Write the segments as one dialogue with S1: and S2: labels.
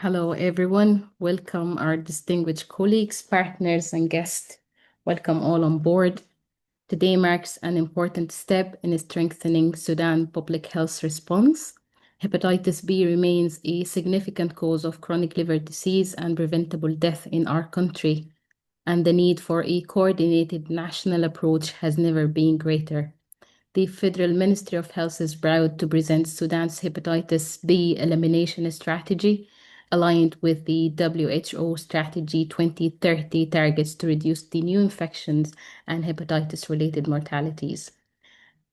S1: Hello, everyone. Welcome our distinguished colleagues, partners, and guests. Welcome all on board. Today marks an important step in strengthening Sudan public health response. Hepatitis B remains a significant cause of chronic liver disease and preventable death in our country, and the need for a coordinated national approach has never been greater. The Federal Ministry of Health is proud to present Sudan's hepatitis B elimination strategy, aligned with the WHO Strategy 2030 targets to reduce the new infections and hepatitis-related mortalities.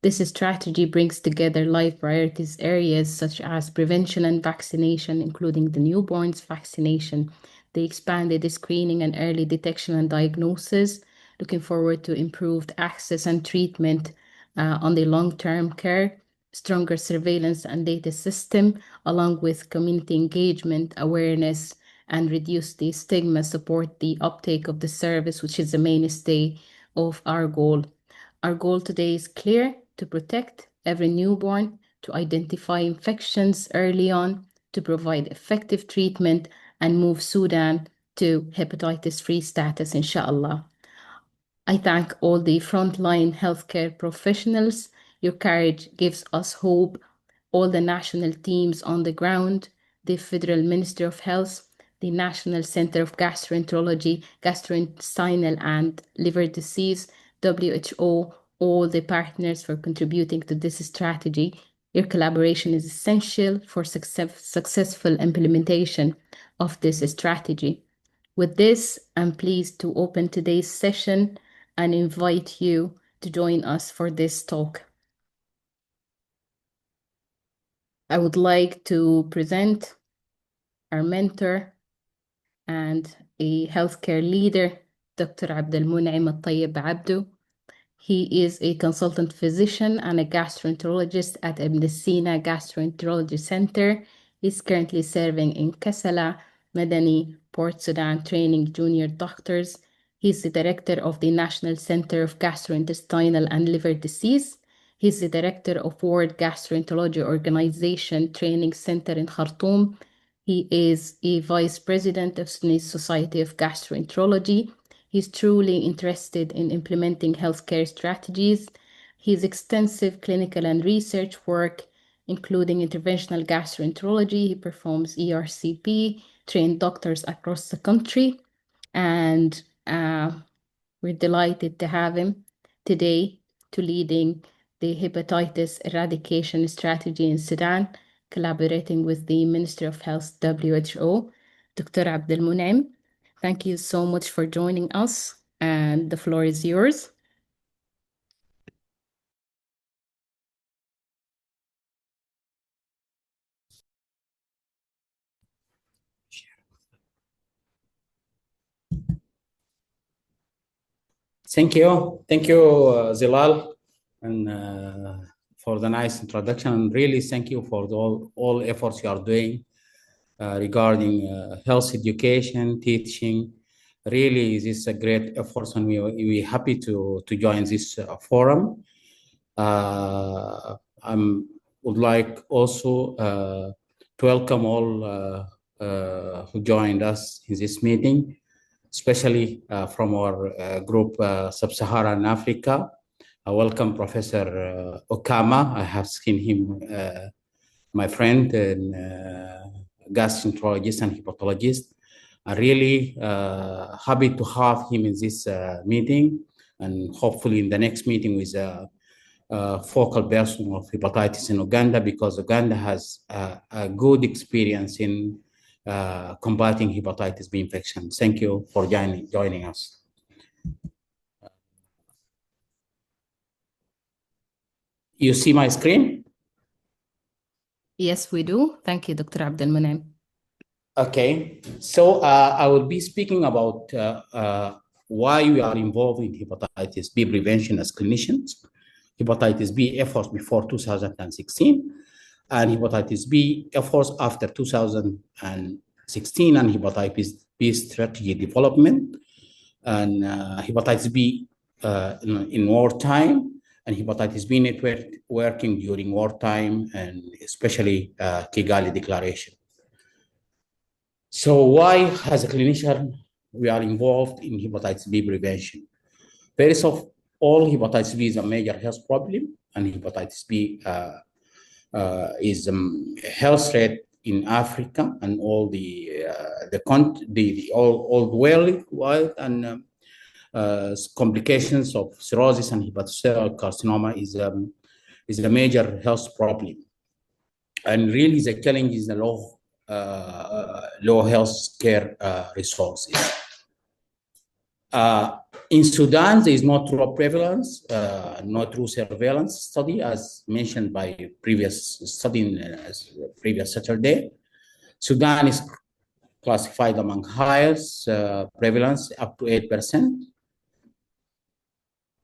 S1: This strategy brings together live priorities areas such as prevention and vaccination, including the newborns vaccination, the expanded screening and early detection and diagnosis, looking forward to improved access and treatment on the long-term care, stronger surveillance and data system, along with community engagement, awareness, and reduce the stigma, support the uptake of the service, which is the mainstay of our goal. Our goal today is clear: to protect every newborn, to identify infections early on, to provide effective treatment, and move Sudan to hepatitis-free status, inshallah. I thank all the frontline healthcare professionals. Your courage gives us hope. All the national teams on the ground, the Federal Ministry of Health, the National Center of Gastroenterology, Gastrointestinal and Liver Disease, WHO, all the partners for contributing to this strategy. Your collaboration is essential for successful implementation of this strategy. With this, I'm pleased to open today's session and invite you to join us for this talk. I would like to present our mentor and a healthcare leader, Dr. Abdelmunaim Al-Tayyib Abdu. He is a consultant physician and a gastroenterologist at Ibn Sina Gastroenterology Center. He's currently serving in Kassala, Madani, Port Sudan, training junior doctors. He's the director of the National Center of Gastrointestinal and Liver Disease. He's the director of World Gastroenterology Organization Training Center in Khartoum. He is a vice president of Sudanese Society of Gastroenterology. He's truly interested in implementing healthcare strategies. His extensive clinical and research work, including interventional gastroenterology, he performs ERCP, trained doctors across the country, and we're delighted to have him today to leading the hepatitis eradication strategy in Sudan, collaborating with the Ministry of Health, WHO, Dr. Abdelmunaim. Thank you so much for joining us, and the floor is yours.
S2: Thank you, Zilal, and for the nice introduction. And really, thank you for all efforts you are doing regarding health education, teaching. Really, this is a great effort, and we're happy to join this forum. I would like also to welcome all who joined us in this meeting, especially from our group Sub-Saharan Africa. I welcome Professor Okama. I have seen him, my friend, and gastroenterologist and hepatologist. I'm really happy to have him in this meeting, and hopefully in the next meeting with focal person of hepatitis in Uganda, because Uganda has a good experience in combating hepatitis B infection. Thank you for joining us. You see my screen?
S1: Yes, we do. Thank you, Dr. Abdelmunaim.
S2: Okay, so I will be speaking about why we are involved in hepatitis B prevention as clinicians, hepatitis B efforts before 2016, and hepatitis B efforts after 2016, and hepatitis B strategy development, and hepatitis B in wartime, and hepatitis B network working during wartime, and especially Kigali Declaration. So why, as a clinician, we are involved in hepatitis B prevention? First of all, hepatitis B is a major health problem, and hepatitis B is health threat in Africa and all all the world, and complications of cirrhosis and hepatocellular carcinoma is a major health problem. And really, the challenge is the low health care resources. In Sudan, there is no true prevalence, no true surveillance study, as mentioned by previous study in previous Saturday. Sudan is classified among highest prevalence, up to 8%.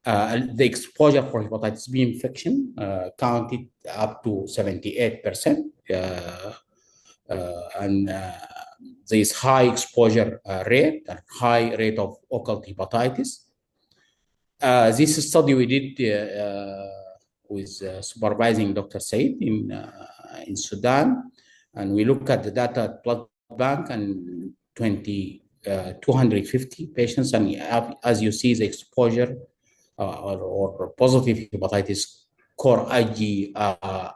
S2: The exposure for hepatitis B infection counted up to 78%. And there is high exposure rate and high rate of occult hepatitis. This study we did with supervising Dr. Said in Sudan, and we look at the data at blood bank and 250 patients, and as you see, the exposure or positive hepatitis core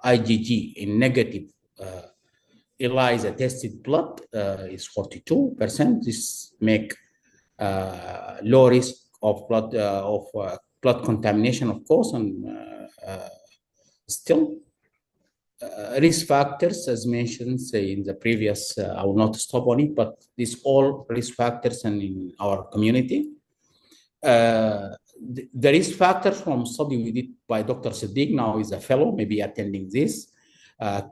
S2: IgG in negative ELISA tested blood is 42%. This make low risk of blood contamination, of course, and still risk factors, as mentioned in the previous. I will not stop on it, but these all risk factors and in our community. The risk factors from study we did by Dr. Siddiq, now is a fellow, maybe attending this.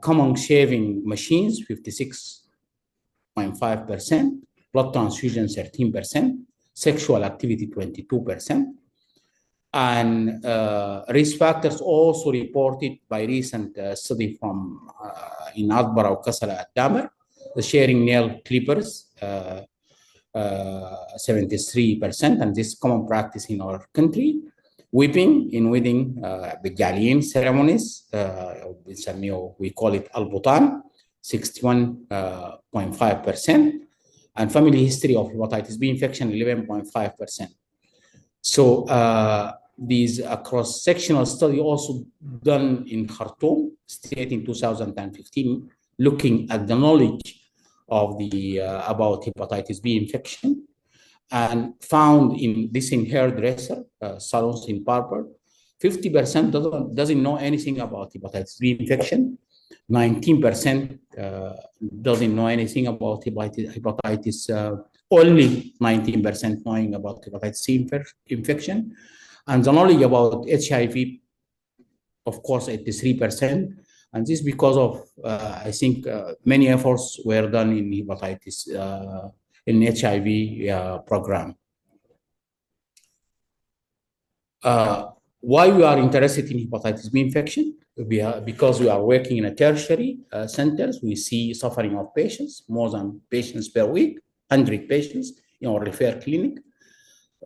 S2: Common shaving machines, 56.5%, blood transfusion, 13%, sexual activity, 22%. And risk factors also reported by recent study from in Adbara, Kasala, Damer, the sharing nail clippers, 73%, and this is common practice in our country. Weeping in wedding, Begalin ceremonies, we call it Al-Butan, 61.5%, and family history of hepatitis B infection, 11.5%. So these cross-sectional study also done in Khartoum state in 2015, looking at the knowledge of the about hepatitis B infection, and found in this in hairdresser salons in barber, 50% doesn't know anything about hepatitis B infection, 19% doesn't know anything about hepatitis. Only 19% knowing about hepatitis C infection, and the knowledge about HIV, of course, 83%. And this is because of, I think, many efforts were done in hepatitis, in HIV program. Why we are interested in hepatitis B infection? Because we are working in a tertiary centers. We see suffering of patients, more than patients per week, 100 patients in our referral clinic.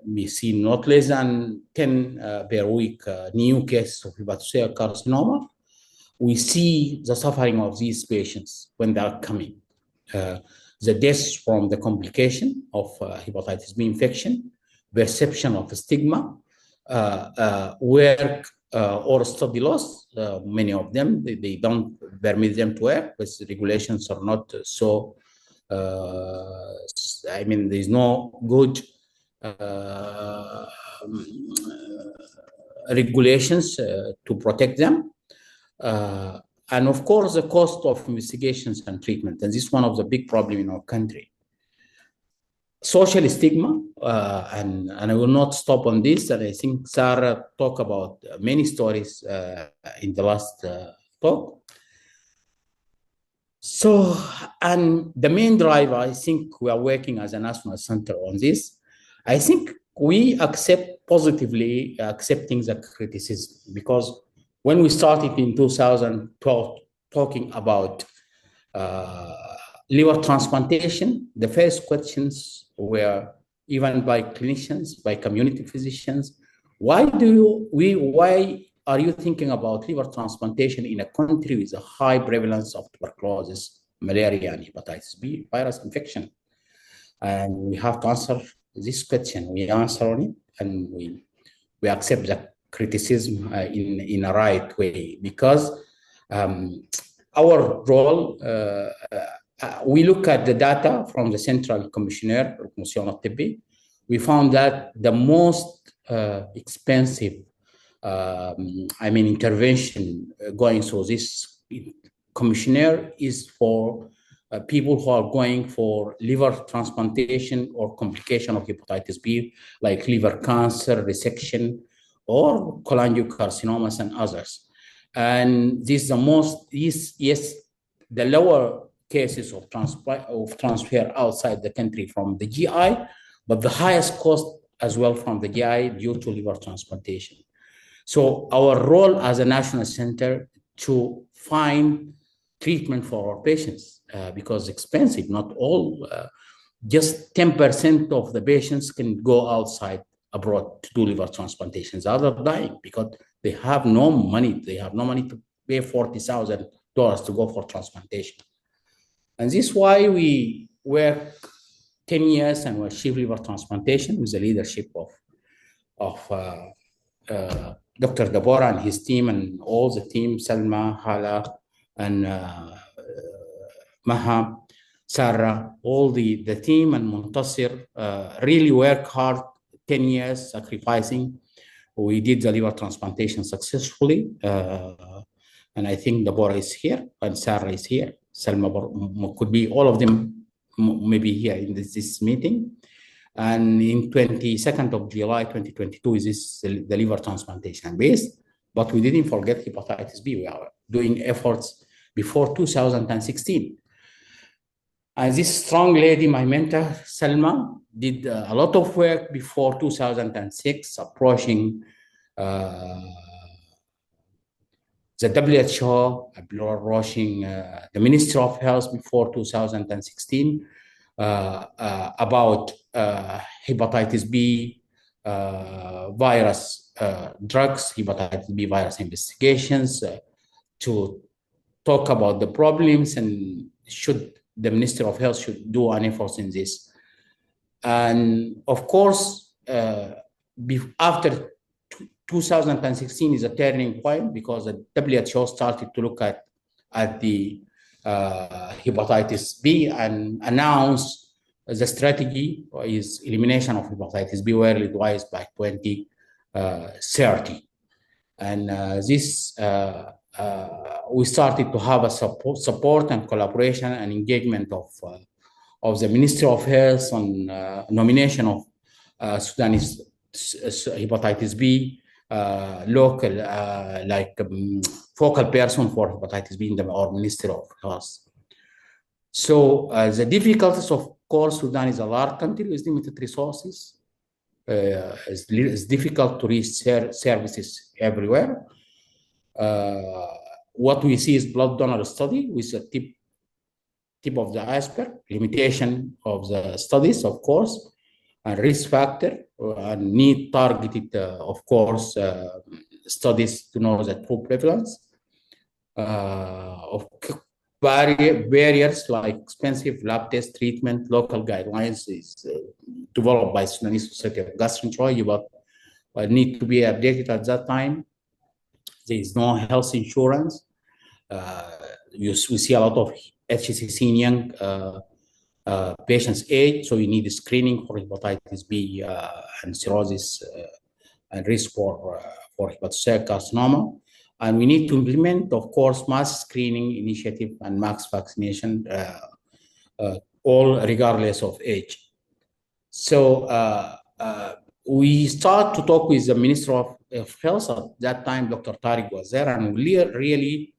S2: We see not less than 10 per week new cases of hepatocellular carcinoma. We see the suffering of these patients when they are coming. The deaths from the complication of hepatitis B infection, perception of stigma, work or study loss. Many of them, they don't permit them to work, because regulations are not so, I mean, there's no good regulations to protect them. And of course, the cost of investigations and treatment. And this is one of the big problems in our country. Social stigma, and I will not stop on this, and I think Sarah talked about many stories in the last talk. So, and the main driver, I think we are working as a national center on this. I think we accept positively accepting the criticism, because when we started in 2012 talking about liver transplantation, the first questions were, even by clinicians, by community physicians, why are you thinking about liver transplantation in a country with a high prevalence of tuberculosis malaria and hepatitis B virus infection. And we have to answer this question. We answer on it, and we accept the criticism in a right way, because our role, we look at the data from the Central Commissioner, we found that the most expensive intervention going through this commissioner is for people who are going for liver transplantation or complication of hepatitis B, like liver cancer, resection, or cholangiocarcinomas and others. And this is the most, yes, the lower cases of transfer outside the country from the GI, but the highest cost as well from the GI due to liver transplantation. So our role as a national center to find treatment for our patients, because expensive, not all, just 10% of the patients can go outside abroad to do liver transplantations. Others are dying because they have no money. They have no money to pay $40,000 to go for transplantation. And this is why we work 10 years and we achieve liver transplantation with the leadership of Dr. Gabora and his team and all the team, Salma, Hala, and Maha, Sarah, all the team, and Muntasir really work hard, 10 years sacrificing. We did the liver transplantation successfully. And I think Gabora is here and Sarah is here. Salma could be, all of them maybe here in this meeting. And in 22nd of July, 2022 is the liver transplantation based, but we didn't forget hepatitis B. We are doing efforts before 2016. And this strong lady, my mentor, Salma, did a lot of work before 2006, approaching the WHO, approaching the Ministry of Health before 2016 about hepatitis B virus drugs, hepatitis B virus investigations, to talk about the problems and should the Ministry of Health should do an effort in this. And of course, after 2016 is a turning point because the WHO started to look at the hepatitis B and announced the strategy is elimination of hepatitis B worldwide by 2030. And this we started to have a support and collaboration and engagement of the Ministry of Health on nomination of Sudanese hepatitis B local focal person for hepatitis B in our Ministry of Health. So the difficulties, of course, Sudan is a large country with limited resources. It's difficult to reach services everywhere. What we see is blood donor study with the tip of the iceberg, limitation of the studies, of course, and risk factor, and need targeted, of course, studies to know the true prevalence. Of barriers like expensive lab test treatment, local guidelines is developed by Sudanese Society of Gastroenterology, but need to be updated at that time. There is no health insurance. We see a lot of HCC in young patients' age, so you need screening for hepatitis B and cirrhosis and risk for hepatocellular carcinoma. And we need to implement, of course, mass screening initiative and mass vaccination, all regardless of age. So we start to talk with the Minister of Health. At that time, Dr. Tariq was there, and we really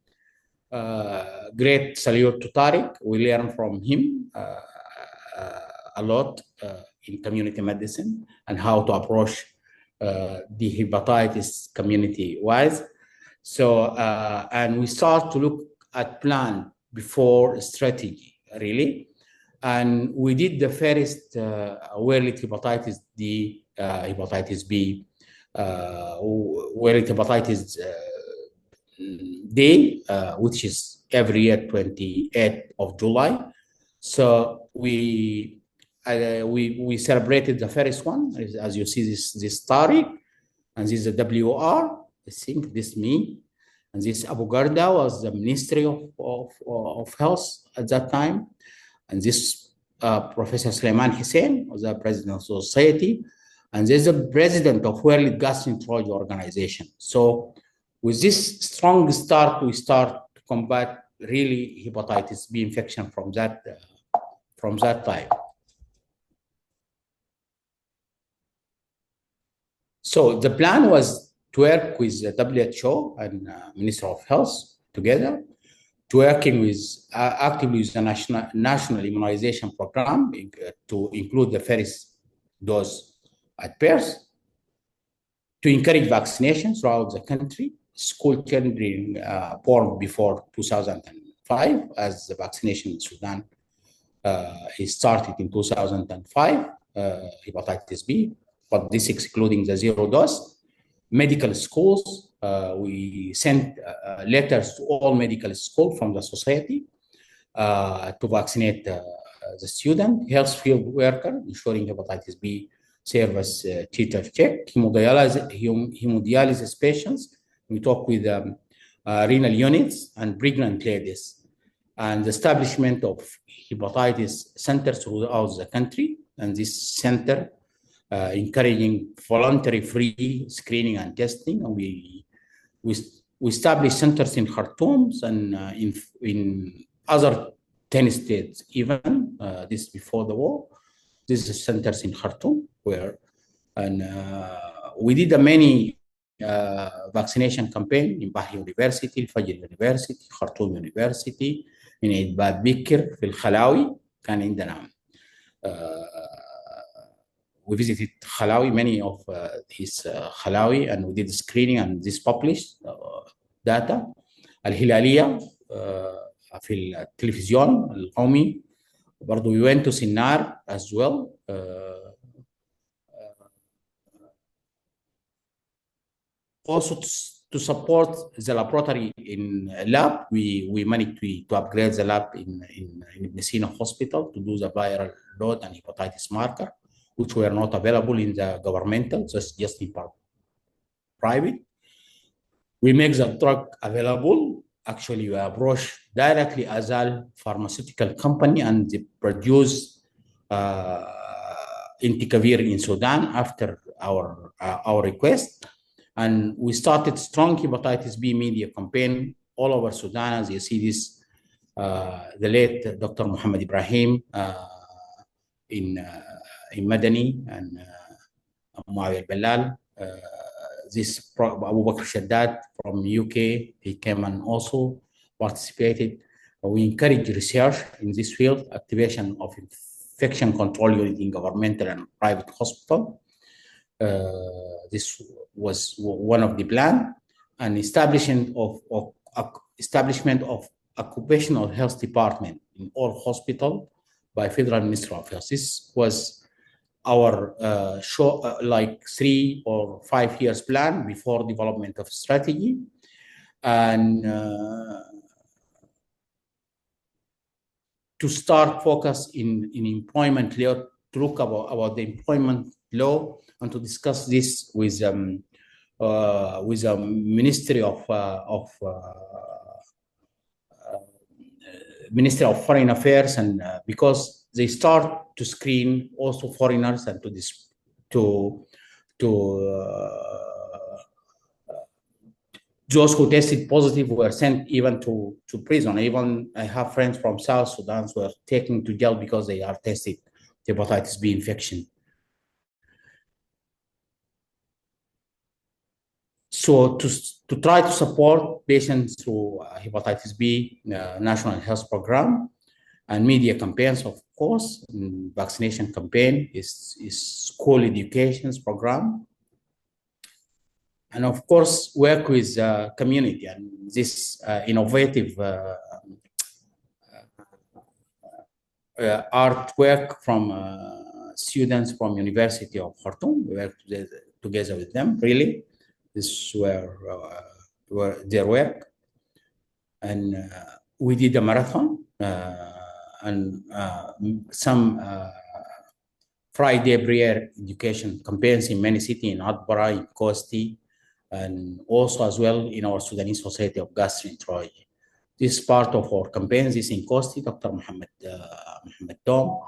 S2: great salute to Tariq. We learn from him a lot in community medicine and how to approach the hepatitis community-wise. So, and we start to look at plan before strategy, really. And we did the first world hepatitis D, hepatitis B, world hepatitis day, which is every year, 28th of July. So we celebrated the first one, as you see this Tariq, and this is the WR. I think this me, and this Abu Garda was the Ministry of Health at that time, and this Professor Sulaiman Hussein was the president of the society, and there's the president of World Gastroenterology Organization. So with this strong start, we start to combat really hepatitis B infection from that time. So the plan was to work with the WHO and Minister of Health together, to working with actively with the national immunization program to include the first dose at birth, to encourage vaccination throughout the country, school children born before 2005, as the vaccination in Sudan is started in 2005, hepatitis B, but this excluding the zero dose. Medical schools, we sent letters to all medical schools from the society to vaccinate the student, health field worker, ensuring hepatitis B service teacher check, hemodialysis patients. We talk with renal units and pregnant ladies, and the establishment of hepatitis centers throughout the country. And this center encouraging voluntary free screening and testing. And we established centers in Khartoum and in other 10 states even, this before the war. This is centers in Khartoum where, and we did a many vaccination campaign in Bahia University, Fajr University, Khartoum University, in عيد باب بكر في الخلاوي كان عندنا. We visited Khalawi, many of these Khalawi, and we did screening and this published data. الهلالية في التلفزيون القومي. برضو we went to Sinnar as well. Also to support the laboratory in lab, we managed to upgrade the lab in Ibn Sina Hospital to do the viral load and hepatitis marker, which were not available in the governmental, just in private. We make the drug available. Actually, we approach directly Azal pharmaceutical company, and they produce Intikavir in Sudan after our request. And we started strong hepatitis B media campaign all over Sudan. As you see this, the late Dr. Muhammad Ibrahim in Madani and Muawiyah Balal. This Abu Bakr Shaddad from UK, he came and also participated. We encourage research in this field, activation of infection control unit in governmental and private hospital. This was one of the plan, and establishment of occupational health department in all hospital by Federal Ministry of Health. This was our like 3 or 5 years plan before development of strategy, and to start focus in employment law, to look about the employment law, and to discuss this with the Ministry Ministry of Foreign Affairs, and because they start to screen also foreigners, and those who tested positive were sent even to prison. Even I have friends from South Sudan who were taken to jail because they are tested hepatitis B infection. So to try to support patients through hepatitis B national health program and media campaigns, of course, vaccination campaign is school educations program, and of course work with community and this innovative artwork from students from University of Khartoum. We work together with them, really. This were their work, and we did a marathon and some Friday prayer education campaigns in many cities, in Atbara, in Kosti, and also as well in our Sudanese Society of Gastroenterology. This part of our campaigns is in Kosti, Dr. Mohammed Tom,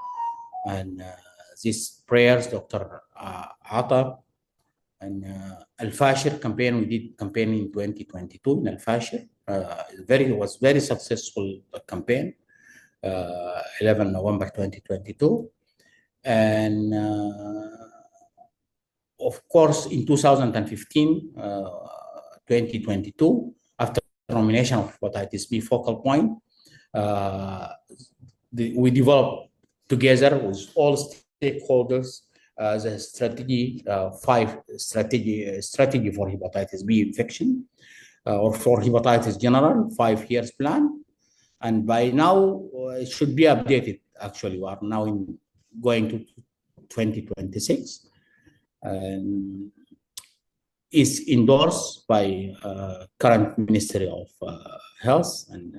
S2: and these prayers, Dr. Ata, and Al-Fashir campaign, we did campaign in 2022 in Al-Fashir. Was very successful campaign, 11 November 2022. And of course, in 2015, 2022, after nomination of hepatitis B focal point, we developed together with all stakeholders the strategy, strategy for hepatitis B infection or for hepatitis general, 5 years plan. And by now, it should be updated. Actually, we are now going to 2026. And is endorsed by current Ministry of Health, and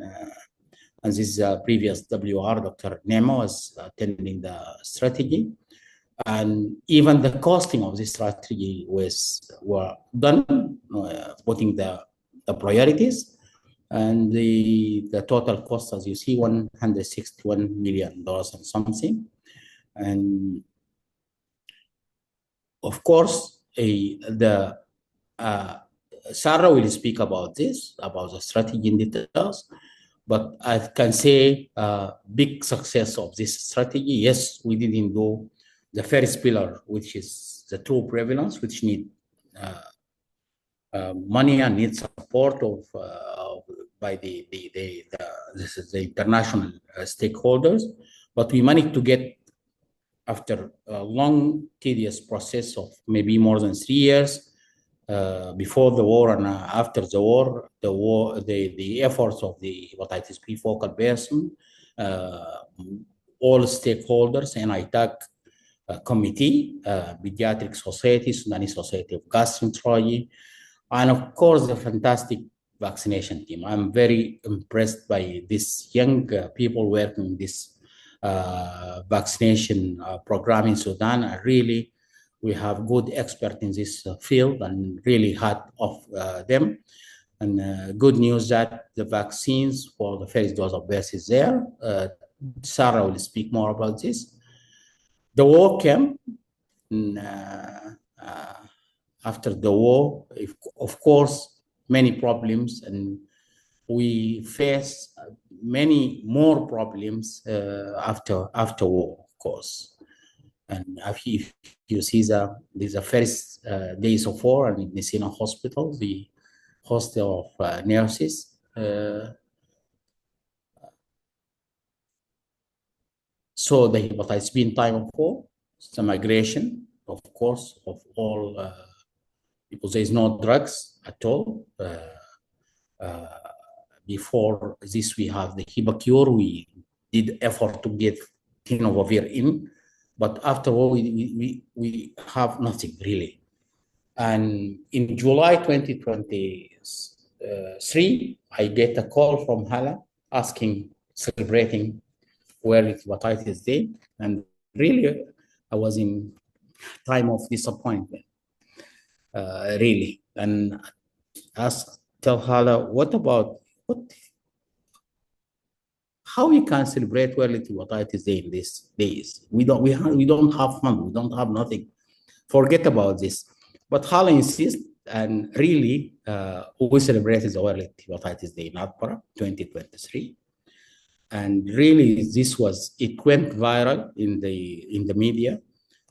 S2: this previous WR, Dr. Nemo, was attending the strategy. And even the costing of this strategy were done, putting the priorities. And the total cost, as you see, $161 million and something. And of course, Sarah will speak about this, about the strategy in details. But I can say big success of this strategy. Yes, we didn't do the first pillar, which is the true prevalence, which need money and need support by the international stakeholders. But we managed to get, after a long, tedious process of maybe more than 3 years, before the war and after the war, the efforts of the hepatitis B focal person, all stakeholders, NITAC committee, Pediatric Society, Sudanese Society of Gastroenterology, and of course the fantastic vaccination team. I'm very impressed by these young people working in this vaccination program in Sudan. Really, we have good experts in this field, and really hat off them. And good news that the vaccines for the first dose of birth is there. Sarah will speak more about this. The war came. After the war, of course, many problems, and we face many more problems after war, of course. And if you see the first days of war in Messina Hospital, the hostel of nurses. So the hepatitis B in time of war, the migration, of course, of all, because there is no drugs at all. Before this, we have the Hibacure. We did effort to get tenofovir in, but after all, we have nothing really. And in July 2023, I get a call from Hala celebrating World Hepatitis Day, and really, I was in time of disappointment, really. And tell Hala, how we can celebrate World Hepatitis Day in these days? We don't have fun. We don't have nothing. Forget about this. But Hala insists, and really, we celebrated the World Hepatitis Day in Atbara 2023. And really, it went viral in the media,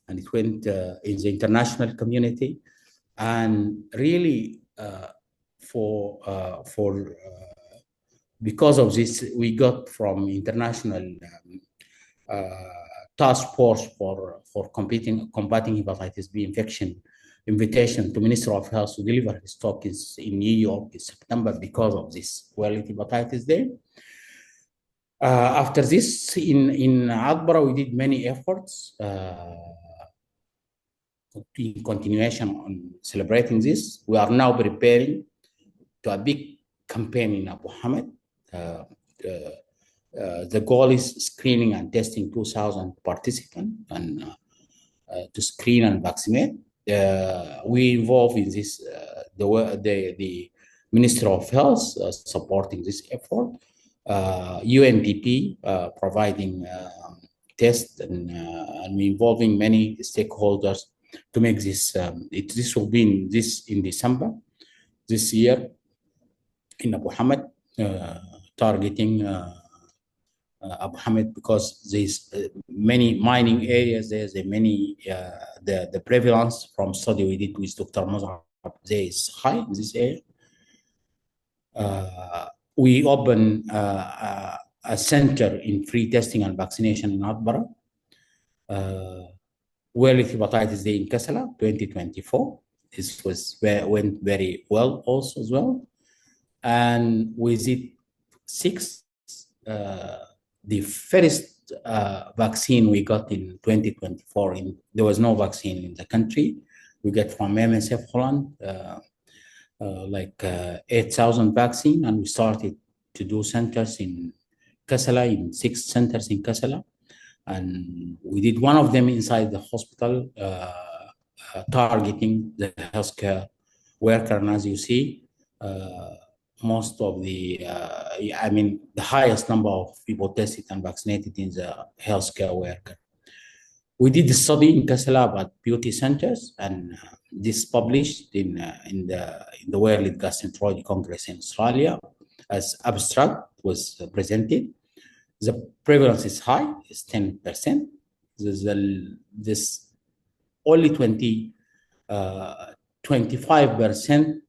S2: and it went in the international community. And really, because of this, we got from international task force for combating hepatitis B infection invitation to Minister of Health to deliver his talk in New York in September because of this World Hepatitis Day. After this, in Atbara, we did many efforts in continuation on celebrating this. We are now preparing to a big campaign in Abu Hamad the goal is screening and testing 2,000 participants and to screen and vaccinate. We involve in this the Ministry of Health supporting this effort, UNDP providing tests and involving many stakeholders to make this. This will be in December this year in Abu Hamad, targeting Abu Hamad because there's many mining areas. There's many the prevalence from study we did with Dr. Mozart there is high in this area. We open a center in free testing and vaccination in Atbara. World Hepatitis Day in Kassala 2024. This went very well also as well. And we did 6 the first vaccine we got in 2024. There was no vaccine in the country. We got from MSF Holland, 8,000 vaccine, and we started to do centers in Kassala, in 6 centers in Kassala. And we did one of them inside the hospital, targeting the healthcare worker. And as you see, most of the highest number of people tested and vaccinated in the healthcare worker. We did a study in Kassala about beauty centers, and this published in the World Gastroenterology Congress in Australia as abstract was presented. The prevalence is high, it's 10%. This only 25%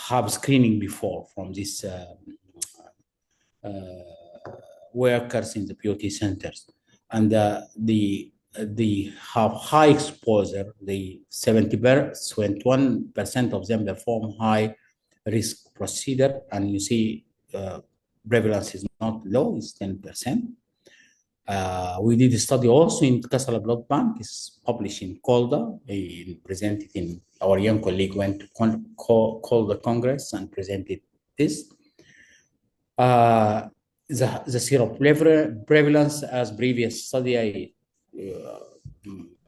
S2: have screening before from these workers in the beauty centers, and the have high exposure. The 71% of them perform high risk procedure, and you see prevalence is not low; it's 10%. We did a study also in Kassala Blood Bank. It's published in Kolda, presented in our young colleague went to Kolda Congress and presented this. The seroprevalence as previous study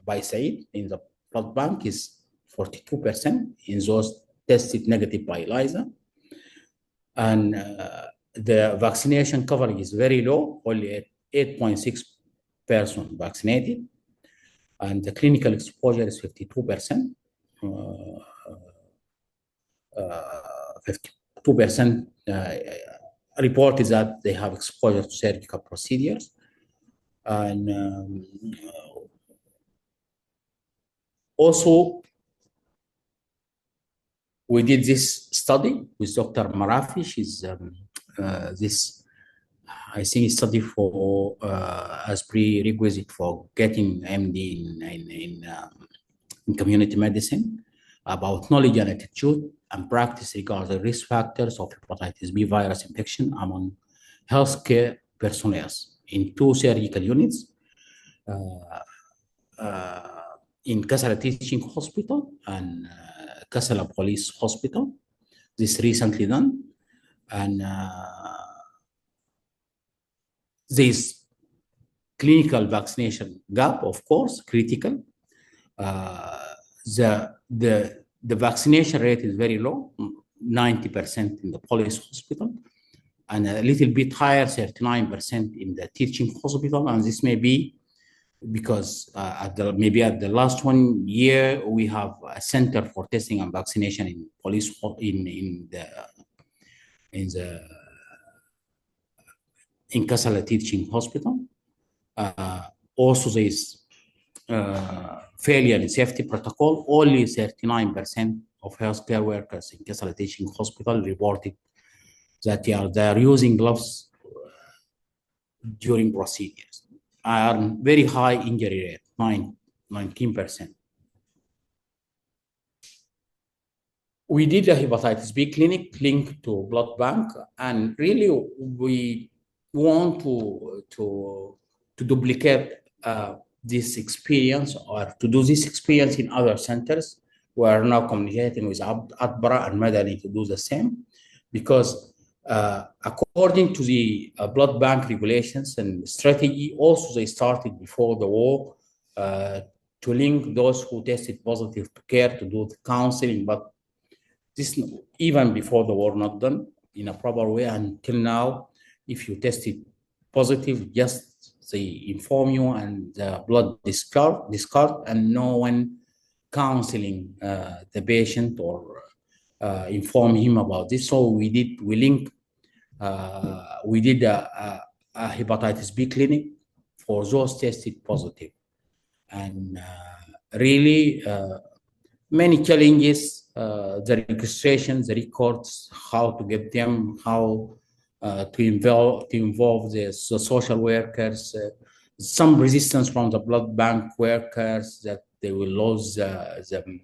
S2: by Said in the blood bank is 42% in those tested negative by ELISA. And the vaccination coverage is very low, only 8.6% vaccinated, and the clinical exposure is 52%. 52% reported that they have exposure to surgical procedures, and also we did this study with Dr. Marafi. She's this, I think, study for as prerequisite for getting MD in community medicine, about knowledge and attitude and practice regarding risk factors of hepatitis B virus infection among healthcare personnel in 2 surgical units in Kassala Teaching Hospital and Kassala Police Hospital. This recently done, and this clinical vaccination gap, of course, critical. The vaccination rate is very low, 90% in the police hospital, and a little bit higher, 39% in the teaching hospital. And this may be because maybe at the last 1 year we have a center for testing and vaccination in police in Kassala Teaching Hospital. Also, there is failure in safety protocol. Only 39% of healthcare workers in Kassala Teaching Hospital reported that they are using gloves during procedures. Very high injury rate, 19%. We did a hepatitis B clinic linked to blood bank, and really we want to duplicate this experience, or to do this experience in other centers. We are now communicating with Atbara and Madani to do the same, because According to the blood bank regulations and strategy, also they started before the war to link those who tested positive to care to do the counseling, but this even before the war not done in a proper way until now. If you tested positive, just they inform you and the blood discard and no one counseling the patient or inform him about this. So we did a hepatitis B clinic for those tested positive, and really many challenges, the registration, the records, how to get them, how to involve the social workers, some resistance from the blood bank workers that they will lose the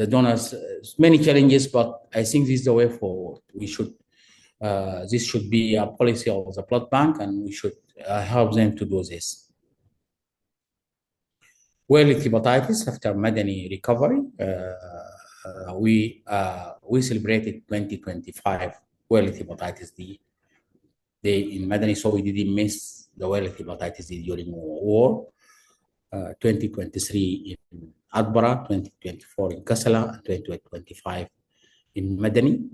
S2: donors, many challenges, but I think this is the way forward. This should be a policy of the blood bank, and we should help them to do this. Well, hepatitis after Madani recovery, we celebrated 2025 World Hepatitis Day in Madani, so we didn't miss the World Hepatitis Day during war. 2023 in Adbara, 2024 in Kassala, and 2025 in Madani,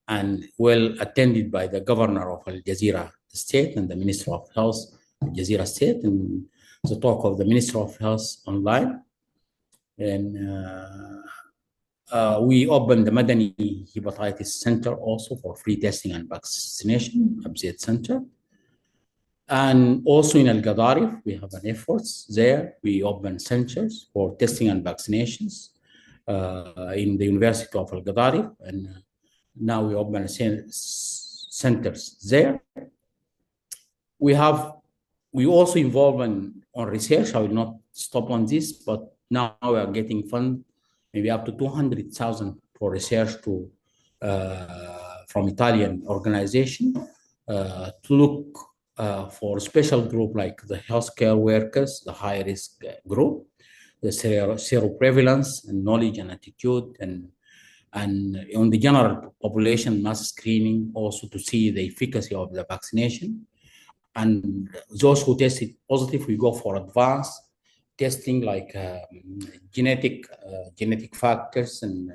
S2: and well attended by the governor of Al Jazeera State and the Minister of Health, Al Jazeera State, and the talk of the Minister of Health online. And we opened the Madani Hepatitis Center also for free testing and vaccination, Abzid Center. And also in Al Gadarif, we have an efforts there. We open centers for testing and vaccinations in the University of Al Gadarif, and now we open centers there. We also involve on research. I will not stop on this, but now we are getting fund, maybe up to 200,000 for research from Italian organization to look for a special group like the healthcare workers, the high risk group, the seroprevalence and knowledge and attitude, and on the general population mass screening also to see the efficacy of the vaccination. And those who tested positive, we go for advanced testing like genetic factors and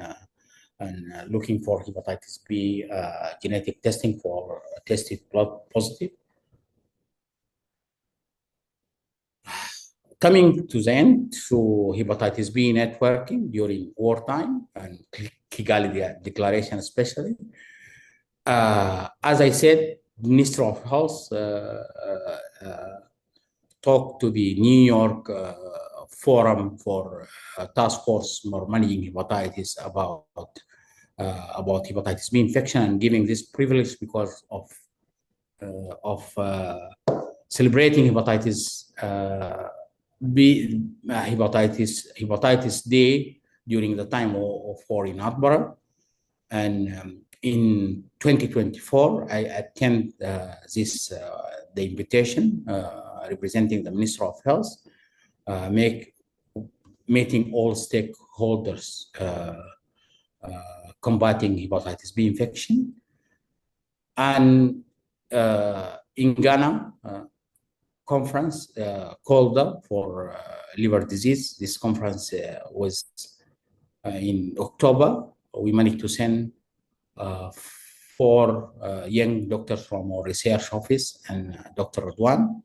S2: looking for hepatitis B genetic testing for tested blood positive. Coming to the end, so hepatitis B networking during wartime and Kigali Declaration especially. As I said, Minister of Health talked to the New York Forum for Task Force for Managing Hepatitis about hepatitis B infection and giving this privilege because of celebrating hepatitis B hepatitis Day during the time of war in Atbara. And in 2024, I attend the invitation representing the Minister of Health, meeting all stakeholders combating hepatitis B infection. And in Ghana, conference called up for liver disease. This conference was in October. We managed to send 4 young doctors from our research office and Dr. Radwan.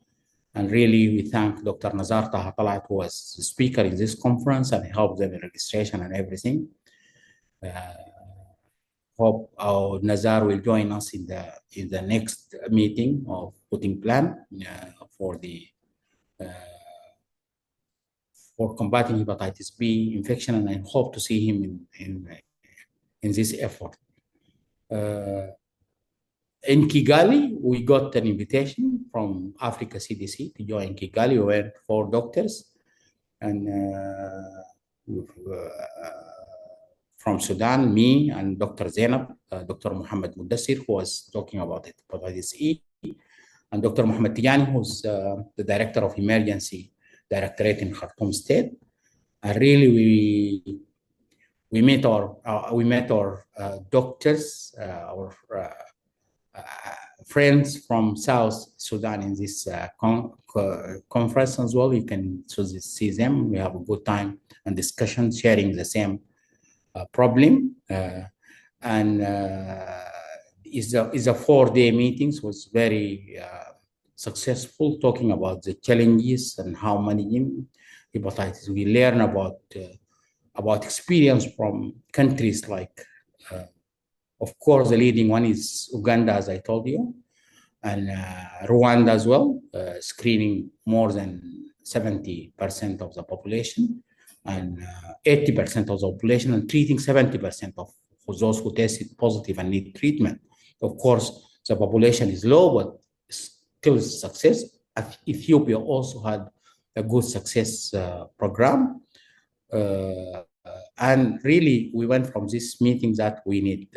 S2: And really, we thank Dr. Nazar Taha Talat, who was the speaker in this conference and helped them in registration and everything. Hope our Nazar will join us in the next meeting of putting plan for combating hepatitis B infection, and I hope to see him in this effort. In Kigali, we got an invitation from Africa CDC to join Kigali. We went 4 doctors, and from Sudan, me and Dr. Zainab, Dr. Muhammad Mudassir, who was talking about hepatitis E, and Dr. Muhammad Tijani, who's the Director of Emergency Directorate in Khartoum State. And really, our doctors, our friends from South Sudan in this conference as well. You can see them. We have a good time and discussion, sharing the same problem. And is a 4-day meetings, was very successful, talking about the challenges and how managing hepatitis. We learn about experience from countries like, of course, the leading one is Uganda, as I told you, and Rwanda as well, screening more than 70% of the population, and 80% of the population, and treating 70% of those who tested positive and need treatment. Of course, the population is low, but still success. Ethiopia also had a good success program. And really, we went from this meeting that we need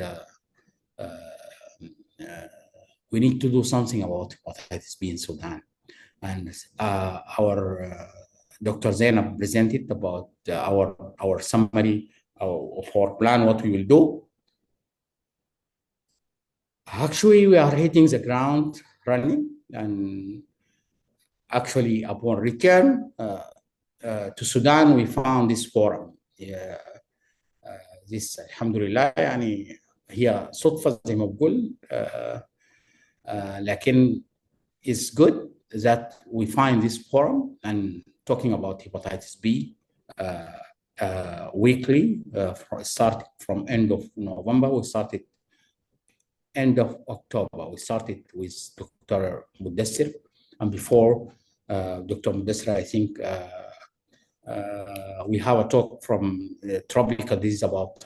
S2: to do something about hepatitis B in Sudan. And our Dr. Zainab presented about our summary of our plan, what we will do. Actually, we are hitting the ground running, and actually upon return to Sudan, we found this forum. This alhamdulillah يعني هي صدفة زي ما بقول لكن it's good that we find this forum and talking about hepatitis B weekly, starting from end of November. We started end of October. We started with Dr. Mudassir, and before Dr. Mudassir, I think we have a talk from tropical disease about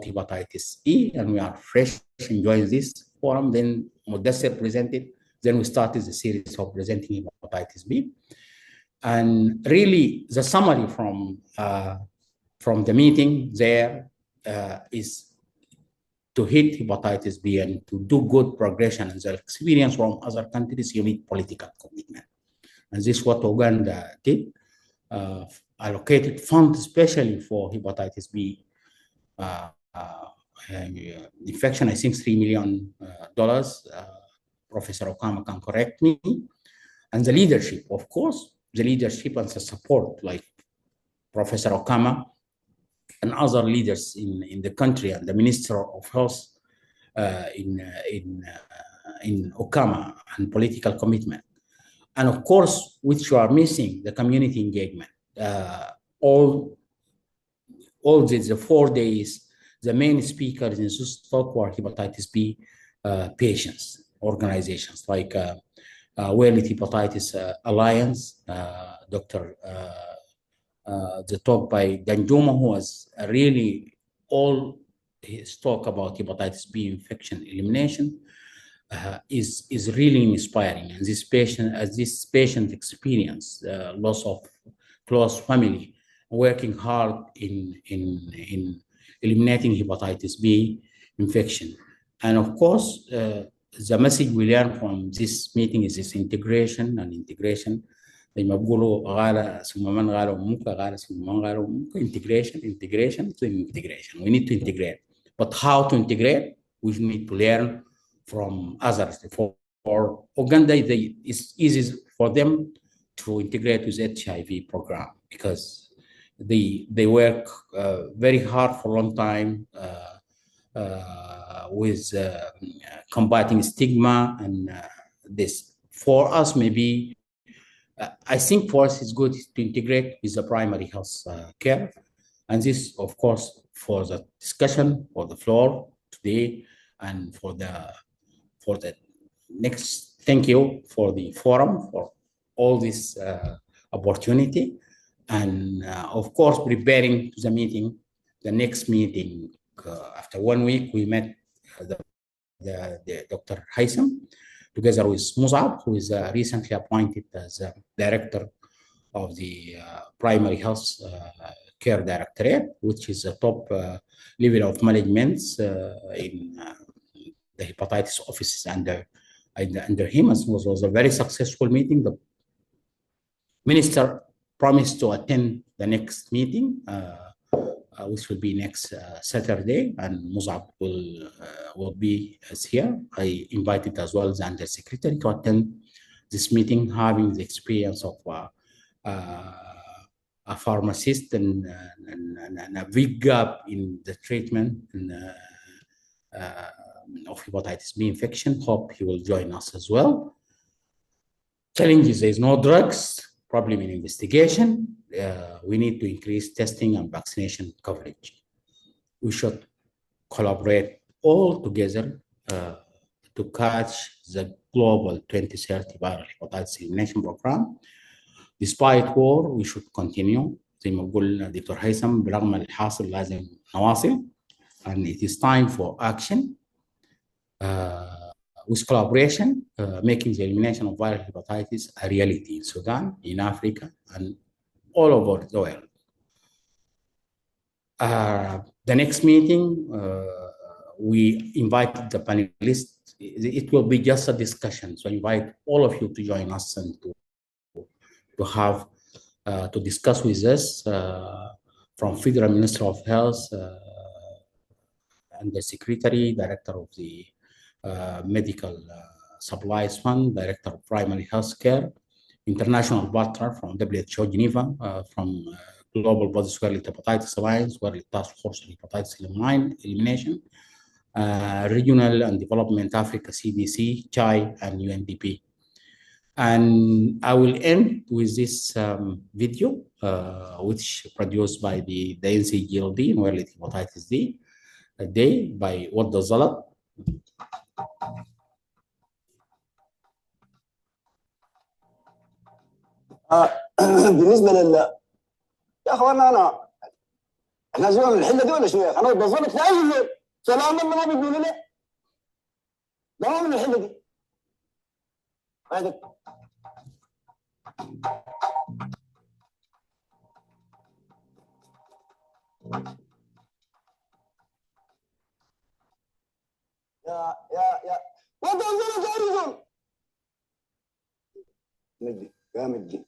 S2: hepatitis E, and we are fresh enjoying this forum. Then Mudassir presented. Then we started the series of presenting hepatitis B, and really the summary from the meeting there is to hit hepatitis B and to do good progression and the experience from other countries. You need political commitment, and this is what Uganda did. Allocated funds especially for hepatitis B infection, I think $3 million. Professor Okama can correct me. And the leadership, of course, the leadership and the support, like Professor Okama and other leaders in the country, and the Minister of Health in Okama, and political commitment. And of course, which you are missing, the community engagement. All the 4 days, the main speakers in this talk were hepatitis B patients, organizations like World Hepatitis Alliance, the talk by Danjuma, who was really all his talk about hepatitis B infection elimination. Is really inspiring, and this patient experience loss of close family, working hard in eliminating hepatitis B infection. And of course, the message we learned from this meeting is this integration. زي ما بيقولوا غالة ثم من غالة أمك غالة ثم من غالة أمك. Integration. We need to integrate, but how to integrate? We need to learn from others. For Uganda, it's easy for them to integrate with HIV program because they work very hard for a long time with combating stigma and this. For us, maybe I think for us it's good to integrate with the primary health care, and this, of course, for the discussion, for the floor today, and for the next. Thank you for the forum, for all this opportunity, and of course preparing to the meeting, the next meeting. After 1 week, we met the Dr. Haitham together with Musab, who is recently appointed as director of the primary health care directorate, which is a top level of management in the hepatitis offices under him. It was a very successful meeting. The minister promised to attend the next meeting which will be next Saturday, and Musab will be as here. I invited as well the Undersecretary to attend this meeting, having the experience of a pharmacist and a big gap in the treatment of hepatitis B infection. Hope he will join us as well. Challenges: there is no drugs. Problem in investigation. We need to increase testing and vaccination coverage. We should collaborate all together to catch the global 2030 viral hepatitis elimination program. Despite war, we should continue. زي ما قلنا دكتور هيثم، برغم الحاصل لازم نواصل. And it is time for action. With collaboration, making the elimination of viral hepatitis a reality in Sudan, in Africa, and all over the world. The next meeting, we invited the panelists. It will be just a discussion, so I invite all of you to join us and to have to discuss with us from Federal Minister of Health and the Secretary, Director of the Medical Supplies Fund, Director of Primary Health Care, international partner from WHO Geneva, from Global Body Swirl Hepatitis Alliance, World Task Force on Hepatitis Elimination, Regional and Development Africa CDC, CHAI, and UNDP. And I will end with this video, which produced by the NCGLD in World Hepatitis D Day by ود الزلط.
S3: بالنسبه يا اخوانا احنا زمان من الحله دي ولا شنو؟ انا بظنك لاي سلام الله ما بيقولوا لي ده ما من الحله دي. هذا يا وانت انزل مجدي يا مجدي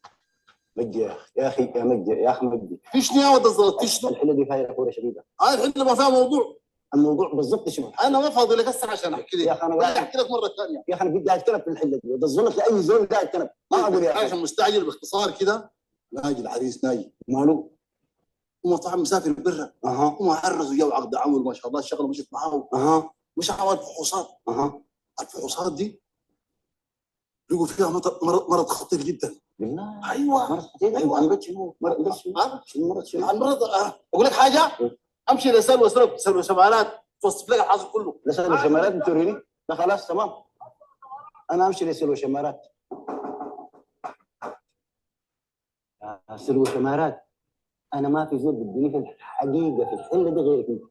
S3: مجدي يا اخي يا مجدي يا اخي مجدي
S4: تشني يا ولد الزلط تشنو؟
S3: الحله دي فيها كوره شديده.
S4: الحله ما فيها موضوع.
S3: الموضوع بالضبط شنو؟
S4: انا ما فاضي لك هسه عشان احكي لك.
S3: يا اخي انا قاعد
S4: احكي لك مره ثانيه.
S3: يا اخي انا بدي قاعد كنب في الحله دي، وده الظلط لاي زول قاعد كنب ما اقول يا اخي.
S4: عشان مستعجل باختصار كده. ناجي العريس ناجي
S3: ماله؟
S4: هو طبعا مسافر برا. هم عرضوا جو عقد عمل ما شاء الله الشغله مشت معاه. مش عمل فحوصات. الفحوصات دي لقوا فيها مرض خطير جدا.
S3: بالله
S4: ايوه
S3: مرض خطير.
S4: ايوه
S3: مرض شنو؟ مرض شنو؟ مرض شنو؟
S4: المرض اقول لك حاجه امشي لسلوى سلوى شمالات توصف لك الحاصل كله.
S3: لسلوى شمالات بتوريني؟ ده خلاص تمام. انا امشي لسلوى شمالات. سلوى شمالات انا ما في زول بديني في الحقيقه في الحله دي غيرك انت.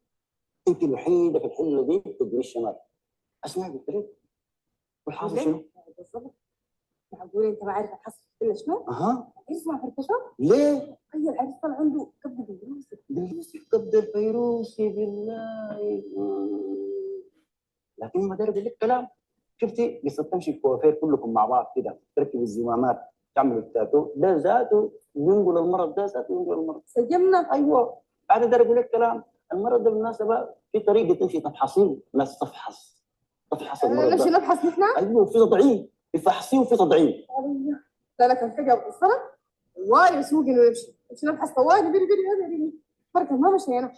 S3: انت الوحيده في الحله دي تدري الشمال. اسمع قلت لك والحاصل شنو؟
S5: بالضبط. معقول انت ما عارف الحصل كله شنو؟ اسمع فركشه؟
S3: ليه؟
S5: هي العريس طلع عنده كبد فيروسي.
S3: كبد الفيروسي بالله. لكن ما داري اقول لك كلام. شفتي قصه تمشي الكوافير كلكم مع بعض كده تركبوا الزمامات تعملوا التاتو ده ذاته ينقل المرض، ده ذاته ينقل المرض.
S5: سجلنا.
S3: ايوه انا داري اقول لك كلام. المرض ده بالمناسبه في طريقه تمشي تفحصيه، ناس تفحص المرض ده.
S5: نمشي نبحث نحن؟
S3: ايوه في تضعيف، في فحصيه وفي تضعيف.
S5: لا لك الحاجه بالصلاه والله يسوق انه نمشي نبحث طوالي بيري بركه ما مشينا.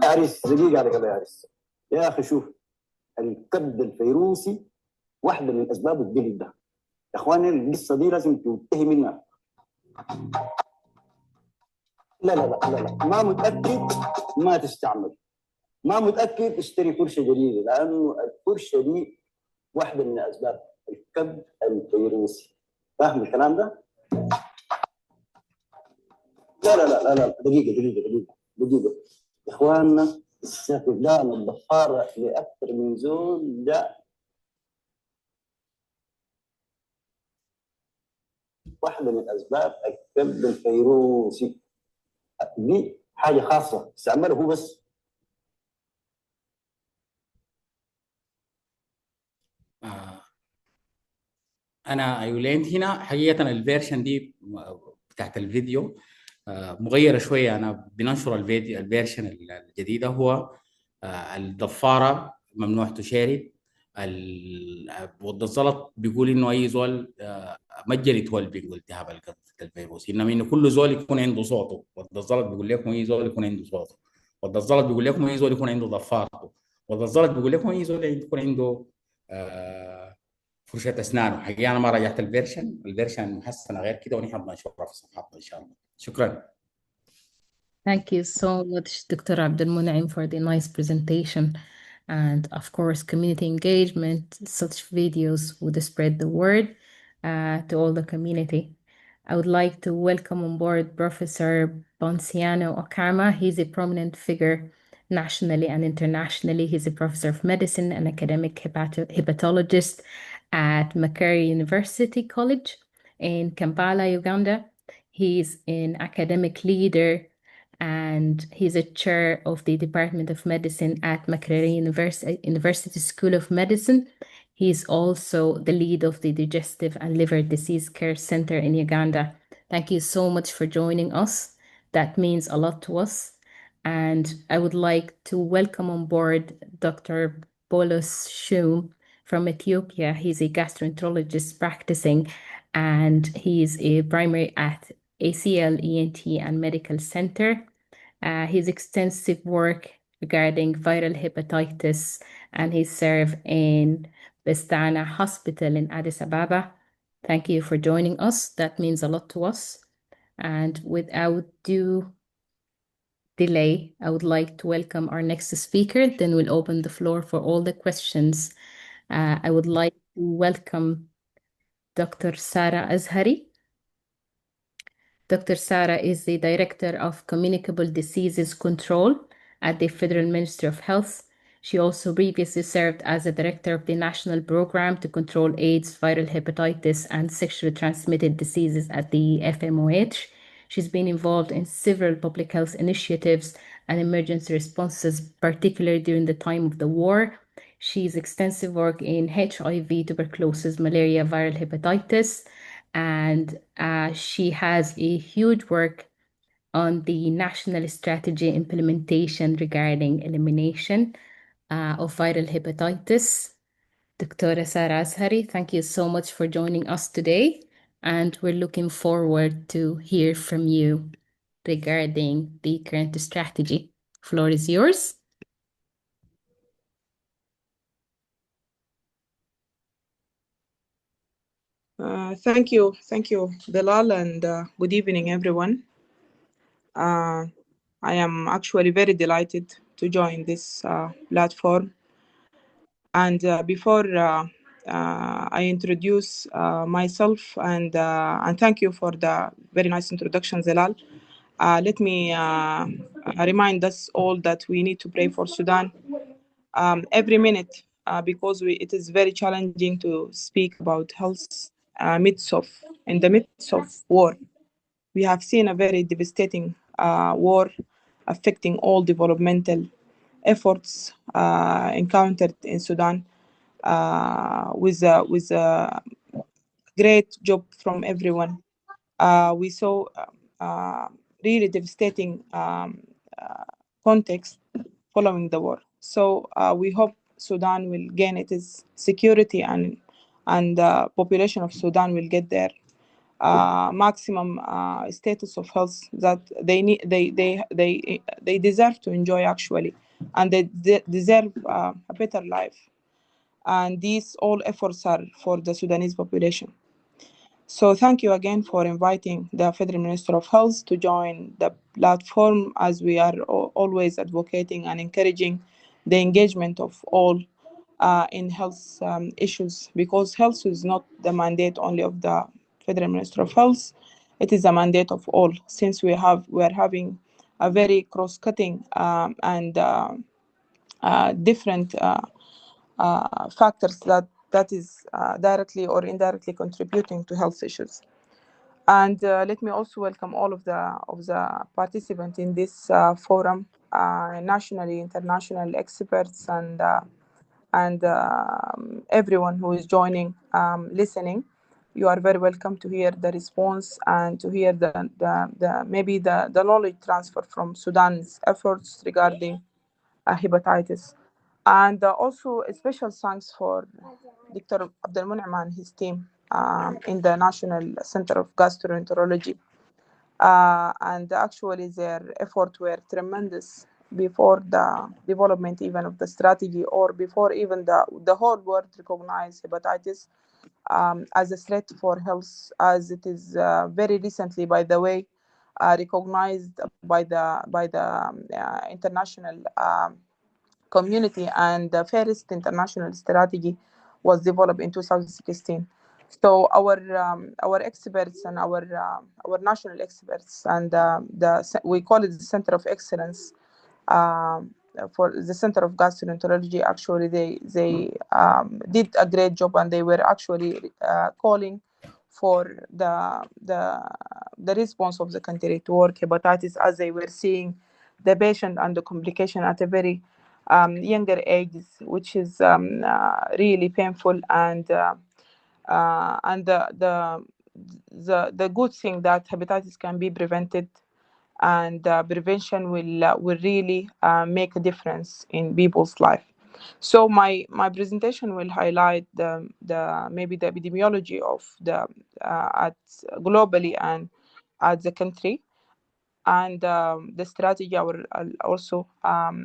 S3: يا عريس دقيقه على كده يا عريس. يا اخي شوف الكبد الفيروسي واحده من اسباب الجلد ده. يا اخواني القصه دي لازم تنتهي منها. لا لا لا لا لا ما متاكد ما تستعمل. ما متاكد اشتري فرشه جديده، لانه الفرشه دي واحده من اسباب الكبد الفيروسي. فاهم الكلام ده؟ لا لا لا لا لا دقيقه يا اخواننا استخدام الضفاره لاكثر من زول ده واحده من اسباب الكبد الفيروسي. دي حاجه خاصه استعمله هو بس.
S2: انا ايولنت هنا حقيقه الفيرشن دي بتاعت الفيديو مغيره شويه. انا بننشر الفيديو الفيرشن الجديده هو الضفاره ممنوع تشارب. وضع الزلط بيقول انه اي زول مجري تولبي والتهاب الفيروس، انما انه كل زول يكون عنده صوته. وضع الزلط بيقول لكم اي زول يكون عنده صوته. وضع الزلط بيقول لكم اي زول يكون عنده ضفارته. وضع الزلط بيقول لكم اي زول يكون عنده فرشة أسنانه. حقيقة أنا ما راجعت الفيرشن محسنة غير كده، ونحن بنشوفها في صفحاتنا إن شاء الله. شكرا.
S1: Thank you so much, Dr. Abdelmunaim, for the nice presentation. And of course, community engagement, such videos would spread the word to all the community. I would like to welcome on board Professor Ponciano Okama. He's a prominent figure nationally and internationally. He's a professor of medicine and academic hepatologist at Makerere University College in Kampala, Uganda. He's an academic leader and he's a chair of the Department of Medicine at Makerere University School of Medicine. He's also the lead of the Digestive and Liver Disease Care Center in Uganda. Thank you so much for joining us. That means a lot to us. And I would like to welcome on board Dr. Bolos Shum from Ethiopia. He's a gastroenterologist practicing, and he's a primary at ACL, ENT, and Medical Center. His extensive work regarding viral hepatitis, and he served in Bestana Hospital in Addis Ababa. Thank you for joining us. That means a lot to us. And without due delay, I would like to welcome our next speaker. Then we'll open the floor for all the questions. I would like to welcome Dr. Sara Azhari. Dr. Sara is the Director of Communicable Diseases Control at the Federal Ministry of Health. She also previously served as a Director of the National Program to Control AIDS, Viral Hepatitis, and Sexually Transmitted Diseases at the FMOH. She's been involved in several public health initiatives and emergency responses, particularly during the time of the war. She's extensive work in HIV, tuberculosis, malaria, viral hepatitis, and she has a huge work on the national strategy implementation regarding elimination of viral hepatitis. Dr. Sara Azhari, thank you so much for joining us today, and we're looking forward to hear from you regarding the current strategy. Floor is yours.
S6: Thank you, Bilal, and good evening, everyone. I am actually very delighted to join this platform. And before I introduce myself, and thank you for the very nice introduction, Zilal. Let me remind us all that we need to pray for Sudan every minute because it is very challenging to speak about health in the midst of war. We have seen a very devastating war affecting all developmental efforts encountered in Sudan with a great job from everyone. We saw really devastating context following the war. So we hope Sudan will gain its security and population of Sudan will get their maximum status of health that they need. They deserve to enjoy actually, and they deserve a better life. And these all efforts are for the Sudanese population. So thank you again for inviting the Federal Minister of Health to join the platform, as we are always advocating and encouraging the engagement of all in health issues, because health is not the mandate only of the Federal Minister of Health. It is a mandate of all, since we are having a very cross-cutting and different factors that is directly or indirectly contributing to health issues. And let me also welcome all of the participants in this forum, nationally, international experts, and everyone who is joining, listening. you are very welcome to hear the response and to hear maybe the knowledge transfer from Sudan's efforts regarding hepatitis. And also a special thanks for Dr. Abdelmunem and his team in the National Center of Gastroenterology. And actually their efforts were tremendous before the development even of the strategy, or before even the whole world recognized hepatitis as a threat for health, as it is very recently, by the way, recognized by the international community, and the first international strategy was developed in 2016. So our experts and our national experts and we call it the Center of Excellence for the Center of Gastroenterology. Actually, they did a great job, and they were actually calling for the response of the country to work hepatitis, as they were seeing the patient and the complication at a very younger ages, which is really painful, and the good thing that hepatitis can be prevented, and prevention will really make a difference in people's life. So my presentation will highlight the maybe the epidemiology of the at globally and at the country, and the strategy. I will also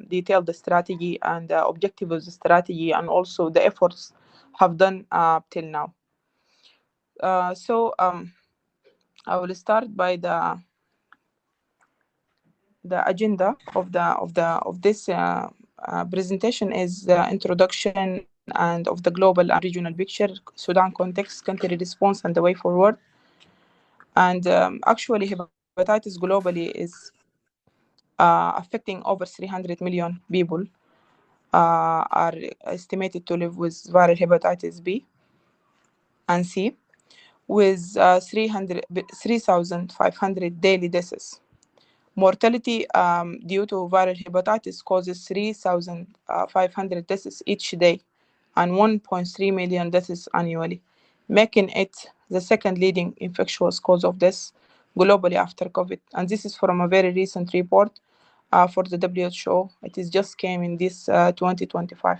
S6: detail the strategy and the objective of the strategy, and also the efforts have done till now. So I will start by the agenda of this presentation is the introduction and of the global and regional picture, Sudan context, country response, and the way forward. And actually, hepatitis globally is affecting over 300 million people are estimated to live with viral hepatitis B and C, with 3,500 daily deaths. Mortality due to viral hepatitis causes 3,500 deaths each day and 1.3 million deaths annually, making it the second leading infectious cause of death globally after COVID. And this is from a very recent report for the WHO. It is just came in this 2025.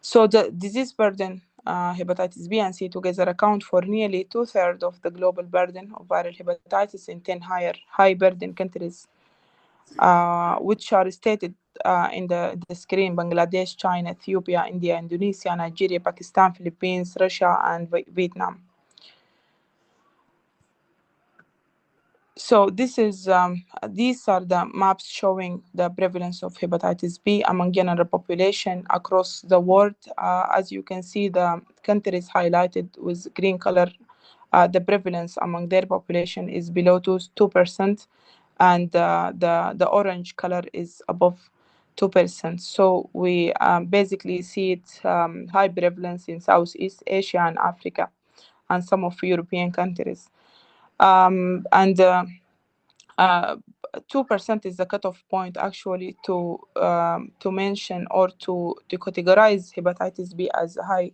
S6: So the disease burden, hepatitis B and C together account for nearly 2/3 of the global burden of viral hepatitis in 10 high burden countries, which are stated in the screen: Bangladesh, China, Ethiopia, India, Indonesia, Nigeria, Pakistan, Philippines, Russia, and Vietnam. So this is these are the maps showing the prevalence of hepatitis B among general population across the world. As you can see, the countries highlighted with green color, the prevalence among their population is below 2%, and the orange color is above 2%. So we basically see it high prevalence in Southeast Asia and Africa, and some of European countries. And 2% is the cutoff point actually to mention or to categorize hepatitis B as high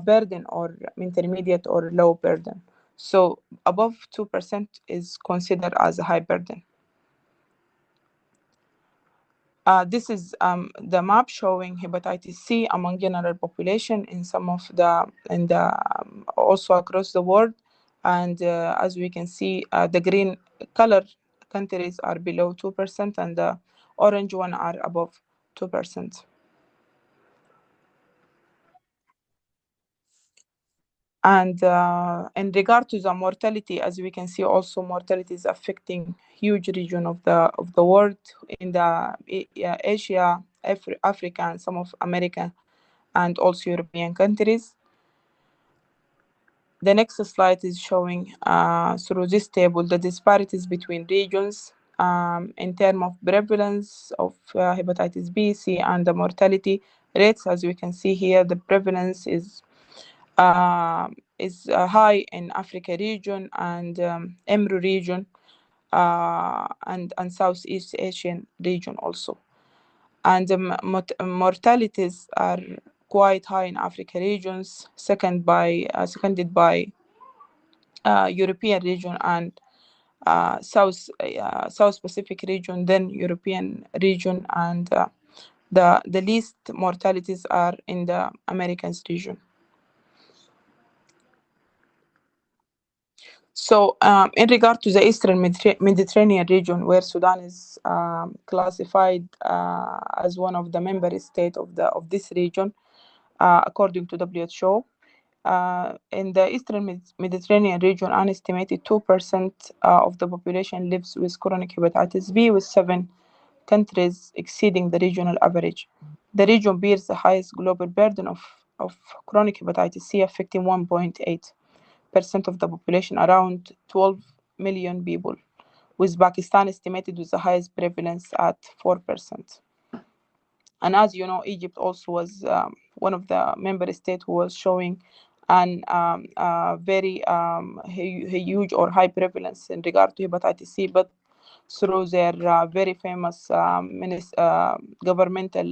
S6: burden, or intermediate, or low burden. So above 2% is considered as a high burden. This is the map showing hepatitis C among general population in some of the also across the world. And as we can see, the green color countries are below 2%, and the orange one are above 2%. And in regard to the mortality, as we can see, also mortality is affecting huge region of the world, in the Asia, Africa, and some of America, and also European countries. The next slide is showing through this table the disparities between regions in terms of prevalence of hepatitis B, C, and the mortality rates. As we can see here, the prevalence is high in Africa region and EMRO region and Southeast Asian region also. And mortalities are quite high in Africa regions, seconded by European region and South Pacific region, then European region, and the least mortalities are in the Americas region. So in regard to the Eastern Mediterranean region, where Sudan is classified as one of the member states of this region, according to WHO, in the Eastern Mediterranean region, an estimated 2% of the population lives with chronic hepatitis B, with 7 countries exceeding the regional average. The region bears the highest global burden of chronic hepatitis C, affecting 1.8% of the population, around 12 million people, with Pakistan estimated with the highest prevalence at 4%. And as you know, Egypt also was one of the member states who was showing an very huge or high prevalence in regard to hepatitis C, but through their very famous governmental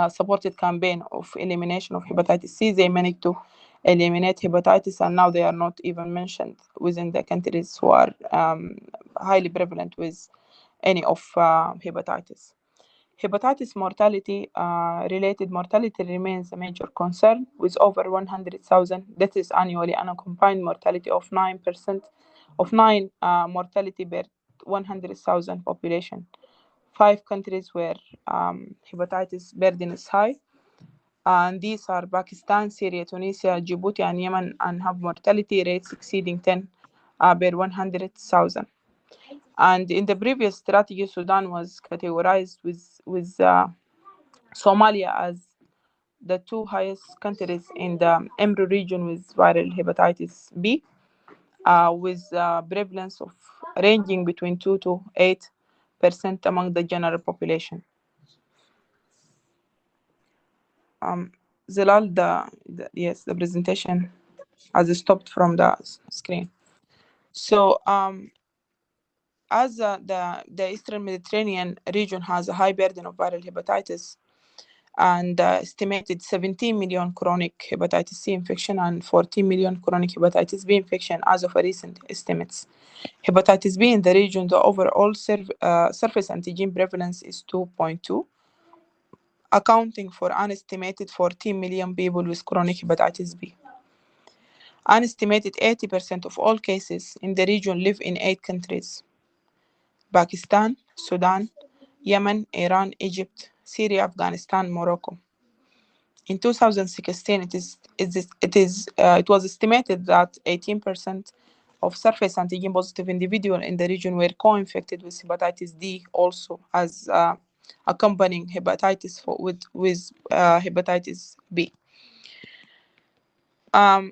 S6: supported campaign of elimination of hepatitis C, they managed to eliminate hepatitis, and now they are not even mentioned within the countries who are highly prevalent with any of hepatitis. Hepatitis mortality, related mortality remains a major concern, with over 100,000 deaths annually and a combined mortality of 9% of 9 mortality per 100,000 population. 5 countries where hepatitis burden is high, and these are Pakistan, Syria, Tunisia, Djibouti, and Yemen, and have mortality rates exceeding 10 per 100,000. And in the previous strategy, Sudan was categorized with Somalia as the 2 highest countries in the Emru region with viral hepatitis B, with prevalence of ranging between 2 to 8% among the general population. Zilal, the presentation has stopped from the screen. So as the Eastern Mediterranean region has a high burden of viral hepatitis, and estimated 17 million chronic hepatitis C infection and 14 million chronic hepatitis B infection as of a recent estimates. Hepatitis B in the region, the overall surface antigen prevalence is 2.2, accounting for an estimated 14 million people with chronic hepatitis B. An estimated 80% of all cases in the region live in 8 countries: Pakistan, Sudan, Yemen, Iran, Egypt, Syria, Afghanistan, Morocco. In 2016, it was estimated that 18% of surface antigen positive individuals in the region were co-infected with hepatitis D, also as accompanying hepatitis with hepatitis B.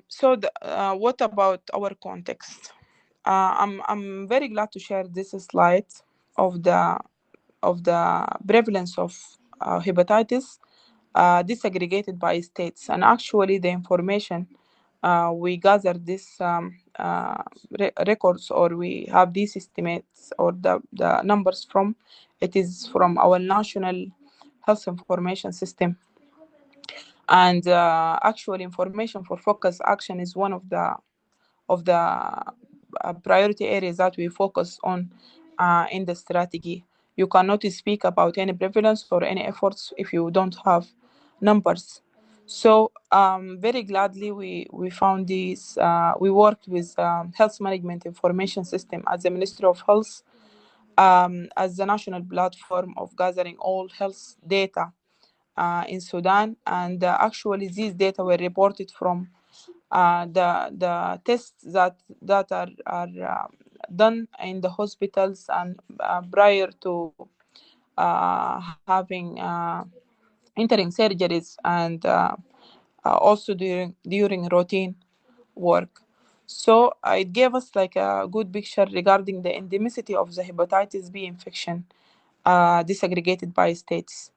S6: So what about our context? I'm very glad to share this slide of the prevalence of hepatitis disaggregated by states, and actually the information we gather this records, or we have these estimates or the numbers from, it is from our national health information system. And actually information for focus action is one of the priority areas that we focus on in the strategy. You cannot speak about any prevalence or any efforts if you don't have numbers. So very gladly we found these, we worked with health management information system as the Ministry of Health, as the national platform of gathering all health data in Sudan. And actually these data were reported from the tests that are done in the hospitals, and prior to having entering surgeries, and also during routine work. So it gave us like a good picture regarding the endemicity of the hepatitis B infection, disaggregated by states.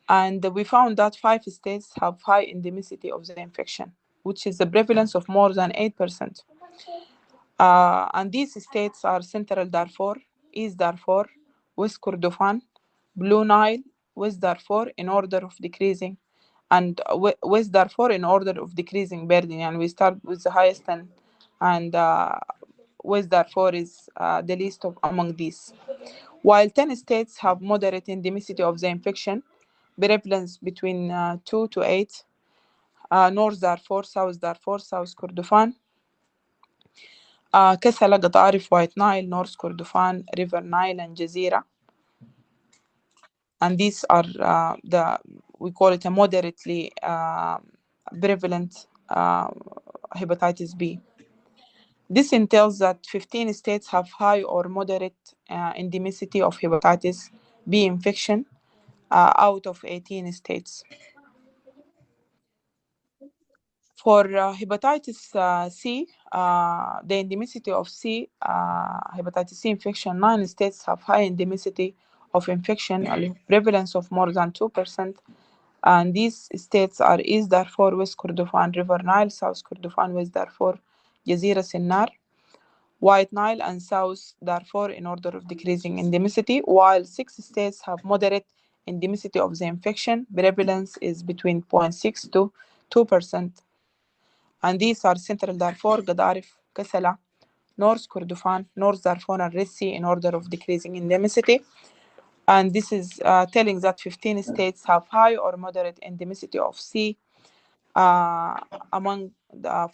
S6: And we found that 5 states have high endemicity of the infection, which is the prevalence of more than 8%. And these states are Central Darfur, East Darfur, West Kordofan, Blue Nile, West Darfur, in order of decreasing and West Darfur in order of decreasing burden. And we start with the highest, and West Darfur is the least among these. While 10 states have moderate endemicity of the infection, prevalence between 2 to 8, North Darfur, South Darfur, South Kordofan, Kassala, Gadarif, White Nile, North Kordofan, River Nile, and Jazeera. And these are we call it a moderately prevalent hepatitis B. This entails that 15 states have high or moderate endemicity of hepatitis B infection out of 18 states. For hepatitis C, the endemicity of hepatitis C infection, 9 states have high endemicity of infection, a prevalence of more than 2%. And these states are East Darfur, West Kordofan, River Nile, South Kordofan, West Darfur, Jazeera Sinnar, White Nile, and South Darfur in order of decreasing endemicity, while 6 states have moderate endemicity of the infection. Prevalence is between 0.6 to 2%. And these are Central Darfur, Gadarif, Kassala, North Kordofan, North Darfur, and Red Sea in order of decreasing endemicity. And this is telling that 15 states have high or moderate endemicity of C from the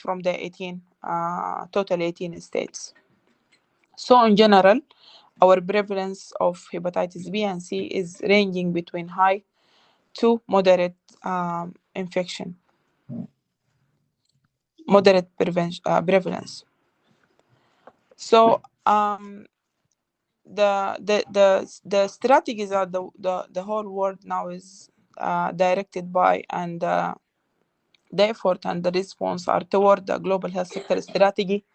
S6: total 18 states. So in general, our prevalence of hepatitis B and C is ranging between high to moderate infection, moderate prevalence. So the strategies that the whole world now is directed by, and the effort and the response are toward the global health sector strategy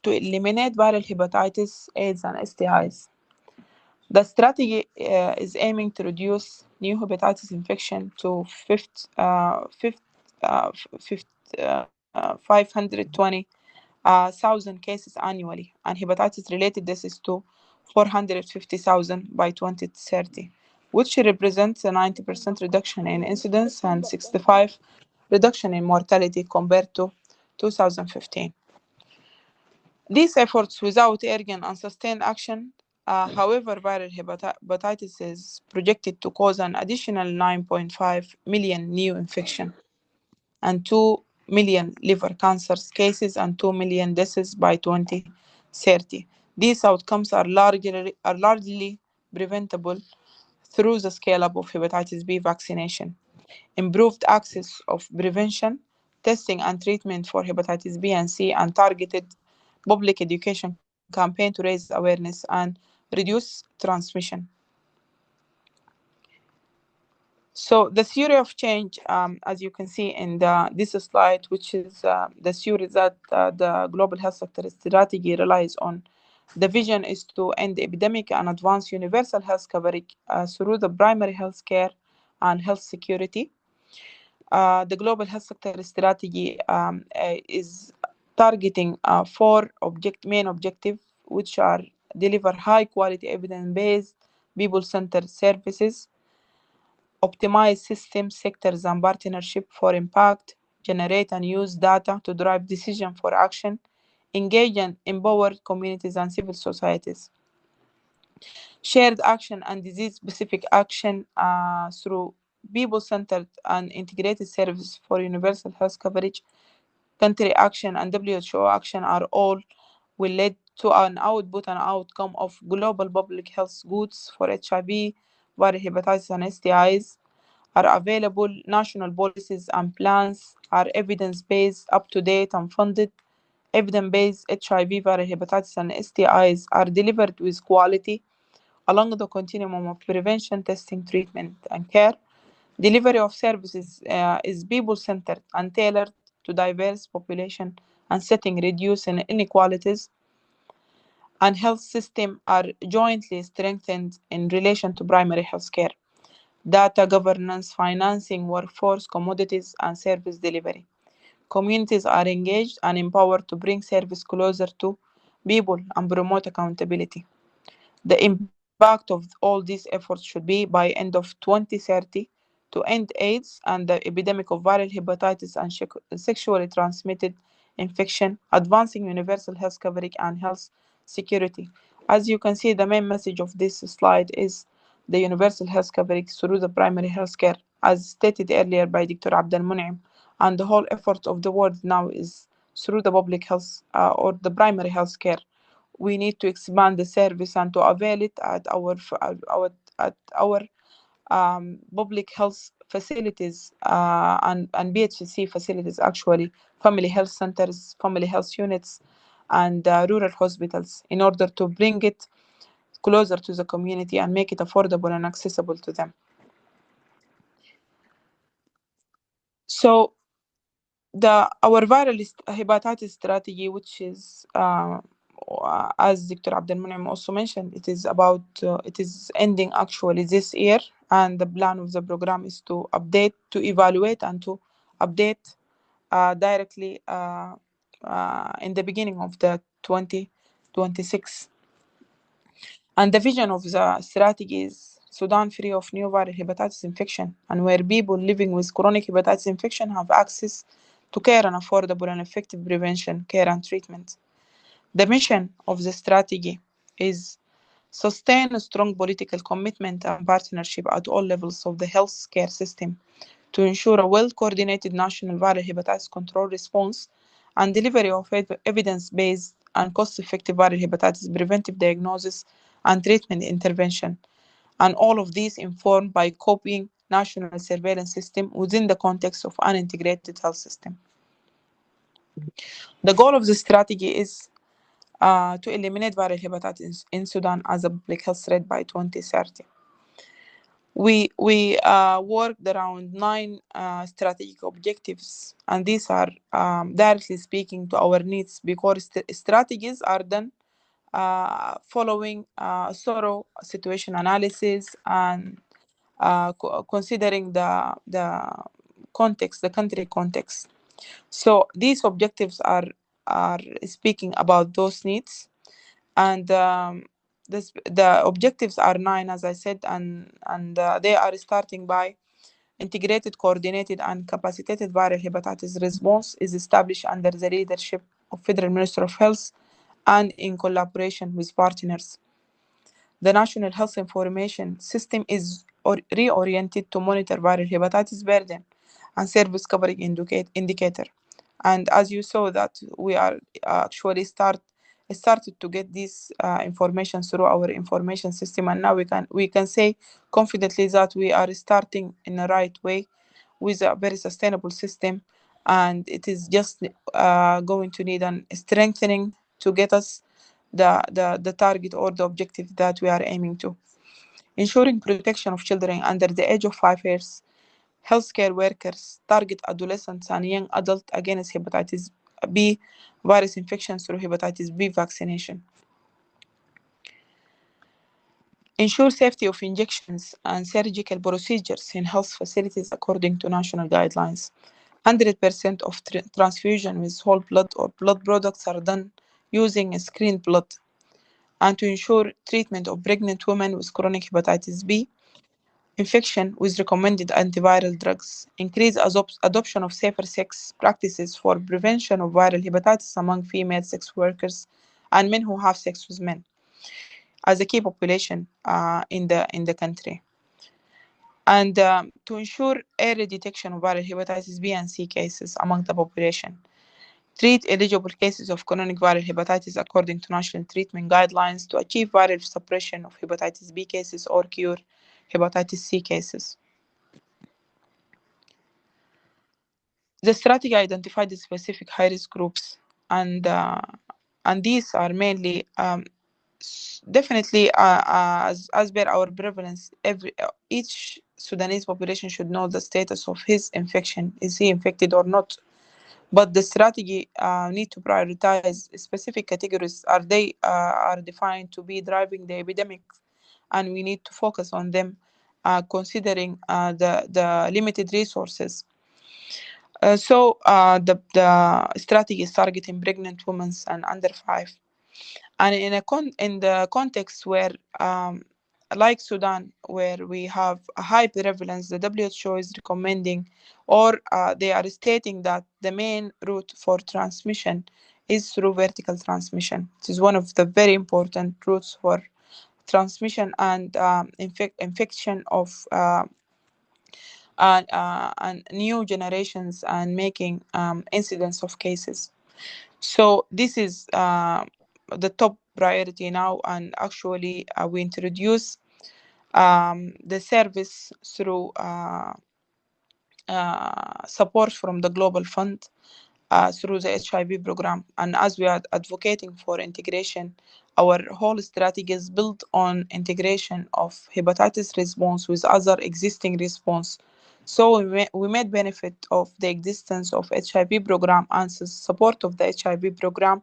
S6: to eliminate viral hepatitis, AIDS, and STIs. The strategy is aiming to reduce new hepatitis infection to 520,000 cases annually, and hepatitis-related deaths to 450,000 by 2030, which represents a 90% reduction in incidence and 65% reduction in mortality compared to 2015. These efforts, without urgent and sustained action, however, viral hepatitis is projected to cause an additional 9.5 million new infections and 2 million liver cancer cases and 2 million deaths by 2030. These outcomes are largely preventable through the scale-up of hepatitis B vaccination, improved access of prevention, testing and treatment for hepatitis B and C, and targeted public education campaign to raise awareness and reduce transmission. So the theory of change, as you can see in this slide, which is the theory that the global health sector strategy relies on. The vision is to end the epidemic and advance universal health coverage through the primary health care and health security. The global health sector strategy is targeting 4 main objectives, which are deliver high-quality evidence-based, people-centered services, optimize systems, sectors, and partnership for impact, generate and use data to drive decision for action, engage and empower communities and civil societies. Shared action and disease-specific action through people-centered and integrated services for universal health coverage, country action, and WHO action are all will lead to an output and outcome of global public health goods for HIV, viral hepatitis, and STIs are available. National policies and plans are evidence-based, up-to-date, and funded. Evidence-based HIV, viral hepatitis, and STIs are delivered with quality along the continuum of prevention, testing, treatment, and care. Delivery of services is people-centered and tailored to diverse population and setting, reducing inequalities. And health systems are jointly strengthened in relation to primary health care, data governance, financing, workforce, commodities, and service delivery. Communities are engaged and empowered to bring service closer to people and promote accountability. The impact of all these efforts should be by end of 2030 to end AIDS and the epidemic of viral hepatitis and sexually transmitted infection, advancing universal health coverage and health security. As you can see, the main message of this slide is the universal health coverage through the primary health care, as stated earlier by Dr. Abdel Munim. And the whole effort of the world now is through the public health or the primary health care. We need to expand the service and to avail it at our public health facilities and BHC facilities, actually, family health centers, family health units, and rural hospitals, in order to bring it closer to the community and make it affordable and accessible to them. So our viral hepatitis strategy, which is as Dr. Abdel Munim also mentioned, it is ending actually this year, and the plan of the program is to evaluate and to update directly in the beginning of the 2026. And the vision of the strategy is Sudan free of new viral hepatitis infection, and where people living with chronic hepatitis infection have access to care and affordable and effective prevention, care and treatment. The mission of the strategy is sustain a strong political commitment and partnership at all levels of the health care system to ensure a well-coordinated national viral hepatitis control response and delivery of evidence-based and cost-effective viral hepatitis preventive diagnosis and treatment intervention, and all of these informed by copying national surveillance system within the context of an integrated health system. The goal of the strategy is to eliminate viral hepatitis in Sudan as a public health threat by 2030. We worked around 9 strategic objectives, and these are directly speaking to our needs, because strategies are done following thorough situation analysis and considering the context, the country context. So these objectives are speaking about those needs, and the objectives are 9, as I said, and they are starting by integrated, coordinated, and capacitated viral hepatitis response is established under the leadership of Federal Minister of Health and in collaboration with partners. The National Health Information System is reoriented to monitor viral hepatitis burden and service coverage indicator. And as you saw that we are actually started to get this information through our information system, and now we can say confidently that we are starting in the right way with a very sustainable system, and it is just going to need a strengthening to get us the target or the objective that we are aiming to. Ensuring protection of children under the age of 5 years. Healthcare workers target adolescents and young adults against hepatitis B virus infection through hepatitis B vaccination. Ensure safety of injections and surgical procedures in health facilities according to national guidelines. 100% of transfusion with whole blood or blood products are done using screened blood. And to ensure treatment of pregnant women with chronic hepatitis B infection with recommended antiviral drugs, increase adoption of safer sex practices for prevention of viral hepatitis among female sex workers and men who have sex with men as a key population in the country. And to ensure early detection of viral hepatitis B and C cases among the population. Treat eligible cases of chronic viral hepatitis according to national treatment guidelines to achieve viral suppression of hepatitis B cases or cure hepatitis C cases. The strategy identified the specific high-risk groups, and these are mainly definitely as per our prevalence. Each Sudanese population should know the status of his infection. Is he infected or not? But the strategy need to prioritize specific categories. Are defined to be driving the epidemic, and we need to focus on them, considering the limited resources. So the strategy is targeting pregnant women and under 5, and in the context where like Sudan, where we have a high prevalence, the WHO is recommending, or they are stating that the main route for transmission is through vertical transmission. It is one of the very important routes for transmission and infection of and new generations and making incidence of cases. So this is the top priority now, and actually we introduce the service through support from the Global Fund through the HIV program. And as we are advocating for integration, our whole strategy is built on integration of hepatitis response with other existing response. So we made benefit of the existence of HIV program and support of the HIV program,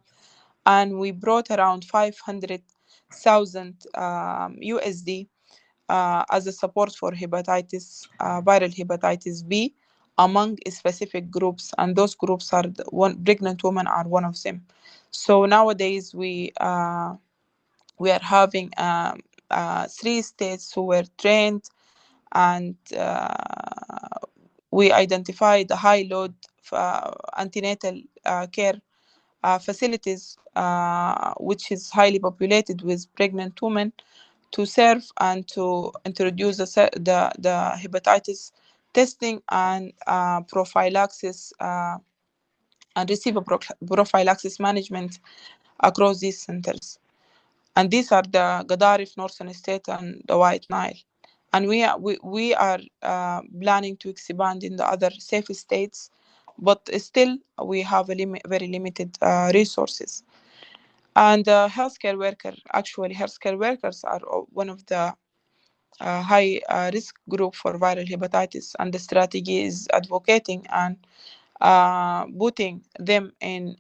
S6: and we brought around 500,000 USD as a support for hepatitis, viral hepatitis B, among specific groups, and those groups are pregnant women are one of them. So nowadays we are having 3 states who were trained, and we identified the high load antenatal care facilities, which is highly populated with pregnant women, to serve and to introduce the hepatitis testing and prophylaxis and receive a prophylaxis management across these centers. And these are the Gadarif, Northern State, and the White Nile. And we are planning to expand in the other safe states, but still we have very limited resources. And healthcare workers are one of the high risk group for viral hepatitis, and the strategy is advocating and putting them in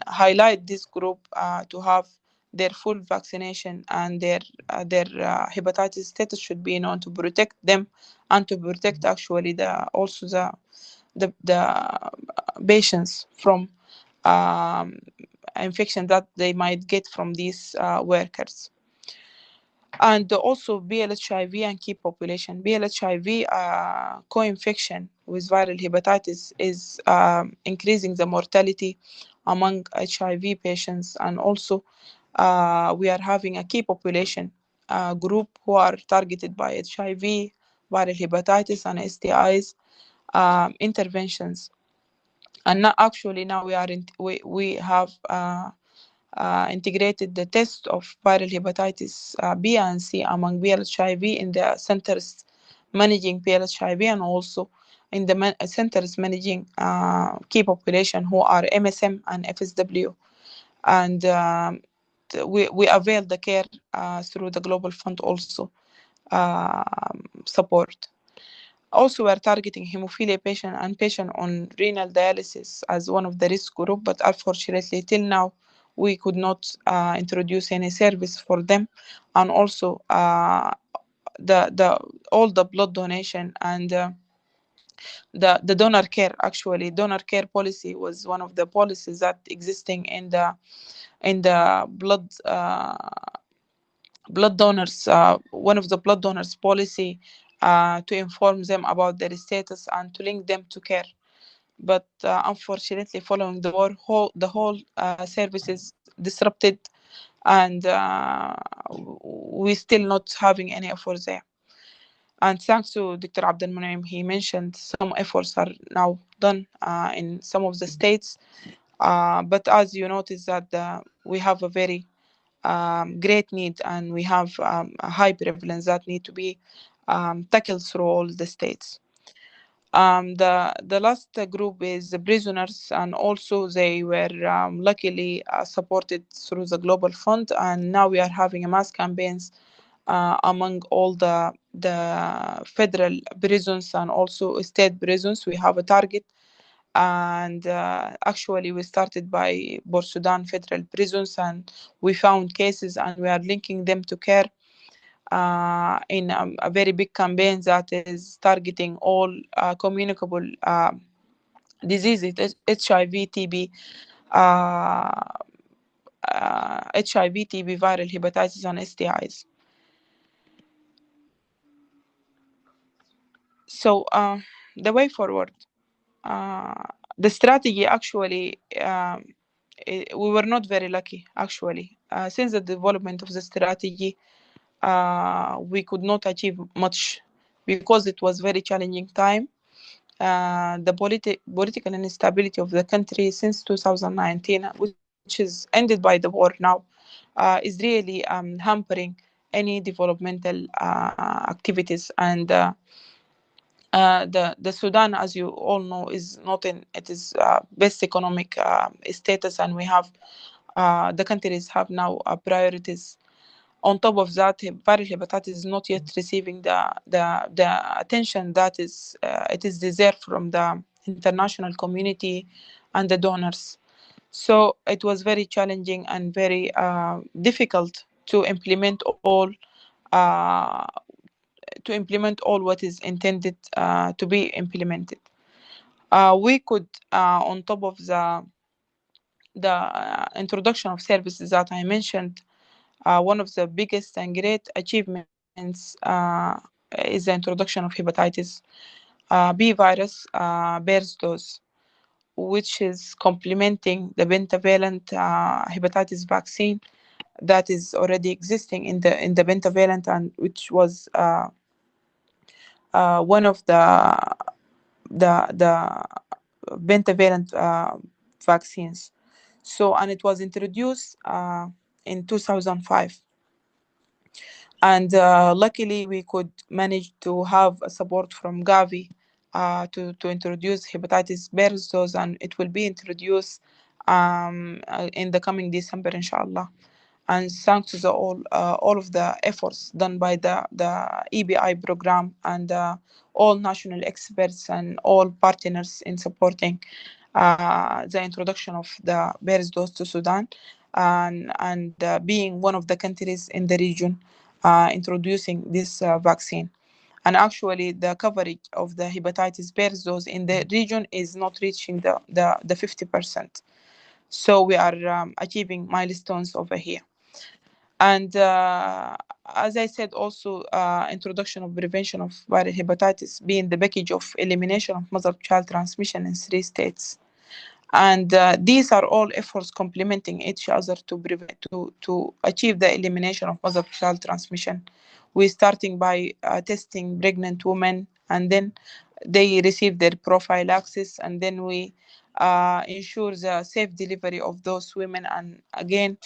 S6: highlight this group to have their full vaccination, and their hepatitis status should be known to protect them and to protect actually the patients from infection that they might get from these workers. And also BLHIV and key population. BLHIV co-infection with viral hepatitis is increasing the mortality among HIV patients, and also we are having a key population group who are targeted by HIV, viral hepatitis, and STIs interventions. And now we have integrated the test of viral hepatitis B and C among BLHIV in the centers managing BLHIV, and also in the centers managing key population who are MSM and FSW. And we avail the care through the Global Fund also support. Also, we are targeting hemophilia patient and patient on renal dialysis as one of the risk group, but unfortunately till now we could not introduce any service for them. And also all the blood donation and the donor care. Actually, donor care policy was one of the policies that existing in the blood donors, one of the blood donors policy, to inform them about their status and to link them to care. But unfortunately, following the war, the whole service is disrupted, and we still not having any efforts there. And thanks to Dr. Abdel Munaim, he mentioned some efforts are now done in some of the states. But as you notice that we have a very great need, and we have a high prevalence that need to be tackled through all the states. The last group is the prisoners, and also they were luckily supported through the Global Fund, and now we are having a mass campaigns among all the federal prisons and also state prisons. We have a target, and actually we started by Port Sudan federal prisons, and we found cases, and we are linking them to care in a very big campaign that is targeting all communicable diseases, HIV, TB, HIV, TB, viral hepatitis, and STIs. So the way forward, the strategy actually, we were not very lucky actually. Since the development of the strategy, we could not achieve much because it was very challenging time. The political instability of the country since 2019, which is ended by the war now, is really hampering any developmental activities. And the Sudan, as you all know, is not in its best economic status, and we have the countries have now priorities. On top of that, viral hepatitis is not yet receiving the attention that is it is deserved from the international community and the donors. So it was very challenging and very difficult to implement uh, all what is intended to be implemented. We could, on top of the introduction of services that I mentioned, one of the biggest and great achievements is the introduction of hepatitis B virus bears dose, which is complementing the pentavalent hepatitis vaccine that is already existing in the pentavalent, and which was one of the pentavalent vaccines. So, and it was introduced in 2005. And luckily, we could manage to have a support from Gavi to introduce hepatitis bears dose, and it will be introduced in the coming December, inshallah. And thanks to all of the efforts done by the EBI program and all national experts and all partners in supporting the introduction of the bears dose to Sudan, and being one of the countries in the region introducing this vaccine. And actually, the coverage of the hepatitis bears dose in the region is not reaching the 50%. So we are achieving milestones over here. And as I said, also introduction of prevention of viral hepatitis being the package of elimination of mother-child transmission in 3 states. And these are all efforts complementing each other to achieve the elimination of mother-child transmission. We're starting by testing pregnant women, and then they receive their prophylaxis, and then we ensure the safe delivery of those women, and again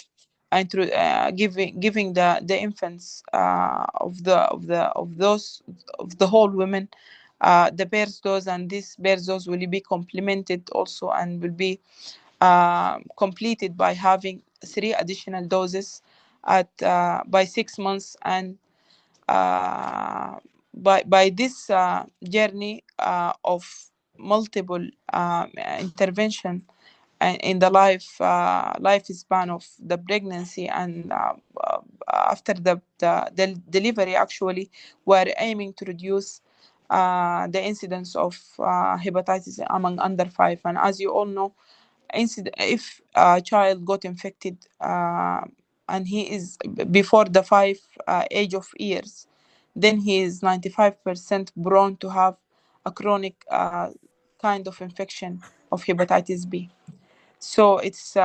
S6: giving the infants of the whole women the bears dose, and this bears dose will be complemented also and will be completed by having 3 additional doses at by 6 months. And by this journey of multiple intervention in the lifespan of the pregnancy, and after the delivery, actually, we're aiming to reduce the incidence of hepatitis among under 5. And as you all know, if a child got infected and he is before the 5 age of years, then he is 95% prone to have a chronic kind of infection of hepatitis B. So it's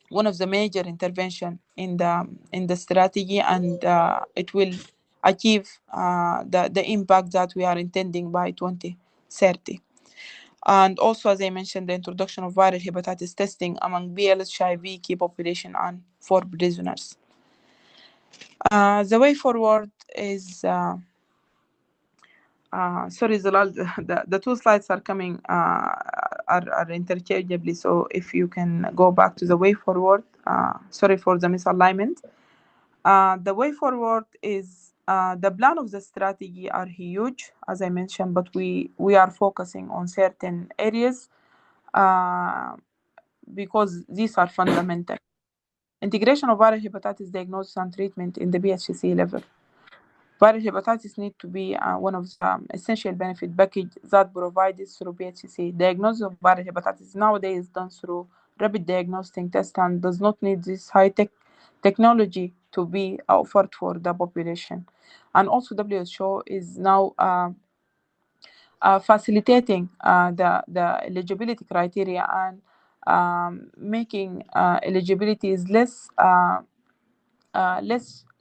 S6: one of the major intervention in the strategy, and it will achieve the impact that we are intending by 2030. And also, as I mentioned, the introduction of viral hepatitis testing among BL-HIV key population and for prisoners. The way forward is sorry, Zalal, the 2 slides are coming are interchangeably. So if you can go back to the way forward, sorry for the misalignment. The way forward is the plan of the strategy are huge, as I mentioned, but we are focusing on certain areas because these are fundamental. Integration of viral hepatitis diagnosis and treatment in the BHC level. Viral hepatitis need to be one of the essential benefit package that provided through BHC. Diagnosis of viral hepatitis nowadays is done through rapid diagnostic test and does not need this high-tech technology to be offered for the population. And also WHO is now facilitating the eligibility criteria and making eligibility is less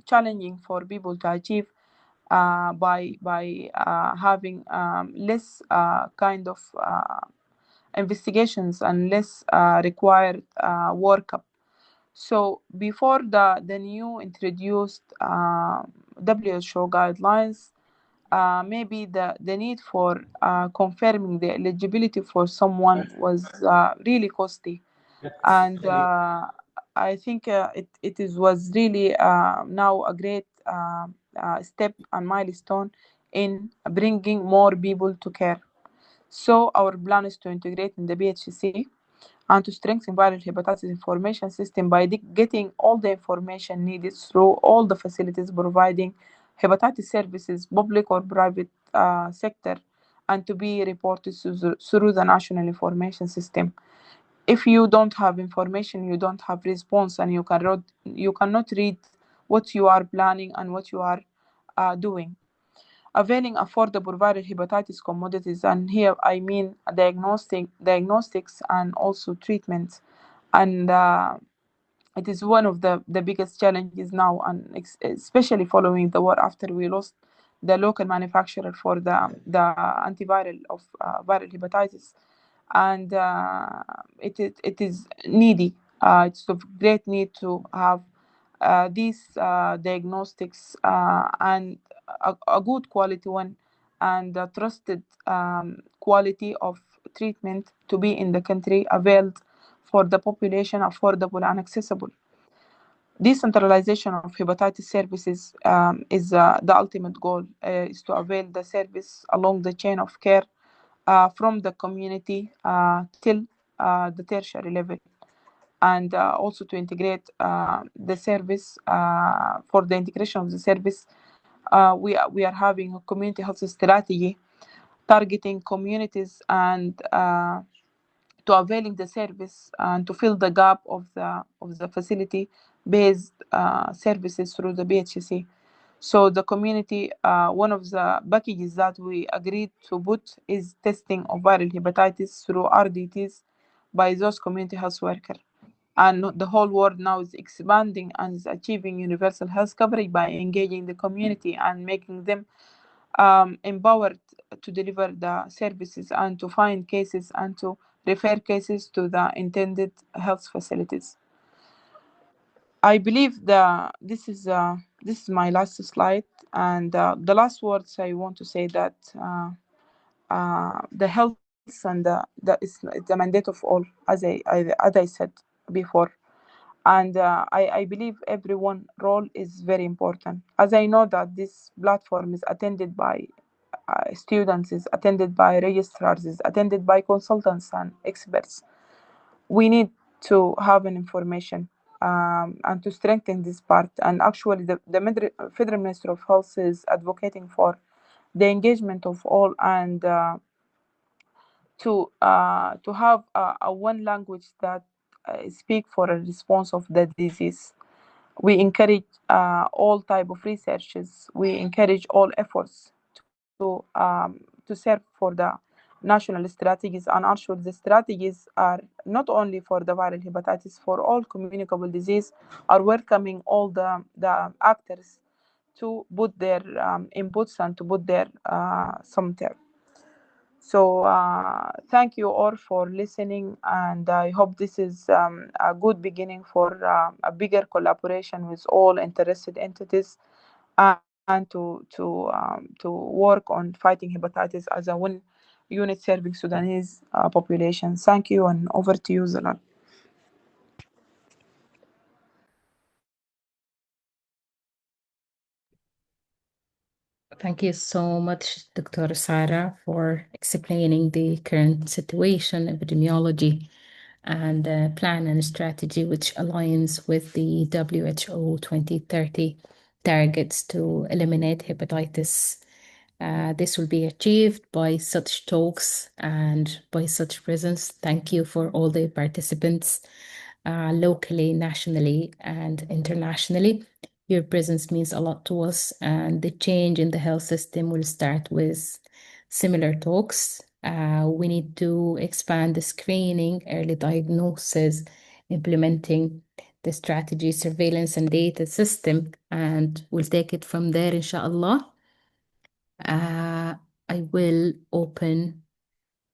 S6: challenging for people to achieve by having less kind of investigations and less required workup. So before the new introduced WHO guidelines, maybe the need for confirming the eligibility for someone was really costly, and I think was really now a great step and milestone in bringing more people to care. So our plan is to integrate in the BHC and to strengthen viral hepatitis information system by getting all the information needed through all the facilities providing hepatitis services, public or private sector, and to be reported through the national information system. If you don't have information, you don't have response, and you cannot read what you are planning and what you are doing. Availing affordable viral hepatitis commodities, and here I mean diagnostics and also treatment, and it is one of the biggest challenges now, and especially following the war, after we lost the local manufacturer for the antiviral of viral hepatitis, and it is needy. It's of great need to have these diagnostics and a good quality one and a trusted quality of treatment to be in the country, availed for the population, affordable and accessible. Decentralization of hepatitis services is the ultimate goal, is to avail the service along the chain of care from the community till the tertiary level, and also to integrate the service. For the integration of the service, we are having a community health strategy targeting communities and to availing the service and to fill the gap of the facility based services through the BHC. So the community, one of the packages that we agreed to put is testing of viral hepatitis through RDTs by those community health workers. And the whole world now is expanding and is achieving universal health coverage by engaging the community and making them empowered to deliver the services and to find cases and to refer cases to the intended health facilities. I believe this is my last slide, and the last words I want to say that the health and it's the mandate of all, as I said before, and I believe everyone's role is very important. As I know that this platform is attended by students, is attended by registrars, is attended by consultants and experts. We need to have an information and to strengthen this part. And actually, the Federal Minister of Health is advocating for the engagement of all and to have a one language that speak for a response of the disease. We encourage all type of researches. We encourage all efforts to serve for the national strategies, and actually the strategies are not only for the viral hepatitis, for all communicable disease, are welcoming all the actors to put their inputs and to put their something. So thank you all for listening, and I hope this is a good beginning for a bigger collaboration with all interested entities and to work on fighting hepatitis as a one unit serving Sudanese population. Thank you, and over to you, Zalal.
S1: Thank you so much, Dr. Sarah, for explaining the current situation, epidemiology, and plan and strategy which aligns with the WHO 2030 targets to eliminate hepatitis. This will be achieved by such talks and by such presence. Thank you for all the participants, locally, nationally, and internationally. Your presence means a lot to us, and the change in the health system will start with similar talks. We need to expand the screening, early diagnosis, implementing the strategy, surveillance, and data system, and we'll take it from there, inshallah. I will open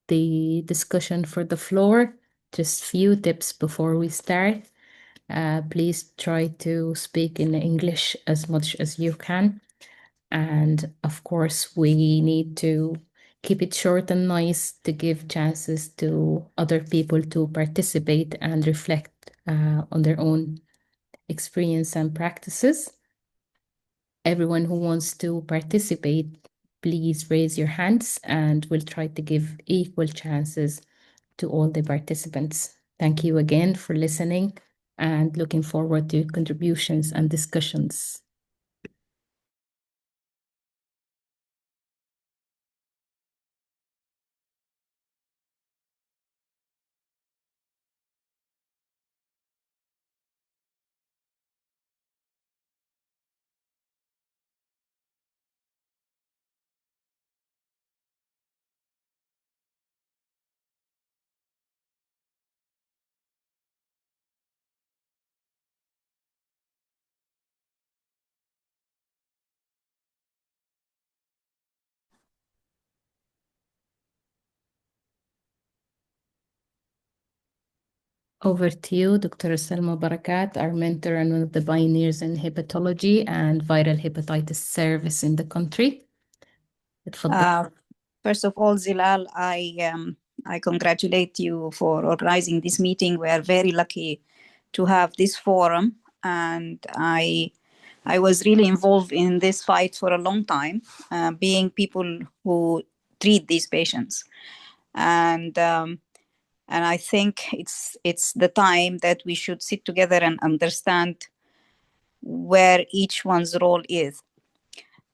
S1: the discussion for the floor. Just few tips before we start. Please try to speak in English as much as you can. And of course, we need to keep it short and nice to give chances to other people to participate and reflect on their own experience and practices. Everyone who wants to participate, please raise your hands and we'll try to give equal chances to all the participants. Thank you again for listening and looking forward to contributions and discussions. Over to you, Dr. Salma Barakat, our mentor and one of the pioneers in hepatology and viral hepatitis service in the country.
S7: First of all, Zilal, I congratulate you for organizing this meeting. We are very lucky to have this forum, and I was really involved in this fight for a long time, being people who treat these patients, and I think it's the time that we should sit together and understand where each one's role is.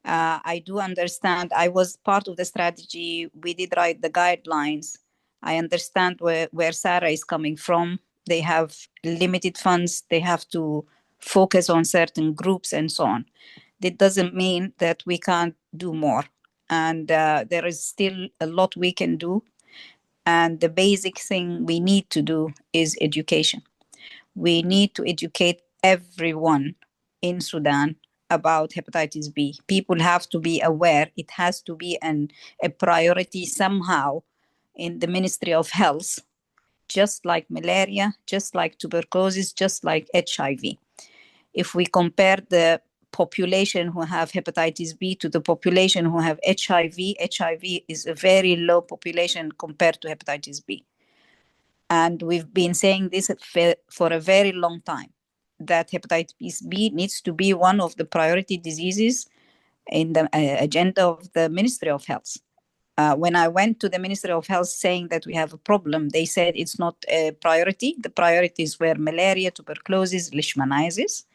S7: I do understand. I was part of the strategy. We did write the guidelines. I understand where Sarah is coming from. They have limited funds. They have to focus on certain groups and so on. That doesn't mean that we can't do more. And there is still a lot we can do. And the basic thing we need to do is education. We need to educate everyone in Sudan about hepatitis B. People have to be aware. It has to be a priority somehow in the Ministry of Health, just like malaria, just like tuberculosis, just like HIV. If we compare the population who have hepatitis B to the population who have HIV, HIV is a very low population compared to hepatitis B. And we've been saying this for a very long time, that hepatitis B needs to be one of the priority diseases in the agenda of the Ministry of Health. When I went to the Ministry of Health saying that we have a problem, they said it's not a priority. The priorities were malaria, tuberculosis, leishmaniasis,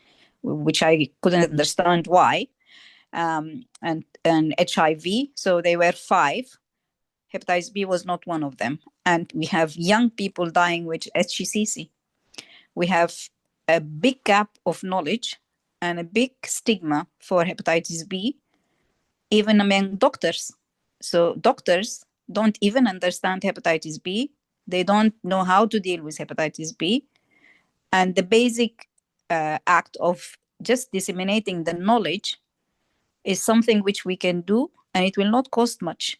S7: which I couldn't understand why, and HIV. So they were 5. Hepatitis B was not one of them. And we have young people dying with HCC. We have a big gap of knowledge and a big stigma for hepatitis B, even among doctors. So doctors don't even understand hepatitis B. They don't know how to deal with hepatitis B. And the basic act of just disseminating the knowledge is something which we can do, and it will not cost much.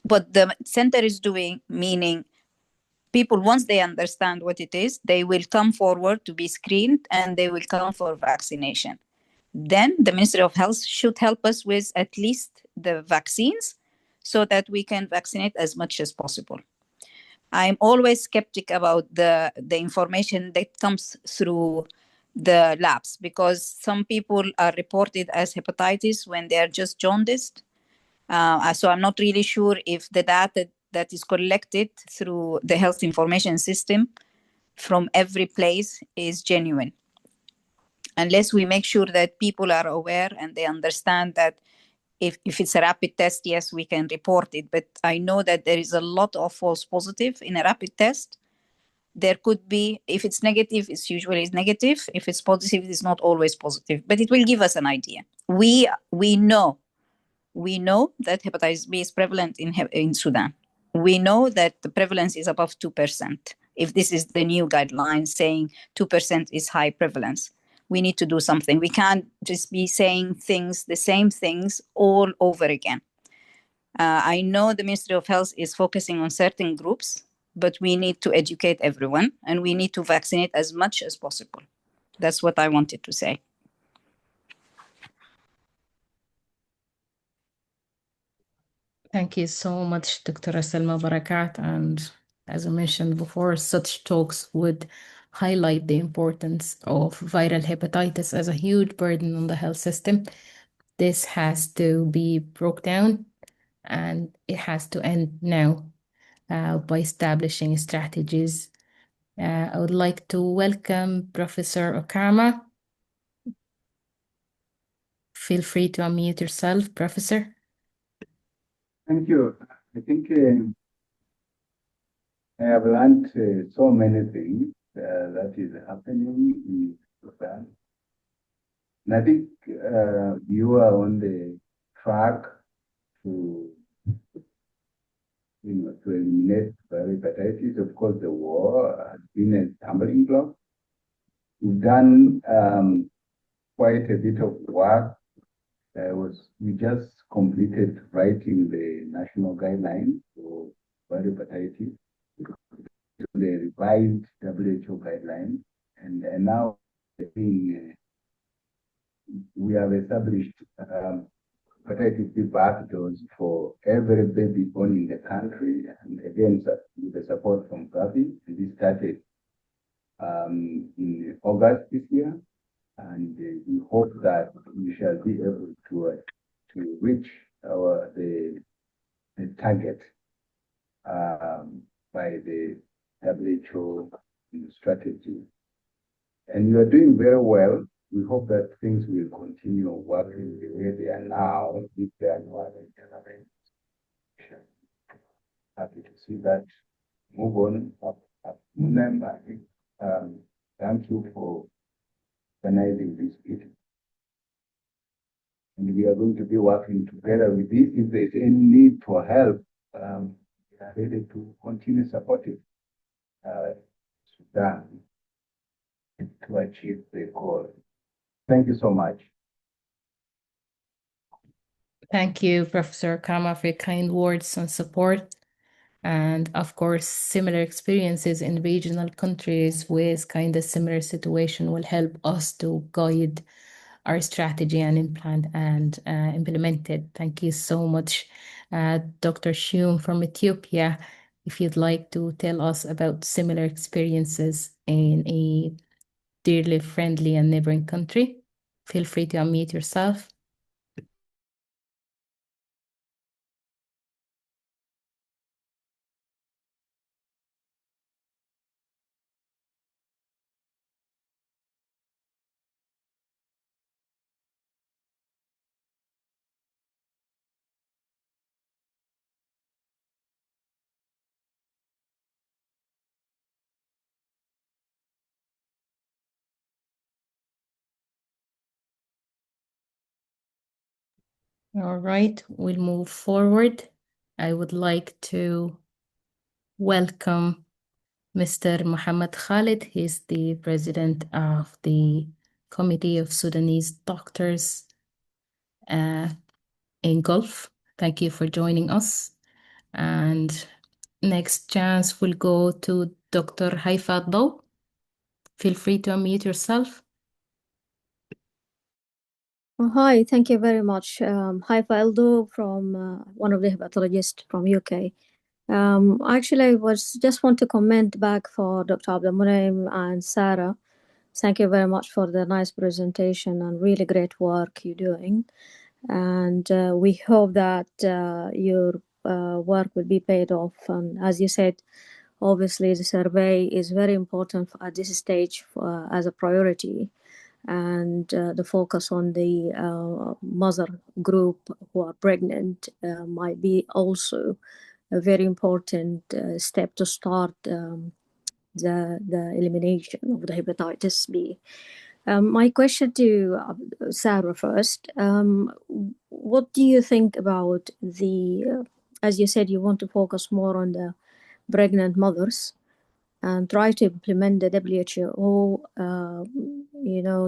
S7: What the center is doing, meaning people, once they understand what it is, they will come forward to be screened and they will come for vaccination. Then the Ministry of Health should help us with at least the vaccines so that we can vaccinate as much as possible. I'm always skeptic about the information that comes through the labs, because some people are reported as hepatitis when they are just jaundiced. So I'm not really sure if the data that is collected through the health information system from every place is genuine. Unless we make sure that people are aware and they understand that if it's a rapid test, yes, we can report it. But I know that there is a lot of false positive in a rapid test. There could be, if it's negative, it's usually negative. If it's positive, it's not always positive, but it will give us an idea. We know We know that hepatitis B is prevalent in Sudan. We know that the prevalence is above 2%. If this is the new guideline saying 2% is high prevalence, we need to do something. We can't just be saying the same things all over again. I know the Ministry of Health is focusing on certain groups, but we need to educate everyone and we need to vaccinate as much as possible. That's what I wanted to say.
S1: Thank you so much, Dr. Salma Barakat. And as I mentioned before, such talks would highlight the importance of viral hepatitis as a huge burden on the health system. This has to be broke down and it has to end now by establishing strategies. I would like to welcome Professor Okama. Feel free to unmute yourself, Professor.
S8: Thank you. I think I have learned so many things that is happening in Sudan. And I think you are on the track to, to eliminate hepatitis. Of course, the war has been a stumbling block. We've done quite a bit of work. We just completed writing the national guidelines for hepatitis, the revised WHO guidelines, and now we have established hepatitis B birth dose for every baby born in the country, and again with the support from Gavi. This started in August this year, and we hope that we shall be able to reach the target by the WHO strategy. And you are doing very well. We hope that things will continue working the way they are now with the annual generation. Happy to see that move on up. Thank you for organizing this meeting. And we are going to be working together with this. If there's any need for help, we are ready to continue supporting Sudan to achieve the goal. Thank you so much.
S1: Thank you, Professor Kama, for your kind words and support. And of course, similar experiences in regional countries with kind of similar situation will help us to guide our strategy and implement it. Thank you so much. Dr. Shum from Ethiopia, if you'd like to tell us about similar experiences in a dearly friendly and neighboring country, feel free to unmute yourself. All right, we'll move forward. I would like to welcome Mr. Mohammed Khalid. He's the president of the Committee of Sudanese Doctors in Gulf. Thank you for joining us. And next chance will go to Dr. Haifa Daw. Feel free to unmute yourself.
S9: Hi, thank you very much. Haifa Eldo from one of the hepatologists from UK. Actually, I just want to comment back for Dr. Abdelmunaim and Sarah. Thank you very much for the nice presentation and really great work you're doing. And we hope that your work will be paid off. And as you said, obviously the survey is very important at this stage as a priority. And the focus on the mother group who are pregnant might be also a very important step to start the elimination of the hepatitis B. My question to Sarah first. What do you think about the, as you said, you want to focus more on the pregnant mothers and try to implement the WHO,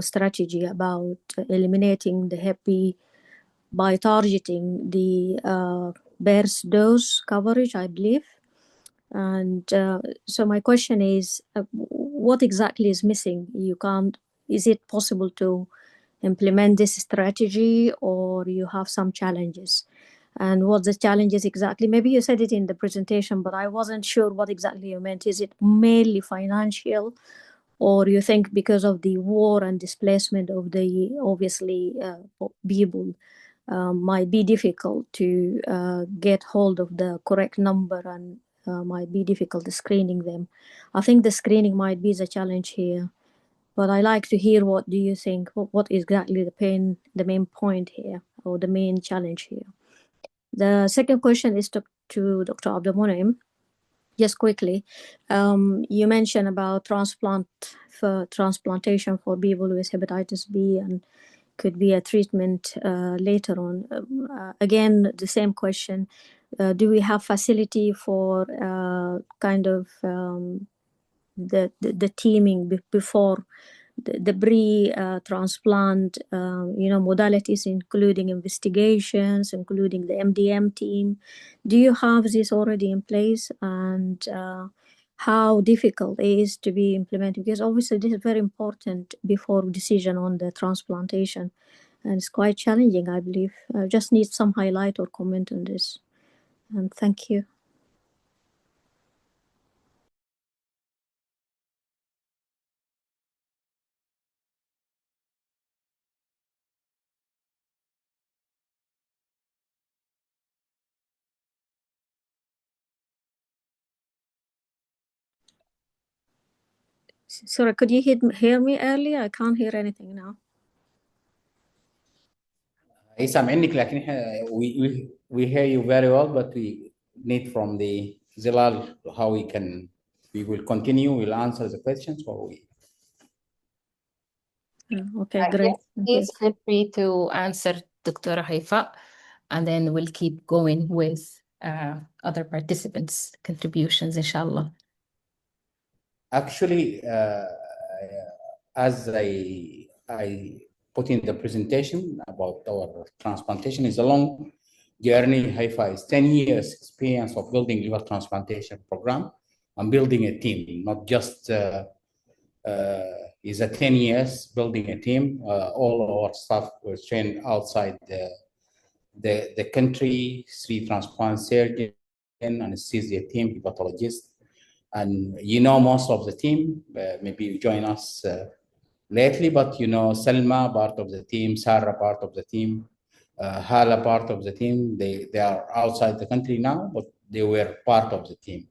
S9: strategy about eliminating the Hep B by targeting the birth dose coverage, I believe. And so my question is, what exactly is missing? Is it possible to implement this strategy, or you have some challenges? And what the challenges exactly? Maybe you said it in the presentation, but I wasn't sure what exactly you meant. Is it mainly financial, or you think because of the war and displacement of the obviously people might be difficult to get hold of the correct number and might be difficult screening them? I think the screening might be the challenge here, but I like to hear what do you think, what exactly the main point here, or the main challenge here. The second question is to Dr. Abdelmonem. Just quickly, you mentioned about transplantation for people with hepatitis B, and could be a treatment later on. Again, the same question. Do we have facility for kind of the teaming before the pre-transplant, modalities, including investigations, including the MDM team? Do you have this already in place? And how difficult it is to be implemented? Because obviously this is very important before decision on the transplantation. And it's quite challenging, I believe. I just need some highlight or comment on this. And thank you. Sorry, could you hear me earlier? I can't hear anything now.
S2: سامعينك لكن احنا we hear you very well, but we need from the Zilal how we will continue. We'll answer the questions or we.
S9: Okay, great.
S1: Yes, please feel free to answer Dr. Haifa, and then we'll keep going with other participants' contributions, inshallah.
S2: Actually, as I put in the presentation about our transplantation, is a long journey. Haifa is 10 years experience of building liver transplantation program and building a team, not just is a 10 years building a team. All our staff were trained outside the country, 3 transplant surgeon, anesthesia team, hepatologist. And most of the team, maybe you join us lately, but Selma, part of the team, Sarah, part of the team, Hala, part of the team. They are outside the country now, but they were part of the team.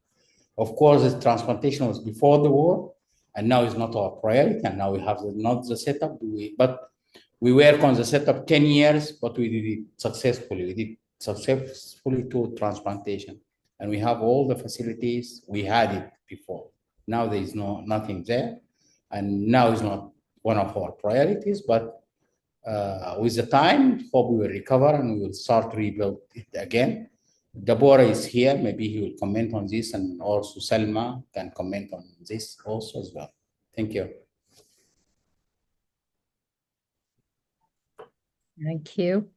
S2: Of course, the transplantation was before the war, and now it's not our priority, and now we have not the setup. But we work on the setup 10 years, but we did it successfully. We did successfully 2 transplantation, and we have all the facilities. We had it before. Now there is nothing there, and now it's not one of our priorities, but with the time, hope we will recover and we will start to rebuild it again. Deborah is here. Maybe he will comment on this, and also Selma can comment on this also as well. Thank you.
S1: Thank you.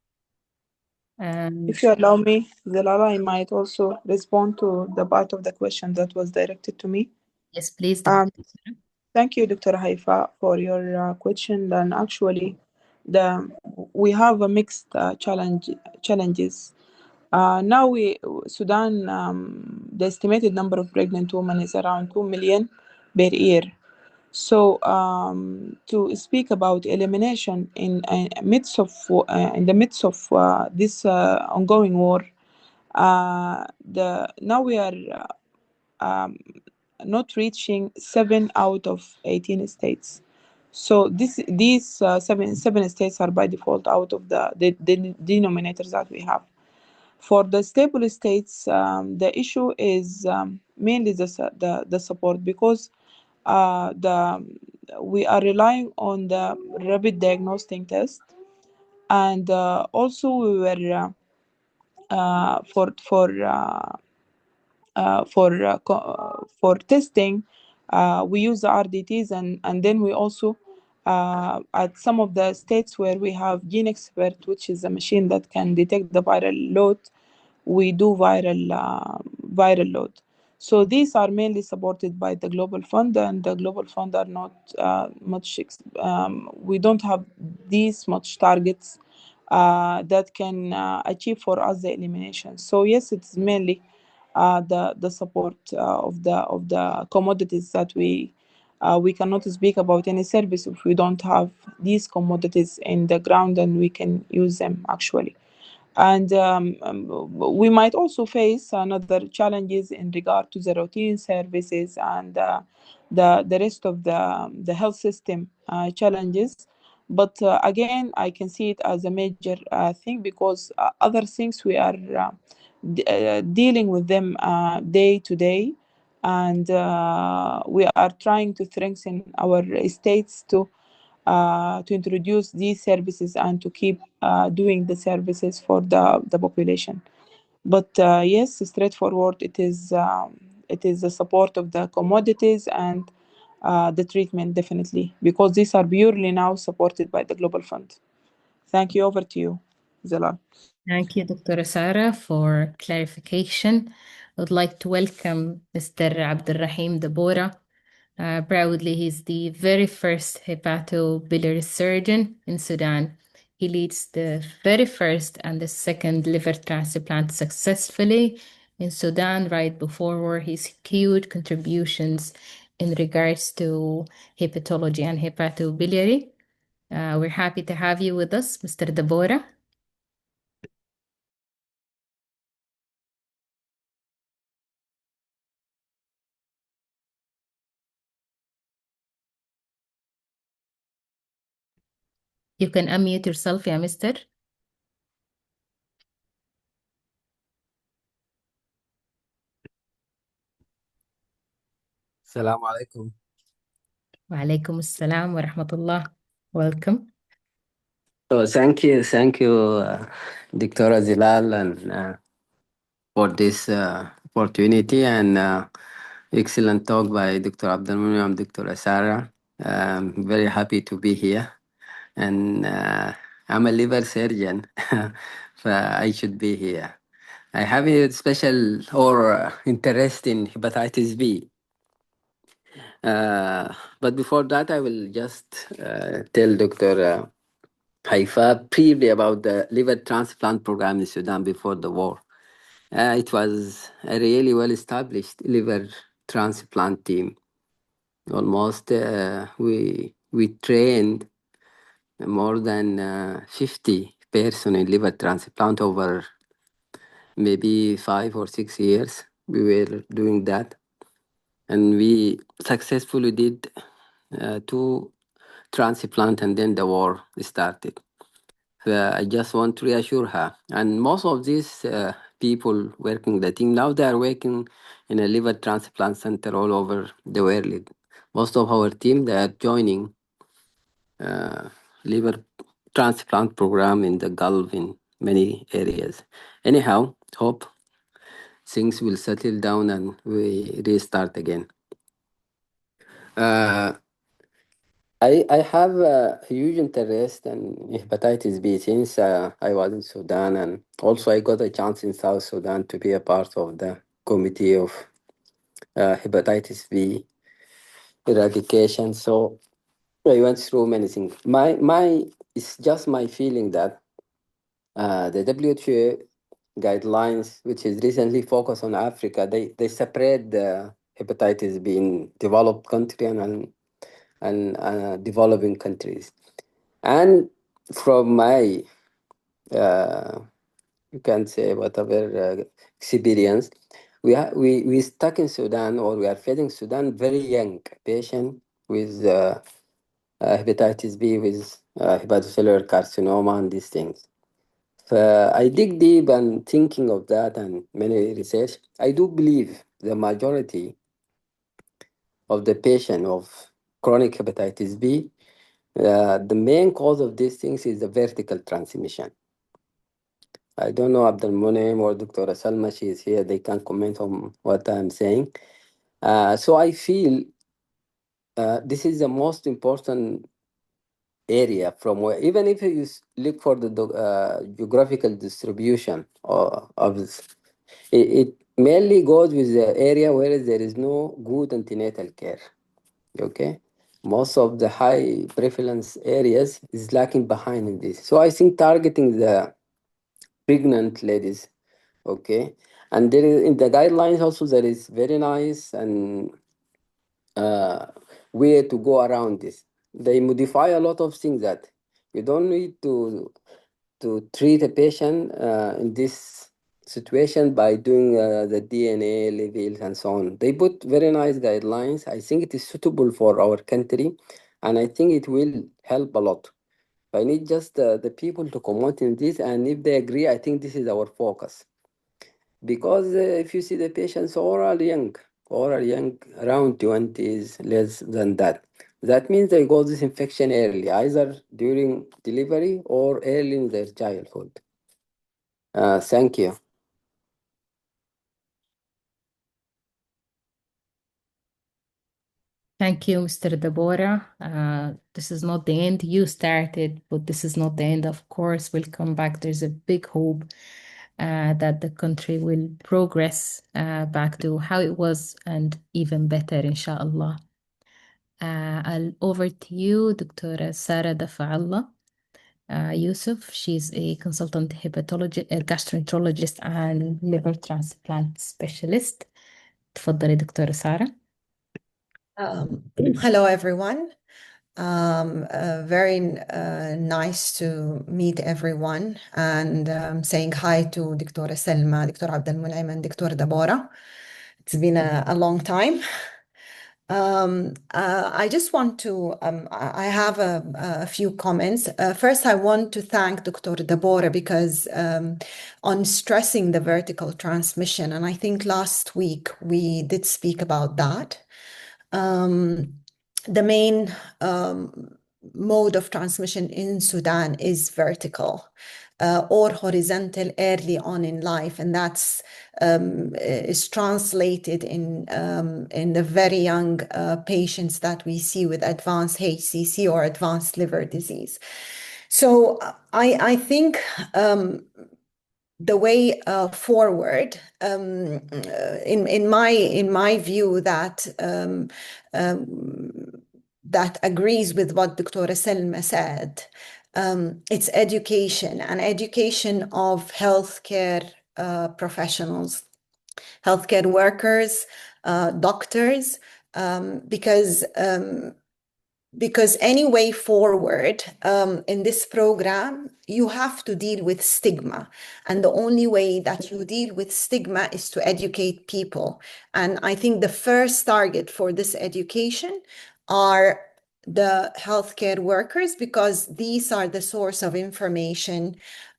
S6: If you allow me, Zilala, I might also respond to the part of the question that was directed to me.
S1: Yes, please.
S6: Thank you, Dr. Haifa, for your question. And actually, we have a mixed challenges. Now Sudan, the estimated number of pregnant women is around 2 million per year. So to speak about elimination in the midst of this ongoing war, now we are not reaching 7 out of 18 states. So these 7 states are by default out of the denominators that we have. For the stable states, the issue is mainly the support, because we are relying on the rapid diagnostic test, and also we were for testing, we use the RDTs, and then we also at some of the states where we have Gene Expert, which is a machine that can detect the viral load, we do viral load. So these are mainly supported by the Global Fund, and the Global Fund are not we don't have these much targets that can achieve for us the elimination. So yes, it's mainly the support of the commodities that we cannot speak about any service if we don't have these commodities in the ground and we can use them actually. And we might also face another challenges in regard to the routine services and the rest of the health system challenges. But again, I can see it as a major thing, because other things we are dealing with them day to day, and we are trying to strengthen our states to introduce these services and to keep doing the services for the population. But yes, straightforward, it is the support of the commodities and the treatment, definitely, because these are purely now supported by the Global Fund. Thank you. Over to you, Zalal.
S1: Thank you, Dr. Sarah, for clarification. I would like to welcome Mr. Abdulrahim Dabora. Proudly, he's the very first hepatobiliary surgeon in Sudan. He leads the very first and the second liver transplant successfully in Sudan right before war. His huge contributions in regards to hepatology and hepatobiliary. We're happy to have you with us, Mr. Dabora. You can unmute yourself, yeah, mister.
S10: Assalamu alaikum.
S1: Wa alaikum assalam wa rahmatullah. Welcome.
S10: So thank you, Dr. Zilal, and for this opportunity, and excellent talk by Dr. Abdulmunim and Dr. Sarah. I'm very happy to be here, and I'm a liver surgeon, so I should be here. I have a special or interest in hepatitis B. But before that, I will just tell Dr. Haifa briefly about the liver transplant program in Sudan before the war. It was a really well-established liver transplant team. Almost we trained more than 50 person in liver transplant over maybe 5 or 6 years. We were doing that, and we successfully did 2 transplant, and then the war started. I just want to reassure her. And most of these people working the team now, they are working in a liver transplant center all over the world. Most of our team, they are joining liver transplant program in the Gulf in many areas. Anyhow, hope things will settle down and we restart again. I have a huge interest in hepatitis B since I was in Sudan, and also I got a chance in South Sudan to be a part of the committee of hepatitis B eradication. So I went through many things. It's just my feeling that the WHO guidelines, which is recently focused on Africa, they separate the hepatitis B in developed country and developing countries. And from my, you can say whatever experience, we stuck in Sudan, or we are feeding Sudan very young patient with hepatitis B, with hepatocellular carcinoma and these things. So I dig deep and thinking of that and many research. I do believe the majority of the patient of chronic hepatitis B, the main cause of these things is the vertical transmission. I don't know Abdul Munim or Dr. Salma, she is here, they can comment on what I'm saying. So I feel this is the most important area from where, even if you look for the geographical distribution of this, it mainly goes with the area where there is no good antenatal care. Okay, most of the high prevalence areas is lacking behind in this. So I think targeting the pregnant ladies, okay, and there is in the guidelines also there is very nice and way to go around this. They modify a lot of things that you don't need to treat a patient in this situation by doing the DNA levels and so on. They put very nice guidelines. I think it is suitable for our country, and I think it will help a lot. I need just the people to comment in this, and if they agree, I think this is our focus. Because if you see the patients oral young, around 20s, less than that. That means they got this infection early, either during delivery or early in their childhood. Thank you.
S1: Thank you, Mr. Deborah. This is not the end. You started, but this is not the end. Of course, we'll come back. There's a big hope that the country will progress back to how it was and even better, inshallah. I'll over to you, Dr. Sarah Dafa'allah Yusuf. She's a consultant gastroenterologist and liver transplant specialist. تفضلي دكتورة سارة.
S11: Hello, everyone. Very nice to meet everyone, and saying hi to Dr. Selma, Dr. Abdul Munim, and Dr. Deborah. It's been a long time. I just want to, I have a few comments. First, I want to thank Dr. Deborah because on stressing the vertical transmission, and I think last week we did speak about that. The main mode of transmission in Sudan is vertical or horizontal early on in life, and that's is translated in the very young patients that we see with advanced HCC or advanced liver disease. So I think the way forward, in my view, that that agrees with what Dr. Selma said. It's education and education of healthcare professionals, healthcare workers, doctors, because any way forward in this program, you have to deal with stigma. And the only way that you deal with stigma is to educate people. And I think the first target for this education are the healthcare workers, because these are the source of information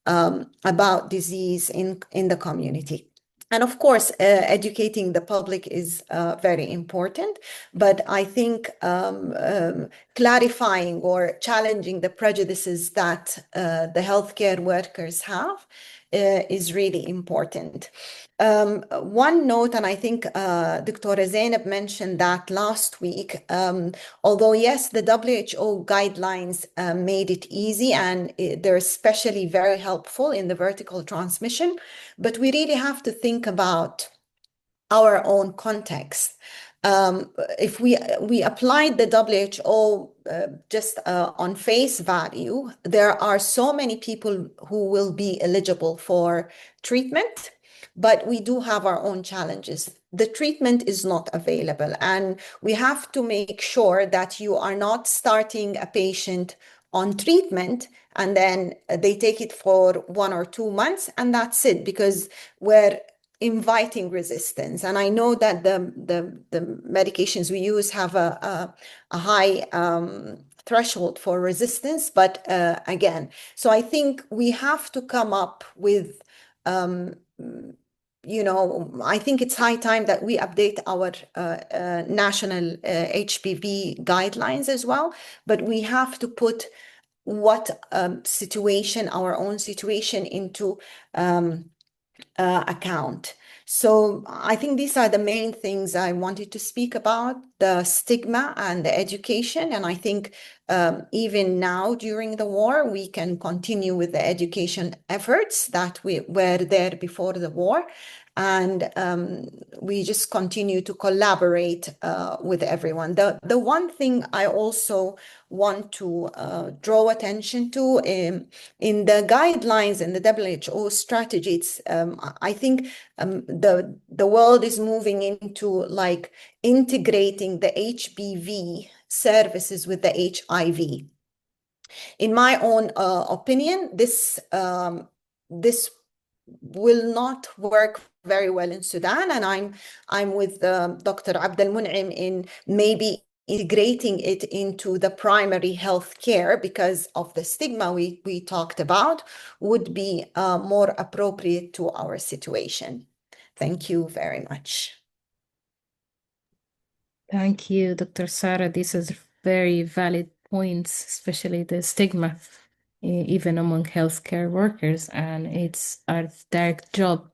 S11: about disease in the community. And of course, educating the public is very important, but I think clarifying or challenging the prejudices that the healthcare workers have is really important. One note, and I think Dr. Zainab mentioned that last week, although yes, the WHO guidelines made it easy and they're especially very helpful in the vertical transmission, but we really have to think about our own context. If we applied the WHO just on face value, there are so many people who will be eligible for treatment, but we do have our own challenges. The treatment is not available, and we have to make sure that you are not starting a patient on treatment and then they take it for 1 or 2 months and that's it, because we're inviting resistance. And I know that the medications we use have a high threshold for resistance, but again, so I think we have to come up with you know, I think it's high time that we update our national HPV guidelines as well, but we have to put what situation, our own situation, into account. So I think these are the main things I wanted to speak about, the stigma and the education. And I think even now during the war, we can continue with the education efforts that we were there before the war. And we just continue to collaborate with everyone. The one thing I also want to draw attention to in the guidelines and the WHO strategies, I think the world is moving into like integrating the HBV services with the HIV. In my own opinion, this will not work very well in Sudan, and I'm with Dr. Abdel Mun'im in maybe integrating it into the primary health care because of the stigma we talked about would be more appropriate to our situation. Thank you very much.
S1: Thank you, Dr. Sarah. This is very valid points, especially the stigma, even among healthcare workers. And it's our direct job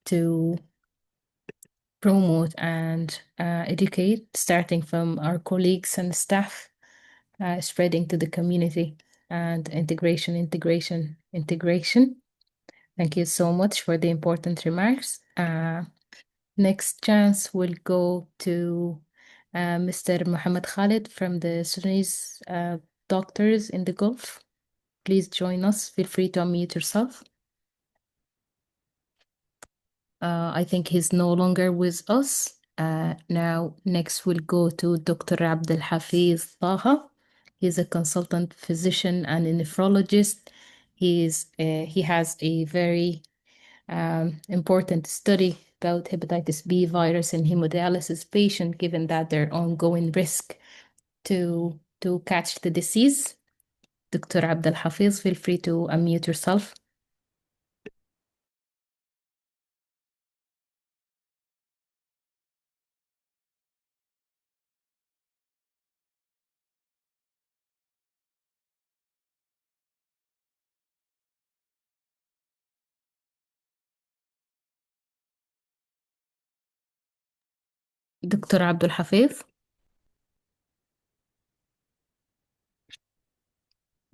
S1: to promote and educate, starting from our colleagues and staff, spreading to the community, and integration. Thank you so much for the important remarks. Next chance will go to Mr. Mohammed Khalid from the Sudanese doctors in the Gulf. Please join us. Feel free to unmute yourself. I think he's no longer with us. Now, next we'll go to Dr. Abdel Hafiz Taha. He's a consultant physician and a nephrologist. He has a very important study about hepatitis B virus in hemodialysis patient, given that their ongoing risk to catch the disease. Dr. Abdel Hafiz, feel free to unmute yourself. Dr. Abdul Hafiz.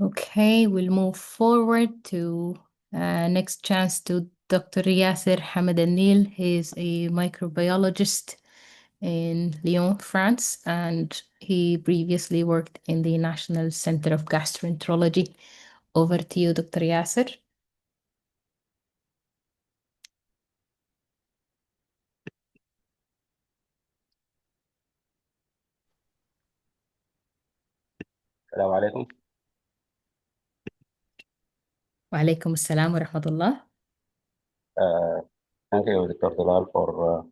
S1: Okay, we'll move forward to next chance to Dr. Yasser Hamad Al-Nil. He is a microbiologist in Lyon, France, and he previously worked in the National Center of Gastroenterology. Over to you, Dr. Yasser.
S12: السلام عليكم.
S1: وعليكم السلام ورحمة الله.
S12: Thank you, Dr. Dalal, for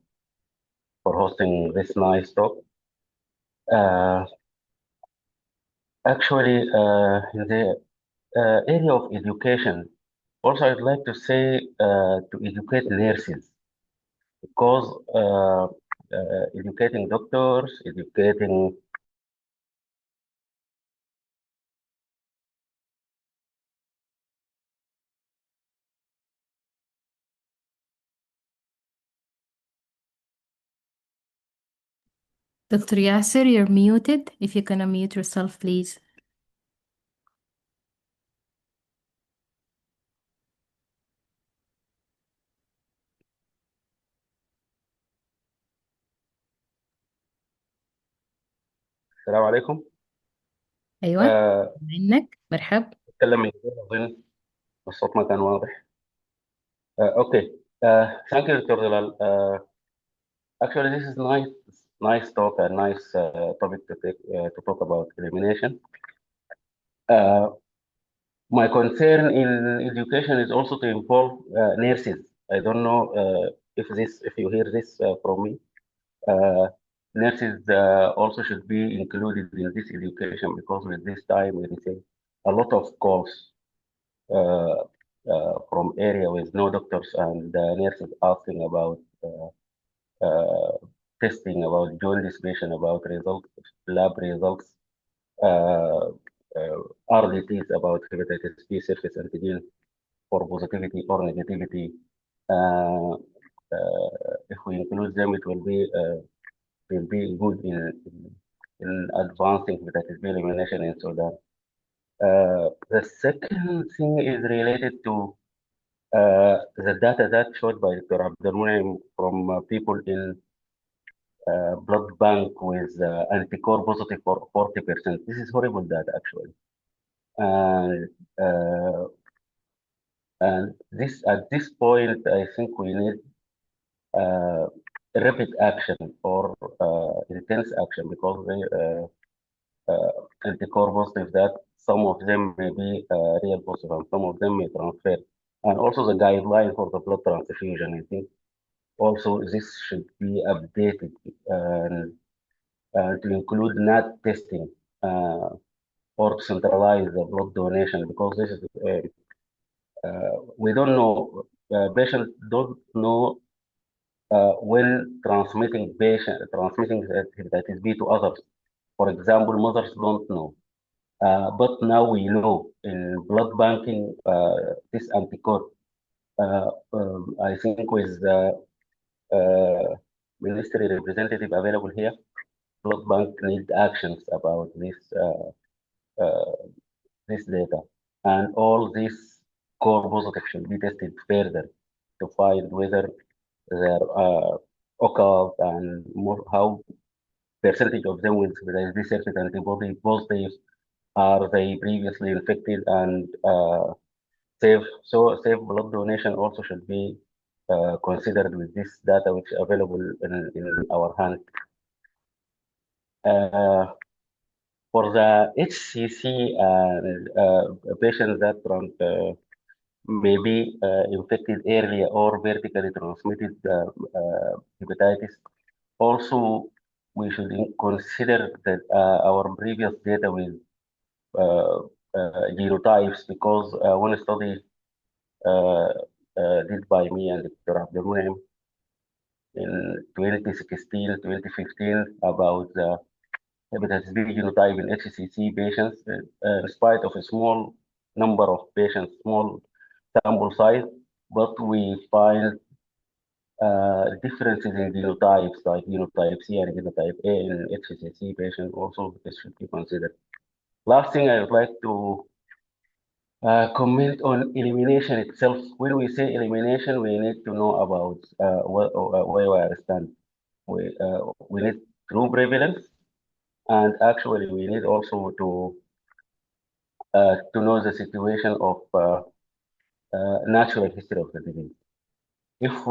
S12: hosting this nice talk. Actually, in the area of education, also I'd like to say to educate nurses, because educating doctors, educating
S1: Dr. Yasser, you're muted. If you can unmute yourself, please.
S12: السلام عليكم.
S1: أيوة منك مرحب.
S12: اتكلم من غير أظن الصوت ما كان واضح. Okay. Thank you, Dr. Dalal. Actually, this is nice talk and nice topic to talk about elimination. My concern in education is also to involve nurses. I don't know if you hear this from me. Nurses also should be included in this education, because with this time we receive a lot of calls from area with no doctors and nurses asking about testing, about jaundice patient, about results, lab results, RDTs about hepatitis B surface antigen for positivity or negativity. If we include them, it will be good in advancing hepatitis B elimination in Sudan. The second thing is related to the data that showed by Dr. Abdelmunem from people in blood bank with anticore positive for 40%. This is horrible data actually. And this at this point, I think we need rapid action or intense action because they anticore positive that some of them may be real positive and some of them may transfer. And also the guideline for the blood transfusion, I think also this should be updated to include NAT testing or to centralize the blood donation because this is we don't know patients don't know when transmitting hepatitis B to others. For example, mothers don't know. But now we know in blood banking this anticore. I think with the ministry representative available here, blood bank need actions about this data, and all these core positive should be tested further to find whether their occult and more, how percentage of them with hepatitis B surface antibody positive are they previously infected and safe blood donation also should be considered with this data which is available in our hand. For the HCC patients that may be infected earlier or vertically transmitted hepatitis, also we should consider that our previous data with genotypes because one study did by me and Dr. Abdelmunem in 2016, 2015 about the hepatitis B genotype in HCC patients, in spite of a small number of patients, small sample size, but we find differences in genotypes like genotype C and genotype A in HCC patients. Also, this should be considered. Last thing I would like to comment on elimination itself. When we say elimination, we need to know about where we stand. We need true prevalence, and actually we need also to know the situation of natural history of the disease. If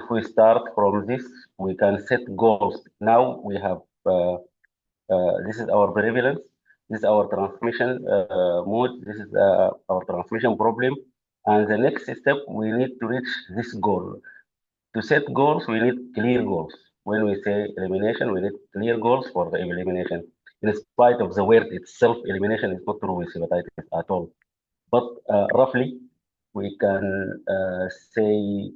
S12: we start from this, we can set goals. Now we have this is our prevalence, this is our transmission mode, this is our transmission problem, and the next step we need to reach this goal. To set goals, we need clear goals. When we say elimination, we need clear goals for the elimination. In spite of the word itself, elimination is not true with hepatitis at all. But roughly, we can say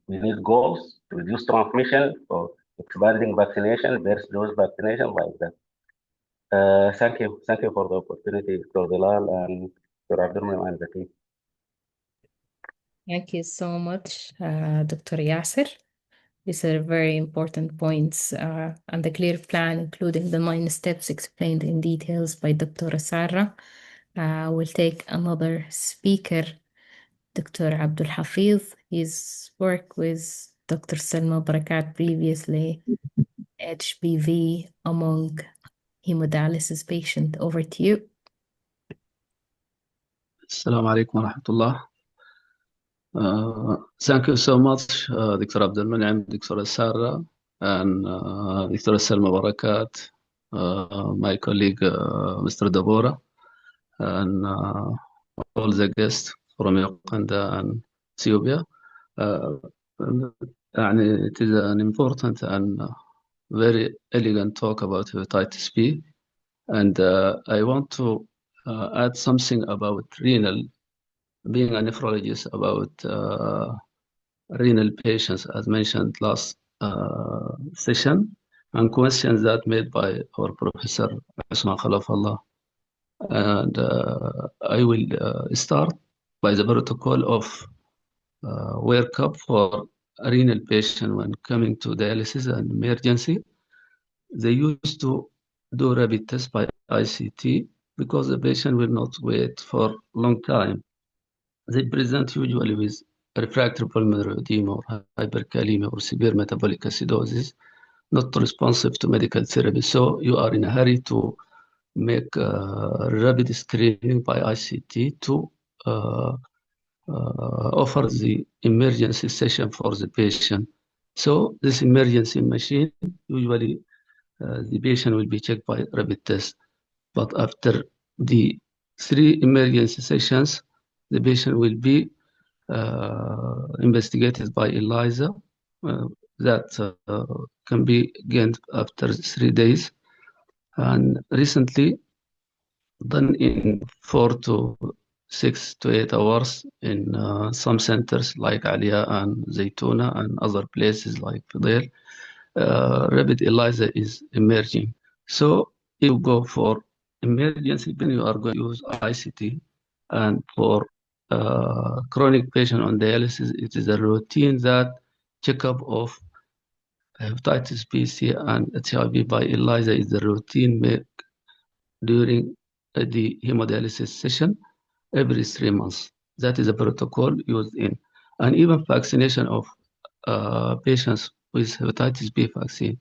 S12: we need goals to reduce transmission for expanding vaccination, first dose vaccination, like that. Thank you for the opportunity, Dr. Bilal and Dr. Abdulmunem and the team.
S1: Thank you so much, Dr. Yasser. These are very important points and the clear plan, including the 9 steps explained in details by Dr. Sarah. We'll take another speaker, Dr. Abdul Hafiz. He's worked with Dr. Salma Barakat previously, HBV among hemodialysis patients. Over to you.
S13: Assalamu alaikum wa rahmatullah. Thank you so much, Dr. Abdelmunem, Dr. Sarah, and Dr. Salma Barakat, my colleague, Mr. Dabora, and all the guests from Uganda and Ethiopia. It is an important and very elegant talk about hepatitis B, and I want to add something about renal being a nephrologist, about renal patients, as mentioned last session, and questions that made by our Professor Usman Khalafallah. And I will start by the protocol of workup for a renal patient when coming to dialysis and emergency. They used to do rapid test by ICT because the patient will not wait for a long time. They present usually with refractory pulmonary edema or hyperkalemia or severe metabolic acidosis, not responsive to medical therapy. So you are in a hurry to make rapid screening by ICT to offer the emergency session for the patient. So this emergency machine, usually the patient will be checked by rapid test. But after the 3 emergency sessions, the patient will be investigated by ELISA that can be gained after 3 days. And recently done in 4 to 6 to 8 hours in some centers like Alia and Zaytuna and other places like Fidel. Rapid ELISA is emerging. So if you go for emergency, then you are going to use ICT. And for chronic patient on dialysis, it is a routine that checkup of hepatitis B, C, and HIV by ELISA is the routine made during the hemodialysis session every 3 months. That is a protocol used in. And even vaccination of patients with hepatitis B vaccine,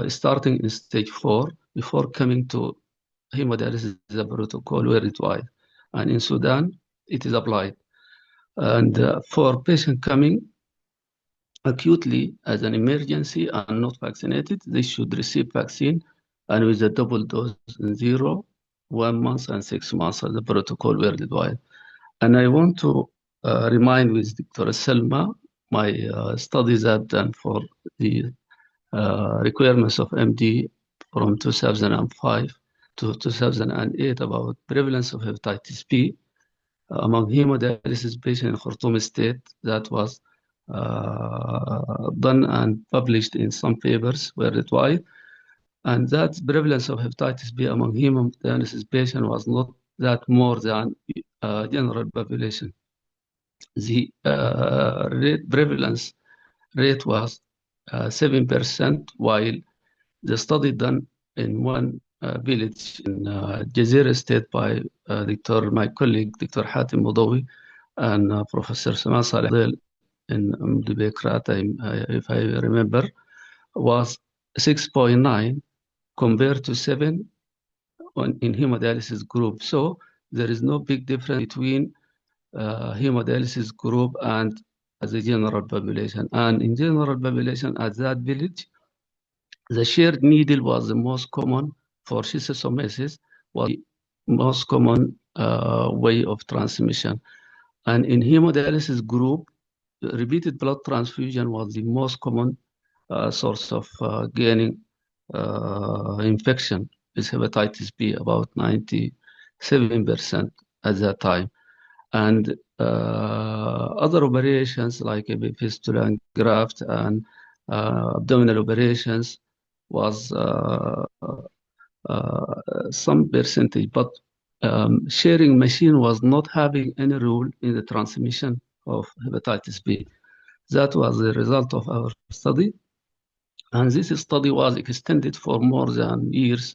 S13: starting in stage 4, before coming to hemodialysis is a protocol worldwide. And in Sudan, it is applied. And for patient coming acutely as an emergency and not vaccinated, they should receive vaccine and with a double dose in 0, 1 month, and 6 months as a protocol worldwide. And I want to remind with Dr. Selma my studies I've done for the requirements of MD from 2005 to 2008 about prevalence of hepatitis B among hemodialysis patients in Khartoum state. That was done and published in some papers worldwide. And that prevalence of hepatitis B among hemodialysis patients was not that more than general population. The prevalence rate was 7%, while the study done in one village in Jazeera State by my colleague, Dr. Hatim Mudawi, and Professor Saman Saleh in Bekrat, if I remember, was 6.9 compared to 7 in hemodialysis group. So there is no big difference between hemodialysis group and the general population. And in general population at that village, the shared needle was the most common for schistosomiasis, was the most common way of transmission. And in hemodialysis group, repeated blood transfusion was the most common source of gaining infection with hepatitis B, about 97% at that time. And other operations like fistula and graft and abdominal operations was some percentage, but sharing machine was not having any role in the transmission of hepatitis B. That was the result of our study. And this study was extended for more than years.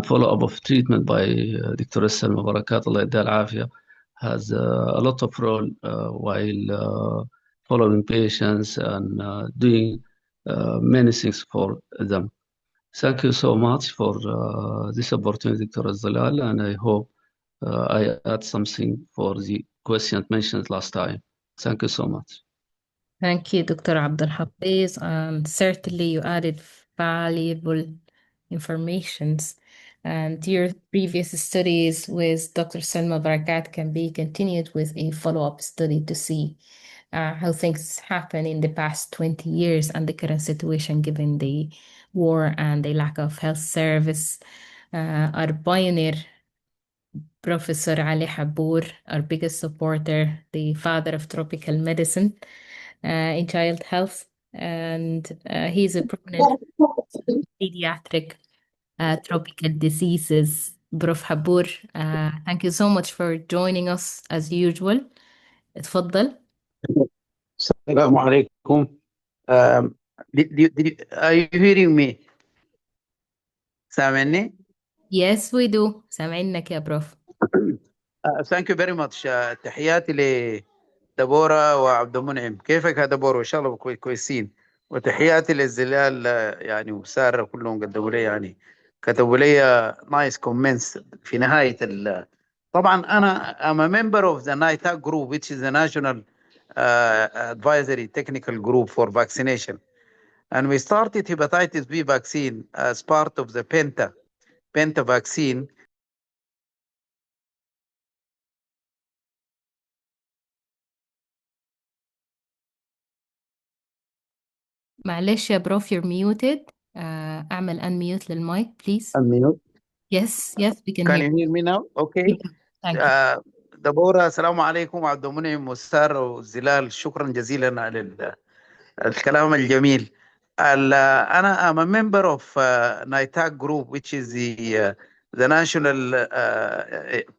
S13: Follow-up of treatment by Dr. Salma Barakat, Allah Yadda Al-Afia, has a lot of role while following patients and doing many things for them. Thank you so much for this opportunity, Dr. Zalal, and I hope I add something for the question mentioned last time. Thank you so much.
S1: Thank you, Dr. Abdul Hafiz. Certainly you added valuable informations. And your previous studies with Dr. Salma Barakat can be continued with a follow-up study to see how things happen in the past 20 years and the current situation given the war and the lack of health service. Our pioneer Professor Ali Habbour, our biggest supporter, the father of tropical medicine in child health, and he's a proponent of pediatric tropical diseases. Prof. Habbour, thank you so much for joining us as usual. اتفضل.
S14: السلام عليكم. Are you hearing me? سامعني؟
S1: Yes, we do. سامعينك يا بروف.
S14: Thank you very much. تحياتي لدبورة وعبد المنعم. كيفك يا دبورة؟ وإن شاء الله كويسين. وتحياتي للزلال يعني وسارة كلهم قدموا لي يعني كتبوا لي نايس كومنتس في نهاية طبعا أنا I'm a member of the NITAG group which is the National Advisory Technical Group for Vaccination. And we started hepatitis B vaccine as part of the Penta vaccine.
S1: معلش يا بروف, you're muted. اعمل unmute للمايك please.
S14: Unmute.
S1: Yes, we can
S14: Can
S1: hear
S14: you hear me now? Okay.
S1: you. Thank you.
S14: دبورة السلام عليكم وعبد المنعم وسارة وزلال, شكرا جزيلا على الكلام الجميل. أنا I'm a member of NITAG group which is the National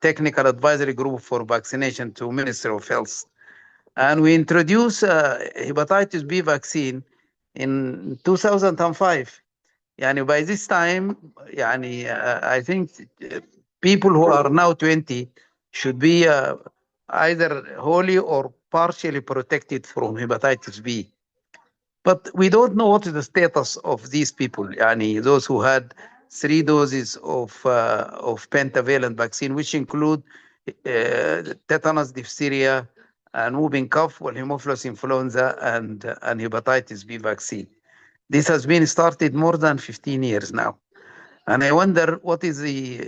S14: Technical Advisory Group for Vaccination to Ministry of Health. And we introduced hepatitis B vaccine in 2005. Yani by this time, yani, I think people who are now 20 should be either wholly or partially protected from hepatitis B. But we don't know what is the status of these people, yani those who had 3 doses of pentavalent vaccine, which include tetanus, diphtheria, and whooping cough, Haemophilus influenza, and hepatitis B vaccine. This has been started more than 15 years now. And I wonder what is the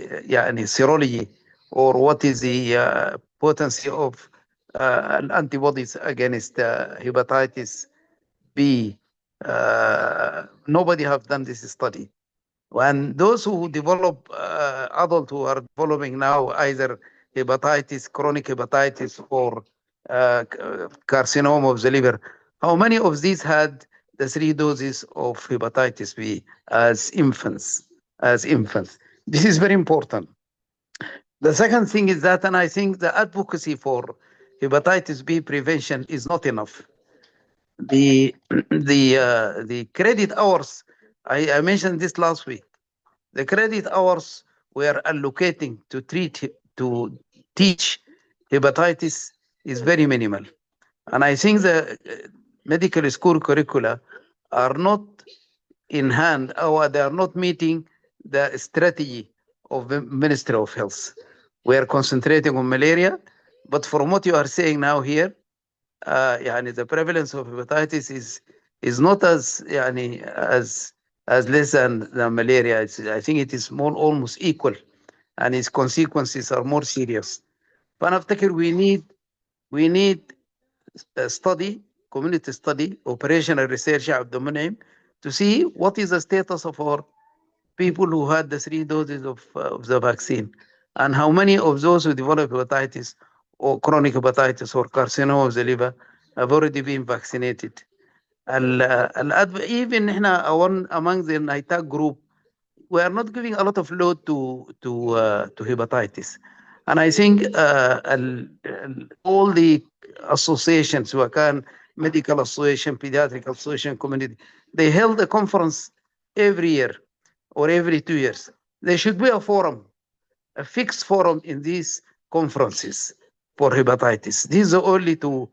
S14: serology or what is the potency of antibodies against hepatitis B. Nobody have done this study. And those who develop, adult who are developing now either hepatitis, chronic hepatitis, or carcinoma of the liver, how many of these had the 3 doses of hepatitis B as infants? This is very important. The second thing is that, and I think the advocacy for hepatitis B prevention is not enough. The credit hours, I mentioned this last week. The credit hours we are allocating to teach hepatitis is very minimal. And I think the medical school curricula are not in hand, or they are not meeting the strategy of the Ministry of Health. We are concentrating on malaria, but from what you are saying now here, the prevalence of hepatitis is not as less than malaria. I think it is almost equal, and its consequences are more serious. فأنا we need a study, community study, operational research abdomen, to see what is the status of our people who had the 3 doses of the vaccine, and how many of those who develop hepatitis or chronic hepatitis or carcinoma of the liver have already been vaccinated. Even among the NITAG group, we are not giving a lot of load to hepatitis. And I think all the associations, medical association, pediatric association, community, they held a conference every year or every 2 years. There should be a forum, a fixed forum in these conferences for hepatitis. This is only to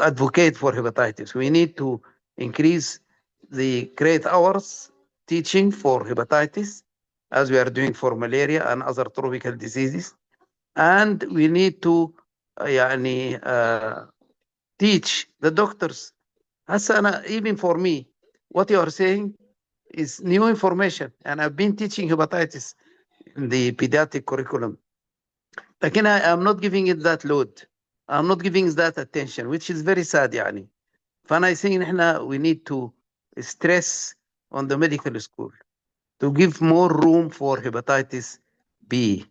S14: advocate for hepatitis. We need to increase the credit hours teaching for hepatitis, as we are doing for malaria and other tropical diseases. And we need to teach the doctors. Even for me, what you are saying is new information, and I've been teaching hepatitis in the pediatric curriculum. Again, I am not giving it that load. I'm not giving that attention, which is very sad. I think we need to stress on the medical school to give more room for hepatitis B.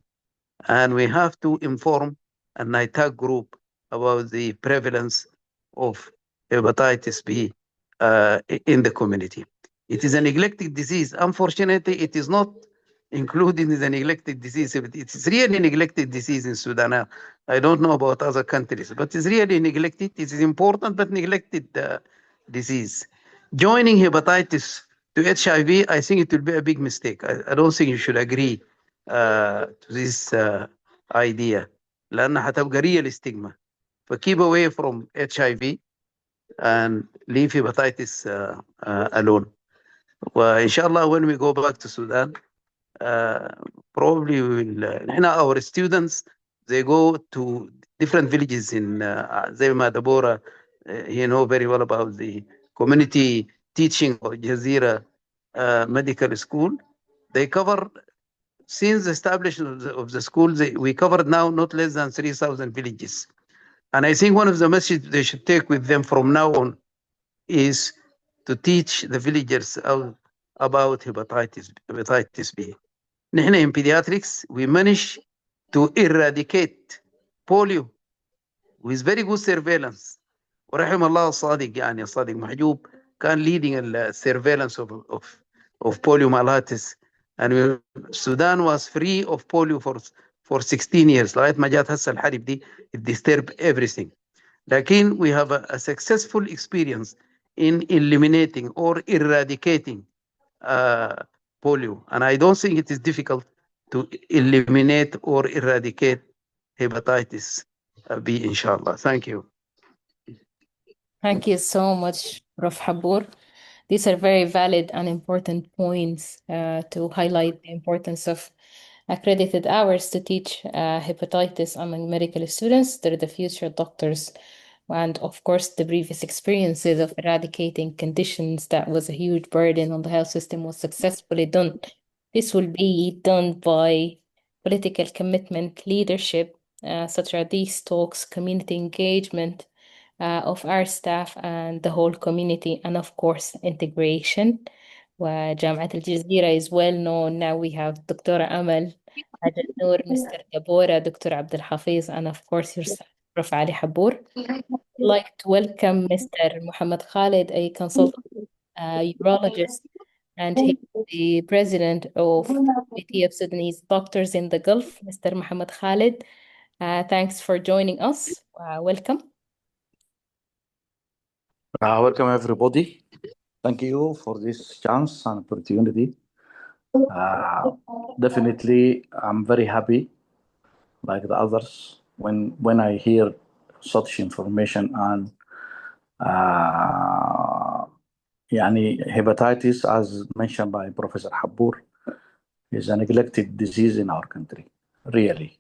S14: And we have to inform a NITAG group about the prevalence of hepatitis B in the community. It is a neglected disease. Unfortunately, it is not included in the neglected disease. It is really a neglected disease in Sudan. I don't know about other countries, but it's really neglected. It is important, but neglected disease. Joining hepatitis to HIV, I think it will be a big mistake. I don't think you should agree to this idea. لأنها هتبقى real stigma. So keep away from HIV and leave hepatitis alone. وإن شاء الله when we go back to Sudan, probably we will, our students, they go to different villages in زي ما دبورة, you know very well about the community teaching of Jazeera Medical School. They cover, since the establishment of the school, we covered now not less than 3,000 villages. And I think one of the messages they should take with them from now on is to teach the villagers about hepatitis B. نحن in pediatrics, we managed to eradicate polio with very good surveillance. ورحم الله الصادق, يعني الصادق محجوب كان leading the surveillance of poliomyelitis. And Sudan was free of polio for 16 years. لغاية ما جات هسه الحرب دي, it disturbed everything. لكن we have a successful experience in eliminating or eradicating polio. And I don't think it is difficult to eliminate or eradicate hepatitis B, inshallah. Thank you.
S1: Thank you so much, Prof. Habur. These are very valid and important points to highlight the importance of accredited hours to teach hepatitis among medical students. They're the future doctors. And of course, the previous experiences of eradicating conditions that was a huge burden on the health system was successfully done. This will be done by political commitment, leadership, such as these talks, community engagement, of our staff and the whole community, and of course integration. وجامعة الجزيرة is well known. Now we have Dr. Amal, Noor, Mr. Dabora, Dr. Abdul Hafiz, and of course yourself, Prof. Ali Habur. I'd like to welcome Mr. Muhammad Khalid, a consultant urologist, and he's the president of Committee of Sudanese Doctors in the Gulf. Mr. Muhammad Khalid, thanks for joining us. Welcome.
S15: Welcome everybody. Thank you for this chance and opportunity. Definitely, I'm very happy, like the others, when I hear such information. And hepatitis, as mentioned by Professor Habur, is a neglected disease in our country, really,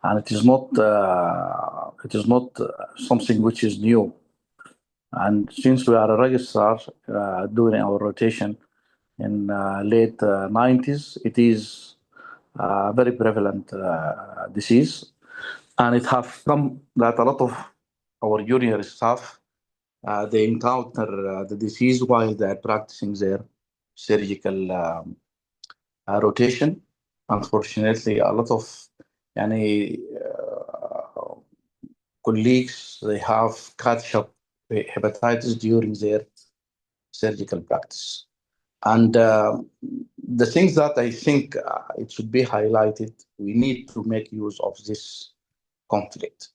S15: and it is not something which is new. And since we are a registrar doing our rotation in late 90s, it is a very prevalent disease. And it has come that a lot of our junior staff, they encounter the disease while they're practicing their surgical rotation. Unfortunately, a lot of colleagues, they have catch-up hepatitis during their surgical practice. And the things that I think it should be highlighted, we need to make use of this conflict,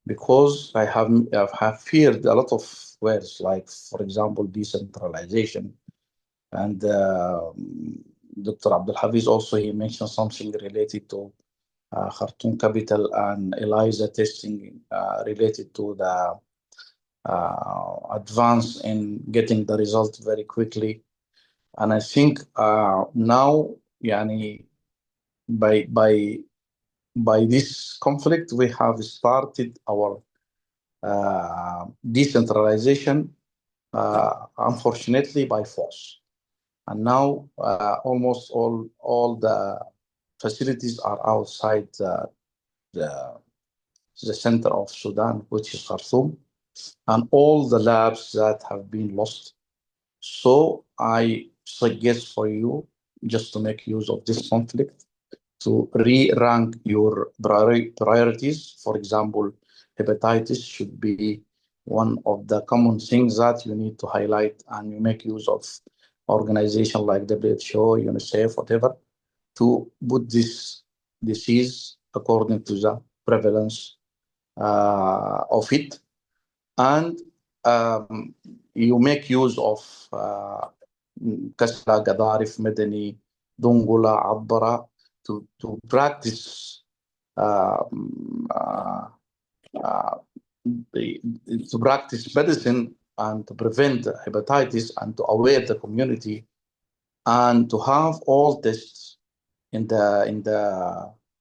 S15: because I have feared a lot of words, like, for example, decentralization. And Dr. Abdul Hafiz also, he mentioned something related to Khartoum capital and ELISA testing related to the advance in getting the result very quickly. And I think now, by this conflict, we have started our decentralization, unfortunately, by force. And now almost all the facilities are outside the center of Sudan, which is Khartoum, and all the labs that have been lost. So I suggest for you just to make use of this conflict to re-rank your priorities. For example, hepatitis should be one of the common things that you need to highlight, and you make use of organizations like WHO, UNICEF, whatever, to put this disease according to the prevalence of it. And you make use of Kasla, Gadarif, Medani, Dungula, Abbara to practice medicine and to prevent hepatitis and to aware the community and to have all tests in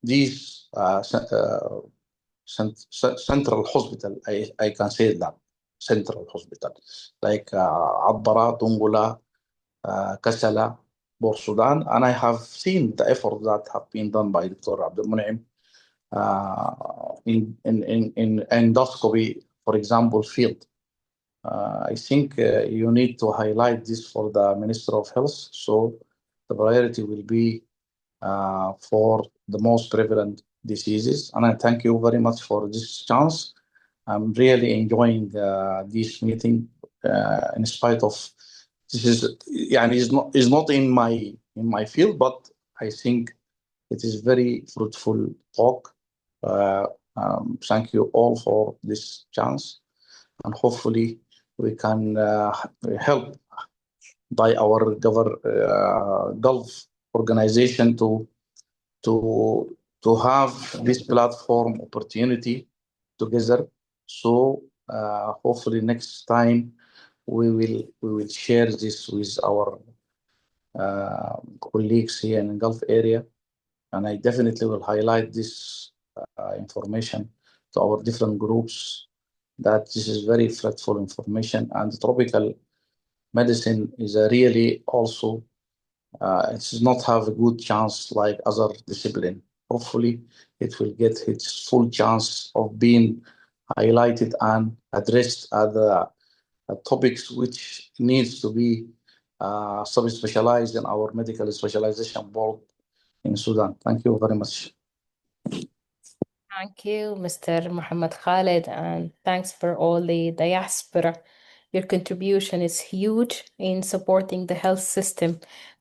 S15: these central hospital. I can say that central hospital like Abbara, Dungula, Kasala, Port Sudan, and I have seen the effort that have been done by Dr. Abdul Munaim in endoscopy, for example, field. I think you need to highlight this for the Minister of Health, so the priority will be for the most prevalent diseases. And I thank you very much for this chance. I'm really enjoying this meeting in spite of this is not in my field, but I think it is very fruitful talk. Thank you all for this chance, and hopefully we can help by our Gulf organization to have this platform opportunity together. So hopefully next time we will share this with our colleagues here in the Gulf area, and I definitely will highlight this information to our different groups that this is very fruitful information, and tropical medicine is a really also it does not have a good chance like other discipline. Hopefully it will get its full chance of being highlighted and addressed as topics which needs to be sub-specialized in our medical specialization board in Sudan. Thank you very much.
S1: Thank you, Mr. Muhammad Khalid, and thanks for all the diaspora. Your contribution is huge in supporting the health system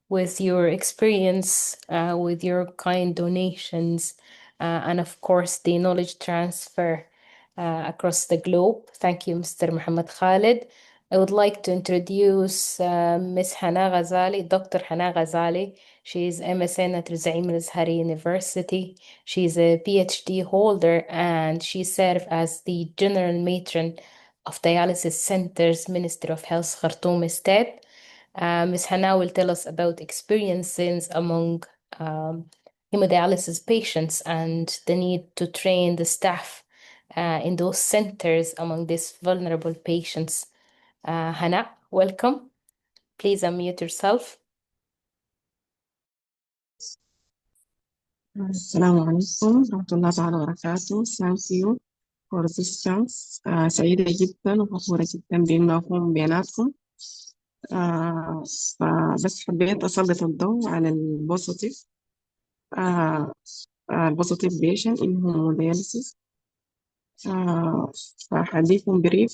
S1: with your experience, with your kind donations, and of course, the knowledge transfer across the globe. Thank you, Mr. Muhammad Khalid. I would like to introduce Ms. Hana Ghazali, Dr. Hana Ghazali. She is MSN at Zaim al-Azhari University. She's a PhD holder and she served as the General Matron of Dialysis Centers, Ministry of Health, Khartoum State. Ms. Hana will tell us about experiences among hemodialysis patients and the need to train the staff in those centers among these vulnerable patients. Hana, welcome. Please unmute yourself.
S16: السلام عليكم ورحمة الله تعالى وبركاته. Thank you for this chance. سعيدة جدا وفخورة جدا بإنه أكون بيناتكم. فبس حبيت أسلط الضوء على البوزيتيف بيشن in hemodialysis. فحديكم brief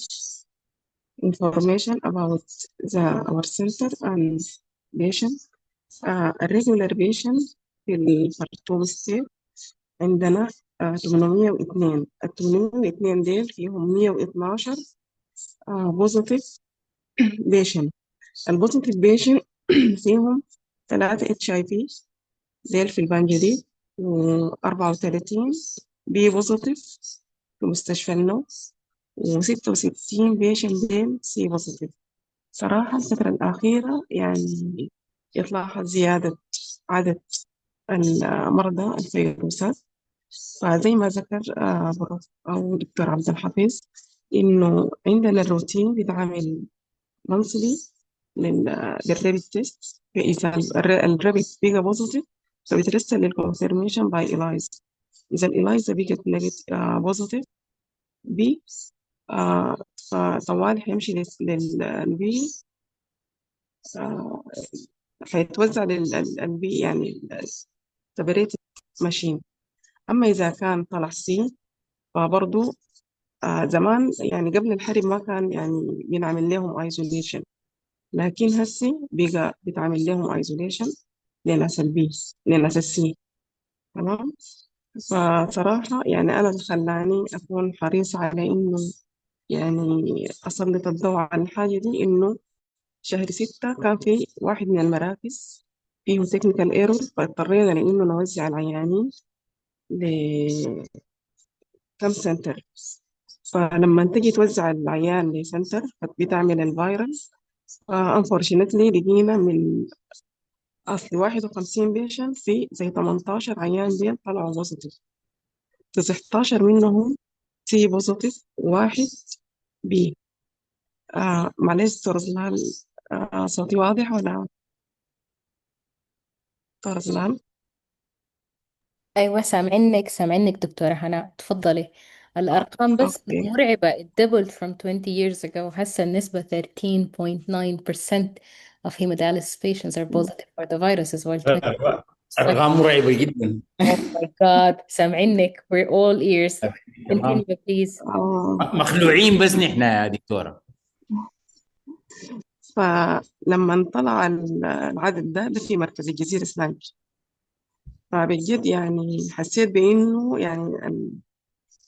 S16: information about our center and patient. الريجولار patient في الخرطوم ستيت عندنا 802. ال 802 ديل فيهم 112 بوزيتيف بيشن. البوزيتيف بيشن فيهم 3 HIV ديل في البان جديد، و34 بي بوزيتيف في مستشفى النوم، و66 بيشن ديل سي بوزيتيف. صراحة الفترة الأخيرة يعني يتلاحظ زيادة عدد المرضى الفيروسات. فزي ما ذكر أو دكتور عبد الحفيظ إنه عندنا الروتين بيتعمل منصلي للرابيد تيست. إذا الرابيد بقى بوزيتيف فبيترسل للكونفيرميشن باي إلايز. إذا الإلايزا بقت لقيت بوزيتيف بي فطوال هيمشي للبي هيتوزع للبي يعني separate ماشين. أما إذا كان طلع سي فبرضو زمان يعني قبل الحرب ما كان يعني بنعمل لهم ايزوليشن، لكن هسي بقى بتعمل لهم ايزوليشن لناس البي، لناس السي. تمام. فصراحة يعني أنا اللي خلاني أكون حريصة على إنه يعني أسلط الضوء على الحاجة دي، إنه شهر 6 كان في واحد من المراكز فيه تكنيكال ايرور، فاضطرينا لإنه نوزع العيانين لكم سنتر. فلما تجي توزع العيان لسنتر بتعمل الفيروس، unfortunately لقينا من أصل 51 بيشن في زي 18 عيان دي طلعوا بوزيتيف، 19 منهم سي بوزيتيف، واحد بي. معلش دكتور زلال، صوتي واضح ولا دكتور زلال؟
S1: أيوة، سامعينك دكتورة هنا، تفضلي. الأرقام بس
S16: أوكي.
S1: مرعبة. it doubled from 20 years ago. هسه النسبة 13.9% of hemodialysis patients are positive for the viruses, while 20
S2: ارقام مرعبه جدا.
S1: Oh my God. سامعينك. We're all ears.
S2: تمام.
S1: Continue please.
S2: مخلوعين بس نحن يا دكتوره.
S16: فلما طلع العدد ده في مركز الجزيرة سنايبر، فبجد يعني حسيت بإنه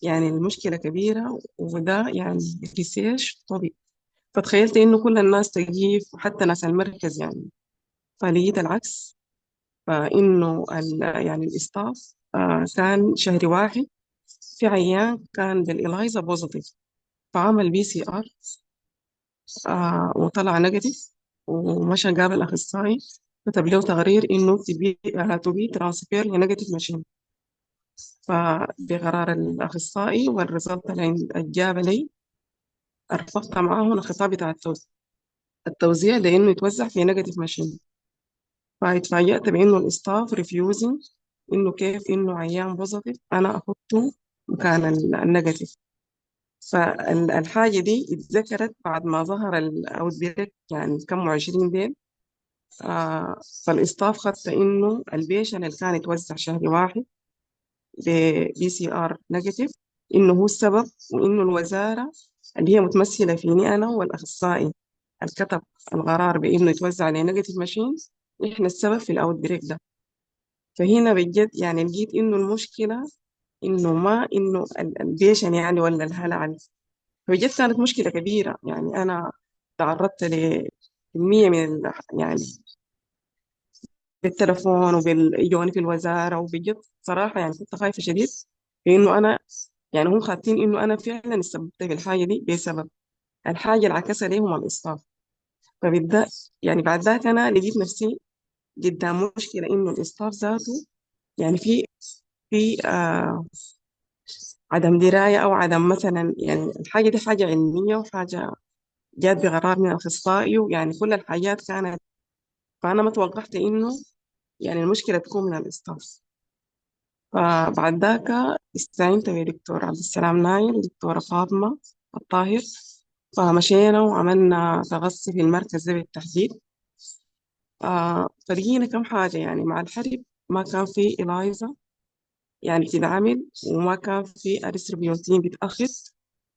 S16: يعني المشكلة كبيرة، وده يعني ريسيرش طبي. فتخيلت إنه كل الناس تجيف وحتى ناس المركز يعني، فلقيت العكس. فإنه يعني الإستاف كان شهر 1 في عيان كان بالإلايزا بوزيتيف، فعمل PCR وطلع نيجاتيف، ومشى قابل أخصائي كتب له تقرير إنه تبي ترانسفير لنيجاتيف ماشين. فبقرار الأخصائي والريزلت اللي جاب لي رفقت معاهم الخطاب بتاع التوزيع لأنه يتوزع في نيجاتيف ماشين. فاتفاجأت بإنه الإستاف ريفيوزنج، إنه كيف إنه عيان بوزيتيف أنا أحطه مكان النيجاتيف. فالحاجة دي اتذكرت بعد ما ظهر الأوت بريك يعني كم 20 دين. فالإستاف خدت إنه البيشن اللي كان يتوزع شهر 1 بPCR نيجاتيف إنه هو السبب، وإنه الوزارة اللي هي متمثلة فيني أنا والأخصائي الكتب القرار بإنه يتوزع على نيجاتيف ماشين، إحنا السبب في الأوت بريك ده. فهنا بجد يعني لقيت إنه المشكلة إنه ما إنه البيشن يعني ولا الهلع. فبجد كانت مشكلة كبيرة. يعني أنا تعرضت لكمية من يعني بالتلفون يجوني في الوزارة، وبجد صراحة يعني كنت خايفة شديد، لأنه أنا يعني هم خاطين إنه أنا فعلا استبدت بالحاجة دي بسبب الحاجة اللي عكسها ليهم الإسقاط. فبالذات يعني بعد ذاك أنا لقيت نفسي قدام مشكلة إنه الإسقاط ذاته يعني في عدم دراية أو عدم مثلا، يعني الحاجة دي حاجة علمية وحاجة جات بقرار من الأخصائي، ويعني كل الحاجات كانت. فأنا ما توقعت إنه يعني المشكلة تكون من الإسقاط. فبعد ذاك استعينت بدكتور عبد السلام نايل، دكتورة فاطمة الطاهر، فمشينا وعملنا تغطي في المركز ده بالتحديد. فلقينا كم حاجة. يعني مع الحرب ما كان في إلايزا يعني بتتعمل، وما كان في أريثروبيوتين بيتأخذ.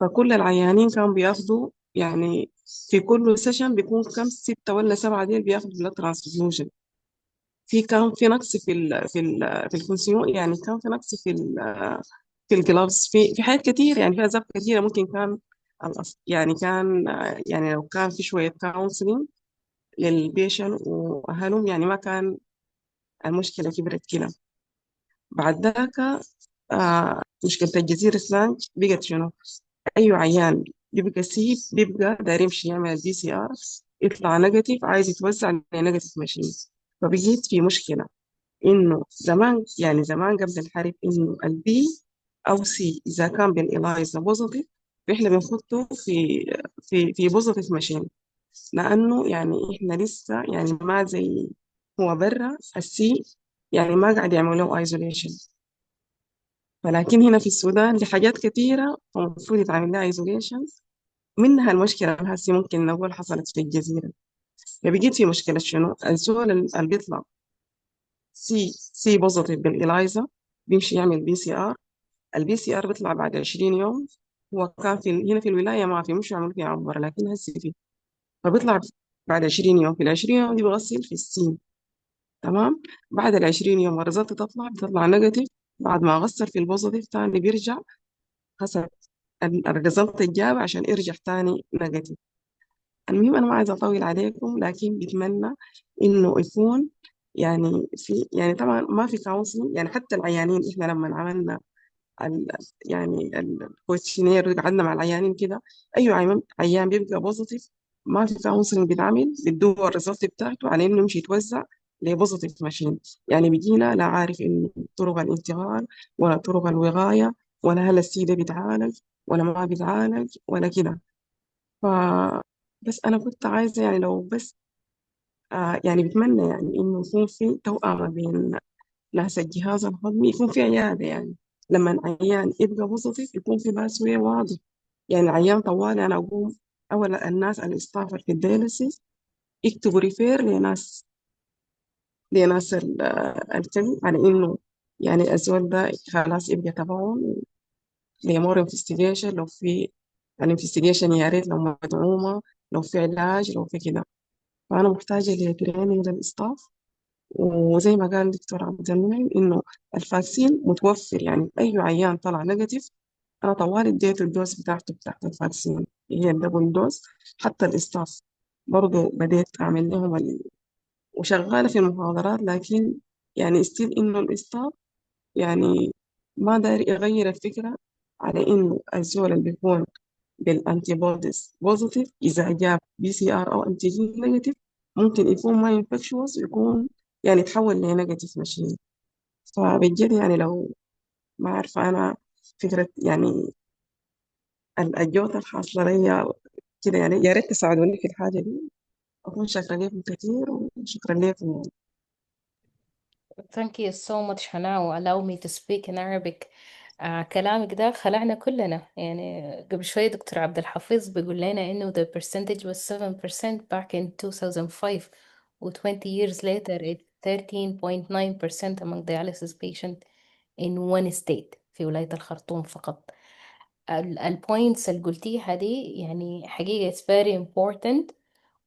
S16: فكل العيانين كانوا بياخدوا يعني في كل سيشن بيكون كم 6 ولا 7 ديل بياخدوا بلاد ترانسفيوجن. كان في نقص في الكونسيوم، يعني كان في نقص في الجلافز، في حاجات كتير، يعني في أسباب كتيرة ممكن كان يعني كان يعني لو كان في شوية كونسلنج للبيشن وأهلهم يعني ما كان المشكلة كبرت كده. بعد ذاك مشكلة الجزيرة سلانج بقت شنو؟ أي عيان بيبقى سيب بيبقى داير يمشي يعمل PCR يطلع نيجاتيف، عايز يتوزع لنيجاتيف ماشين. فبقيت في مشكلة إنه زمان يعني زمان قبل الحرب إنه البي أو سي إذا كان بالإلايزا بوزيتيف فإحنا بنحطه في بوزيتيف ماشين، لأنه يعني إحنا لسه يعني ما زي هو برا السي يعني ما قاعد يعملوا له ايزوليشن. ولكن هنا في السودان لحاجات كثيرة المفروض يتعمل لها ايزوليشن، منها المشكلة اللي هسه ممكن نقول حصلت في الجزيرة. فبقيت في مشكلة شنو؟ الزول اللي بيطلع سي بوزيتيف بالإلايزا بيمشي يعمل PCR. الPCR بيطلع بعد 20 يوم. هو كان هنا في الولاية ما في، مش يعملوا في عمر، لكن هسه فيه، فبيطلع بعد 20 يوم. في ال 20 يوم دي بغسل في السين. تمام. بعد ال 20 يوم الريزلت بتطلع نيجاتيف. بعد ما غسل في البوزيتيف تاني بيرجع حسب الريزلت الجاب عشان يرجع تاني نيجاتيف. المهم أنا ما عايزة أطول عليكم، لكن بتمنى إنه يكون يعني طبعا ما في كونسلنج. يعني حتى العيانين إحنا لما عملنا ال يعني الكويشنير قعدنا مع العيانين كده، أي عيان بيبقى بوزيتيف ما في كونسلنج بيتعمل، بيدوه الريزلت بتاعته على إنه يمشي يتوزع لبوزيتيف ماشين. يعني بيجينا لا عارف إنه طرق الانتقال ولا طرق الوقاية ولا هل السي ده بيتعالج ولا ما بيتعالج ولا كده. بس أنا كنت عايزة يعني لو بس يعني بتمنى يعني إنه يكون في توأمة بين ناس الجهاز الهضمي، يكون في عيادة. يعني لما العيان يبقى بوزيتيف يكون في باسوي واضح. يعني العيان طوالي أنا أقوم أولا الناس الإستاف في الدياليسيس يكتبوا ريفير لناس الكلي على إنه يعني الزول ده خلاص يبقى تبعهم لمور انفستيجيشن. لو في الانفستيجيشن يا ريت لو مدعومة، لو في علاج، لو في كده. فأنا محتاجة لتريننج للإستاف. وزي ما قال الدكتور عبد المنعم إنه الفاكسين متوفر. يعني أي عيان طلع نيجاتيف أنا طوال اديته الدوز بتاعت الفاكسين، هي الدبل دوز. حتى الإستاف برضو بديت أعمل لهم وشغالة في المحاضرات، لكن يعني ستيل إنه الإستاف يعني ما داير يغير الفكرة على إنه الزول اللي بيكون بالأنتي بوديز بوزيتيف إذا جاب PCR أو أنتيجين نيجاتيف ممكن يكون ما انفكشوس، يكون يعني يتحول لنيجاتيف ماشين. فبجد يعني لو ما عارفة أنا فكرة يعني الجوطة الحاصلة ليا كده، يعني يا ريت تساعدوني في الحاجة دي. أكون شاكرة لكم كثير وشكرا لكم.
S1: Thank you so much Hannah. Allow me to speak in Arabic. كلامك ده خلعنا كلنا. يعني قبل شوية دكتور عبد الحفيظ بيقول لنا إنه the percentage was 7% back in 2005 و 20 years later it's 13.9% among dialysis patients in one state في ولاية الخرطوم فقط. البوينتس اللي قلتيها دي يعني حقيقة it's very important.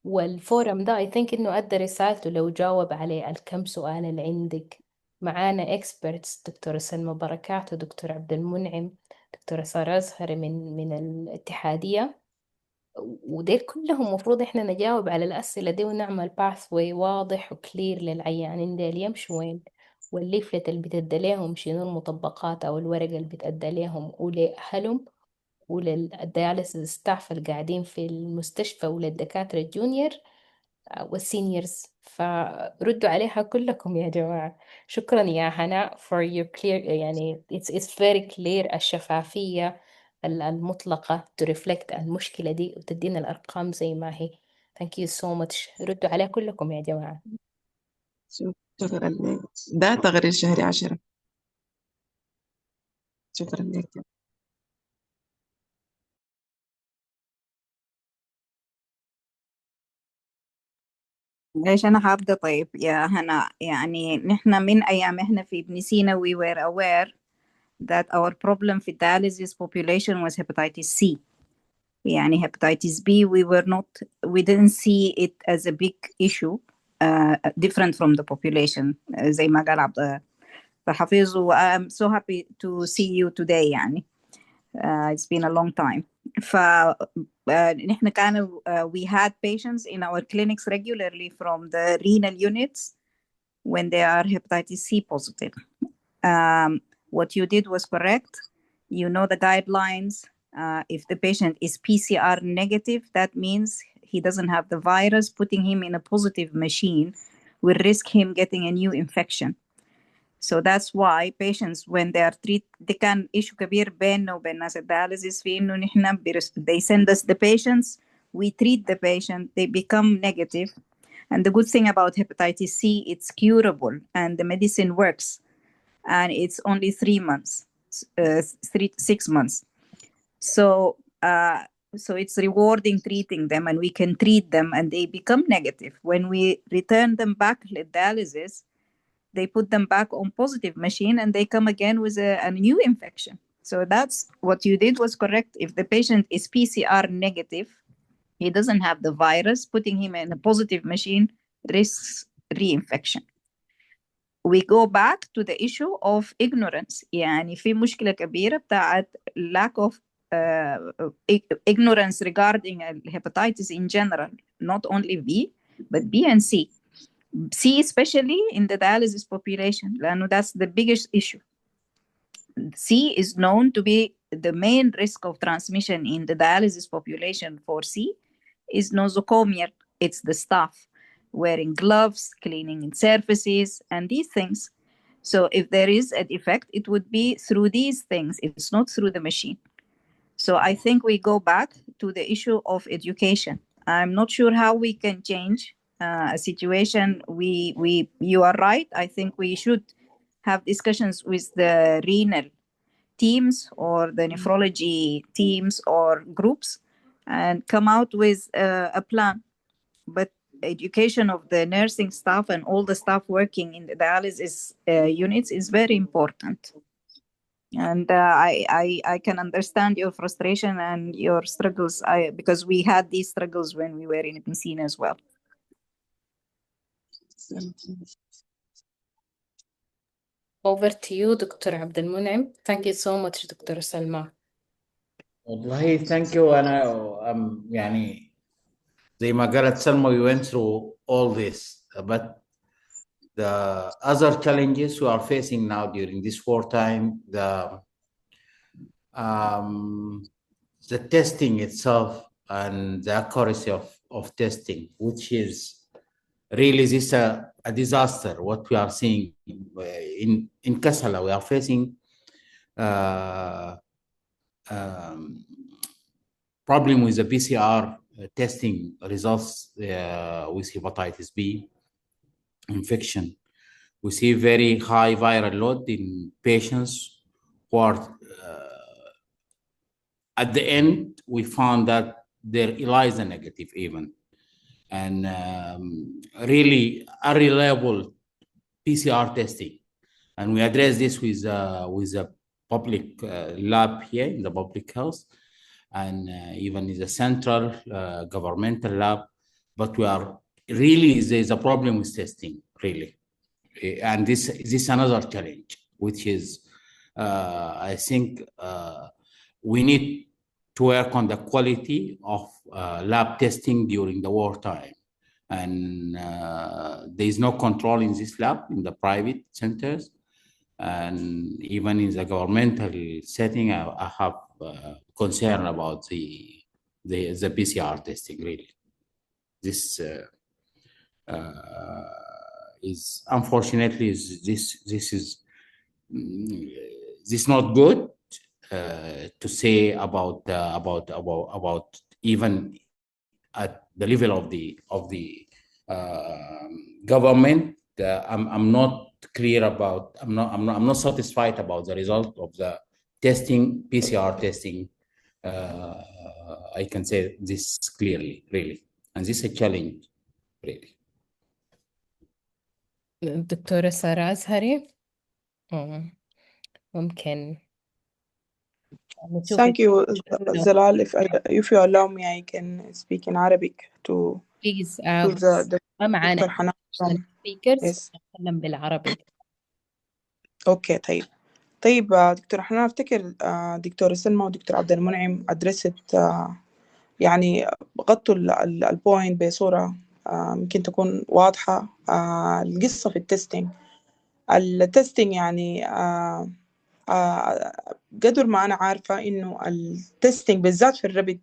S1: والفورم ده I think إنه أدى رسالته لو جاوب عليه الكم سؤال اللي عندك. معانا experts دكتورة سلمى بركات ودكتور عبد المنعم، دكتورة سارة أزهر من الاتحادية، وديل كلهم مفروض إحنا نجاوب على الأسئلة دي ونعمل pathway واضح وكلير للعيانين ديل يمشوا وين، والليفلت اللي بتدى لهم شنو المطبقات أو الورقة اللي بتأدى لهم ولأهلهم وللدياليسيس ستاف اللي قاعدين في المستشفى وللدكاترة الجونيور والسينيورز. فردوا عليها كلكم يا جماعة. شكرا يا هناء for your clear يعني it's very clear الشفافية المطلقة to reflect المشكلة دي وتدينا الأرقام زي ما هي. thank you so much. ردوا عليها كلكم يا جماعة.
S16: شكرا لك. ده تغرير شهري 10. شكرا لك.
S7: ليش أنا هبدأ؟ طيب يا هنا، يعني نحن من أيام إحنا في ابن سينا we were aware that our problem في dialysis population was hepatitis C. يعني hepatitis B we didn't see it as a big issue different from the population زي ما قال عبد الحفيظ. I'm so happy to see you today. يعني it's been a long time. نحن كانوا we had patients in our clinics regularly from the renal units when they are hepatitis C positive. What you did was correct. You know the guidelines. If the patient is PCR negative, that means he doesn't have the virus. Putting him in a positive machine will risk him getting a new infection. So that's why patients when they are treated, they can issue كبير بيننا وبين ناس الدياليسيس في إنه نحن they send us the patients, we treat the patient, they become negative. And the good thing about hepatitis C, it's curable and the medicine works. And it's only 3 months, 6 months. So it's rewarding treating them, and we can treat them and they become negative. When we return them back to dialysis, they put them back on positive machine and they come again with a new infection. So that's what you did was correct. If the patient is PCR negative, he doesn't have the virus, putting him in a positive machine risks reinfection. We go back to the issue of ignorance. يعني في مشكلة كبيرة بتاعت lack of ignorance regarding hepatitis in general, not only B, but B and C. C especially in the dialysis population, لأنه that's the biggest issue. C is known to be the main risk of transmission in the dialysis population for C is nosocomial. It's the staff wearing gloves, cleaning in surfaces, and these things. So if there is a defect, it would be through these things. It's not through the machine. So I think we go back to the issue of education. I'm not sure how we can change a situation. You are right. I think we should have discussions with the renal teams or the nephrology teams or groups and come out with a plan. But education of the nursing staff and all the staff working in the dialysis units is very important. And I can understand your frustration and your struggles because we had these struggles when we were in Messina as well.
S1: Over to you, Dr. Abdelmunem. Thank you so much, Dr. Salma.
S2: والله thank you. أنا يعني زي ما قالت سلمى, we went through all this, but the other challenges we are facing now during this wartime, the testing itself and the accuracy of testing, which is really this a disaster. What we are seeing in Kassala, we are facing problem with the PCR testing results with hepatitis B infection. We see very high viral load in patients who are at the end, we found that they're ELISA negative even, and really unreliable PCR testing. And we address this with a public lab here in the public health, and even in the central governmental lab. But we are really, there's a problem with testing, really. And this is another challenge, which is, I think we need to work on the quality of lab testing during the wartime. And there is no control in this lab in the private centers. And even in the governmental setting, I have concern about the PCR testing, really. This is unfortunately this is not good to say about even at the level of the government. I'm not clear about. I'm not satisfied about the result of the testing, PCR testing. I can say this clearly, really, and this is a challenge, really.
S1: دكتورة سارة أزهري ممكن
S6: Thank you, Zalal. If you allow me, I can speak in Arabic to
S1: please
S6: the
S1: معنا
S6: Dr. Hanan from
S1: speakers
S6: yes.
S1: نتكلم بالعربي.
S6: اوكي طيب دكتور حنان، افتكر دكتور سلمى ودكتور عبد المنعم ادرست يعني غطوا البوينت بصورة يمكن تكون واضحة. القصة في التستينج يعني قدر ما أنا عارفة إنه التستينج بالذات في الرابيد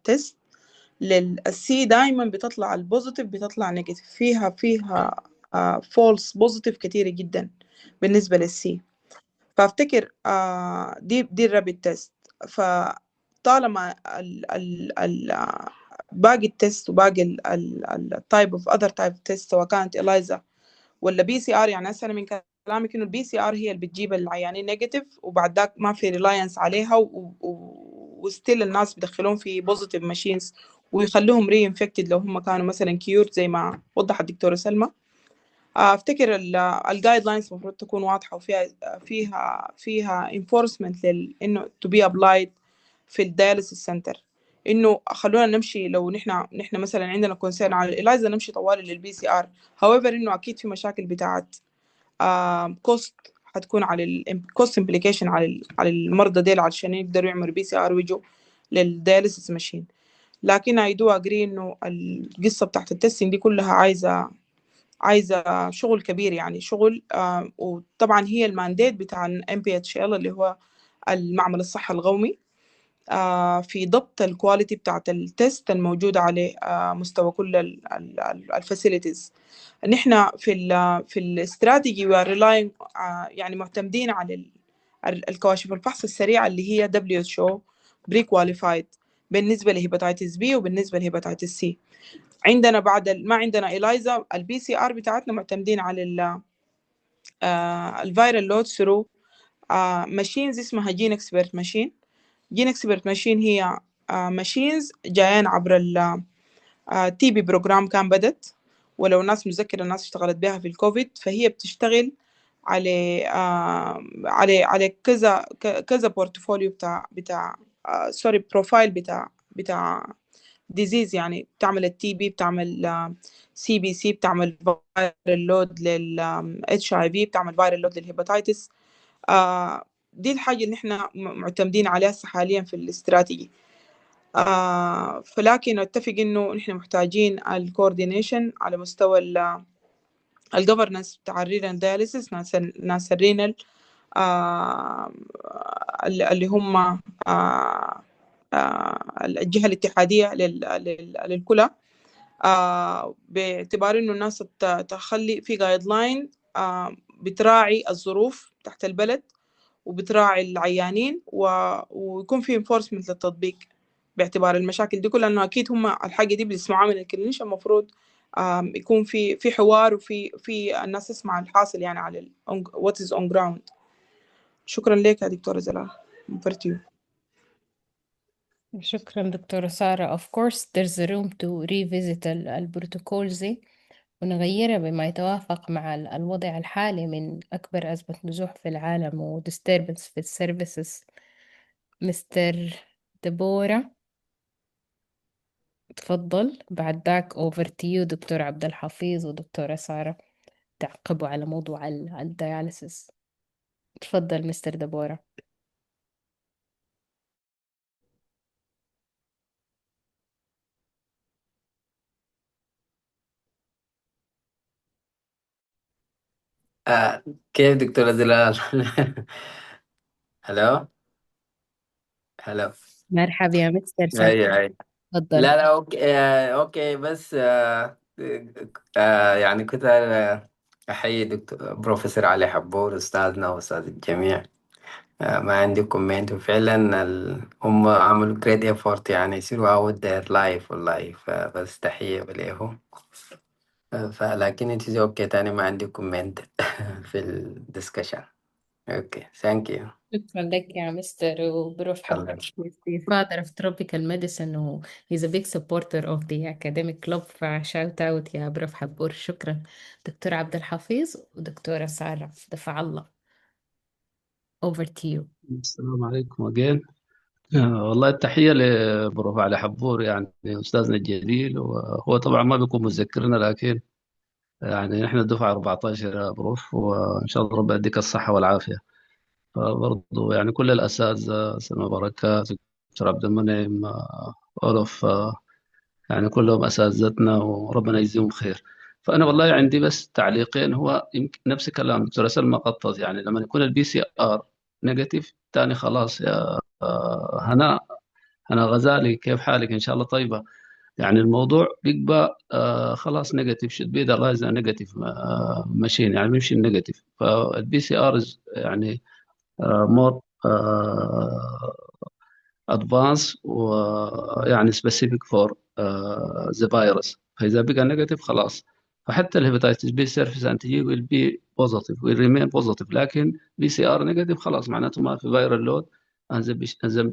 S6: تيست للسي دايما بتطلع البوزيتيف بتطلع نيجاتيف، فيها فولس بوزيتيف كتيرة جدا بالنسبة للسي. فافتكر دي الرابيد تيست. فطالما باقي التيست وباقي التايب اوف اذر تايب تيست سواء كانت إلايزا ولا بي سي ار، يعني هسه من كلامك انه البي سي ار هي اللي بتجيب العيانين نيجاتيف وبعد ذاك ما في ريلاينس عليها وستيل الناس بيدخلون في بوزيتيف ماشينز ويخلوهم ري انفكتد لو هم كانوا مثلا كيور زي ما وضحت الدكتوره سلمى. افتكر الجايد لاينز المفروض تكون واضحه وفيها فيها enforcement انه to be applied في الدياليسيس سنتر، انه خلونا نمشي. لو نحن مثلا عندنا كونسيرن على الإلايزا نمشي طوالي للبي سي ار. however انه اكيد في مشاكل بتاعت كوست حتكون على الكوست امبليكيشن على المرضى ديل عشان يقدروا يعملوا بي سي ار ويجوا للدياليسيس ماشين. لكن I do agree انه القصه بتاعت التستنج دي كلها عايزه شغل كبير، يعني شغل وطبعا هي المانديت بتاع MPHL اللي هو المعمل الصحة القومي في ضبط الكواليتي بتاعت التست الموجودة على مستوى كل الفاسيلتيز. نحن في الاستراتيجي وريلاين يعني معتمدين على الكواشف الفحص السريعة اللي هي WHO بري كواليفايد بالنسبة لهيباتيتس بي وبالنسبة لهيباتيتس سي. عندنا بعد ما عندنا إلايزا البي سي ار بتاعتنا معتمدين على الفيرال لود ثرو ماشينز اسمها جين اكسبرت ماشين. جين اكسبرت ماشين هي ماشينز جايين عبر التي بي بروجرام كان بدت، ولو الناس متذكرة الناس اشتغلت بها في الكوفيد، فهي بتشتغل على كذا بورتفوليو بتاع سوري بروفايل بتاع ديزيز. يعني بتعمل التي بي، بتعمل سي بي سي، بتعمل فايرال لود للاتش اي في، بتعمل فايرال لود للهيباتيتس. دي الحاجة اللي احنا معتمدين عليها حاليا في الاستراتيجي. فلكن اتفق انه نحن محتاجين الكوردينيشن على مستوى الجفرنس بتاع الرينال داياليسيس، ناس الرينال اللي هم الجهة الاتحادية للكلى، باعتبار انه الناس تخلي في جايد لاين بتراعي الظروف تحت البلد وبتراعي العيانين ويكون في enforcement للتطبيق باعتبار المشاكل دي كلها، لأنه أكيد هم الحاجة دي بيسمعوها من الكلينيشن. المفروض يكون في حوار وفي الناس تسمع الحاصل يعني على what is on ground. شكرا لك يا دكتورة زلال. over to you.
S1: شكرا دكتورة سارة. of course there's a room to revisit البروتوكولز ونغيرها بما يتوافق مع الوضع الحالي من أكبر أزمة نزوح في العالم و disturbance في السيرفيسز. مستر دبورة تفضل، بعد ذاك over to you دكتور عبد الحفيظ ودكتورة سارة تعقبوا على موضوع الدياليسيس. تفضل مستر دبورة.
S10: كيف دكتورة زلال؟ هلو هلو.
S1: مرحبا يا مستر سامع.
S10: أي
S1: تفضل.
S10: لا أوكي أوكي بس يعني كنت أحيي دكتور بروفيسور علي حبور أستاذنا وأستاذ الجميع. ما عندي كومنت، وفعلا هم عملوا great effort يعني throughout their life والله، فبس تحية له. فلكن it is okay تاني ما عندي كومنت في الدسكشن. اوكي ثانك يو.
S1: شكرا لك يا مستر. وبروف حبور is the father of tropical medicine و he's a big supporter of the academic club. فشاوت اوت يا بروف حبور. شكرا دكتور عبد الحفيظ ودكتورة سارة. دفع الله over to you.
S13: السلام عليكم again. والله التحية لبروف علي حبور، يعني أستاذنا الجليل، وهو طبعا ما بيكون متذكرنا، لكن يعني نحن الدفعة 14 يا بروف، وإن شاء الله ربنا يديك الصحة والعافية. برضو يعني كل الأساتذة سلمى بركات، دكتور عبد المنعم، أولف، يعني كلهم أساتذتنا وربنا يجزيهم خير. فأنا والله عندي بس تعليقين. هو يمكن نفس كلام دكتورة سلمى قطز، يعني لما يكون البي سي ار نيجاتيف تاني خلاص يا هنا غزالي، كيف حالك؟ إن شاء الله طيبة. يعني الموضوع بيبقى خلاص نيجاتيف شد بيد الله إذا نيجاتيف ماشيين، يعني بيمشي النيجاتيف. فالبي سي ار يعني مور ادفانس ويعني سبيسيفيك فور ذا فيروس. فاذا بقى نيجاتيف خلاص. فحتى الهيباتيتس بي سيرفيس انتيجي ويل بي بوزيتيف ويل ريمين بوزيتيف، لكن بي سي ار نيجاتيف خلاص معناته ما في فيرال لود and the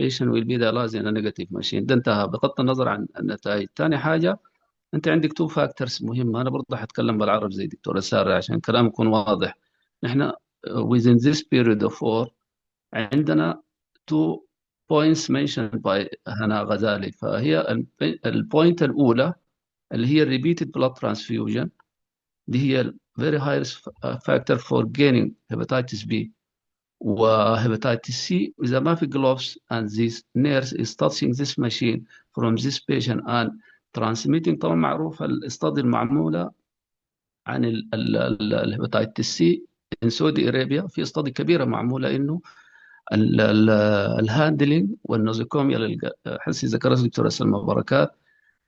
S13: patient will be dialyzed in a negative machine. ده انتهى بغض النظر عن النتائج. ثاني حاجه انت عندك تو فاكتورز مهمه. انا برضه حتكلم بالعربي زي دكتوره ساره عشان الكلام يكون واضح. نحن within this period of war عندنا two points mentioned by هنا غزالي. فهي البوينت الاولى اللي هي repeated blood transfusion، دي هي very high factor for gaining hepatitis B وهيباتيتس C. إذا ما في gloves and this nurse is touching this machine from this patient and transmitting. طبعا معروف الاستادي المعمولة عن الهيباتيتس C in سعودي أرابيا، في استادي كبيرة معمولة إنه الهاندلينج والنوزيكوميا حسي ذكرت الدكتورة سلمى بركات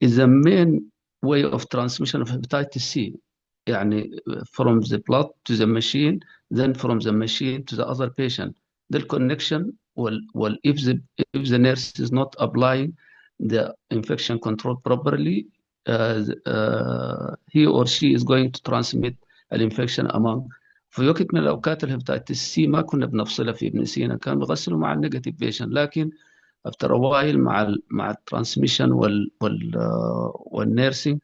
S13: is the main way of transmission of hepatitis C. يعني from the blood to the machine, then from the machine to the other patient. The connection if the nurse is not applying the infection control properly, he or she is going to transmit الانفكشن among. في وقت من الأوقات الهepatitis C ما كنا بنفصلها في ابن سينا، كان بغسلوا مع النيجاتيف بيشن، لكن افتر وايل مع الترانسميشن والنيرسينج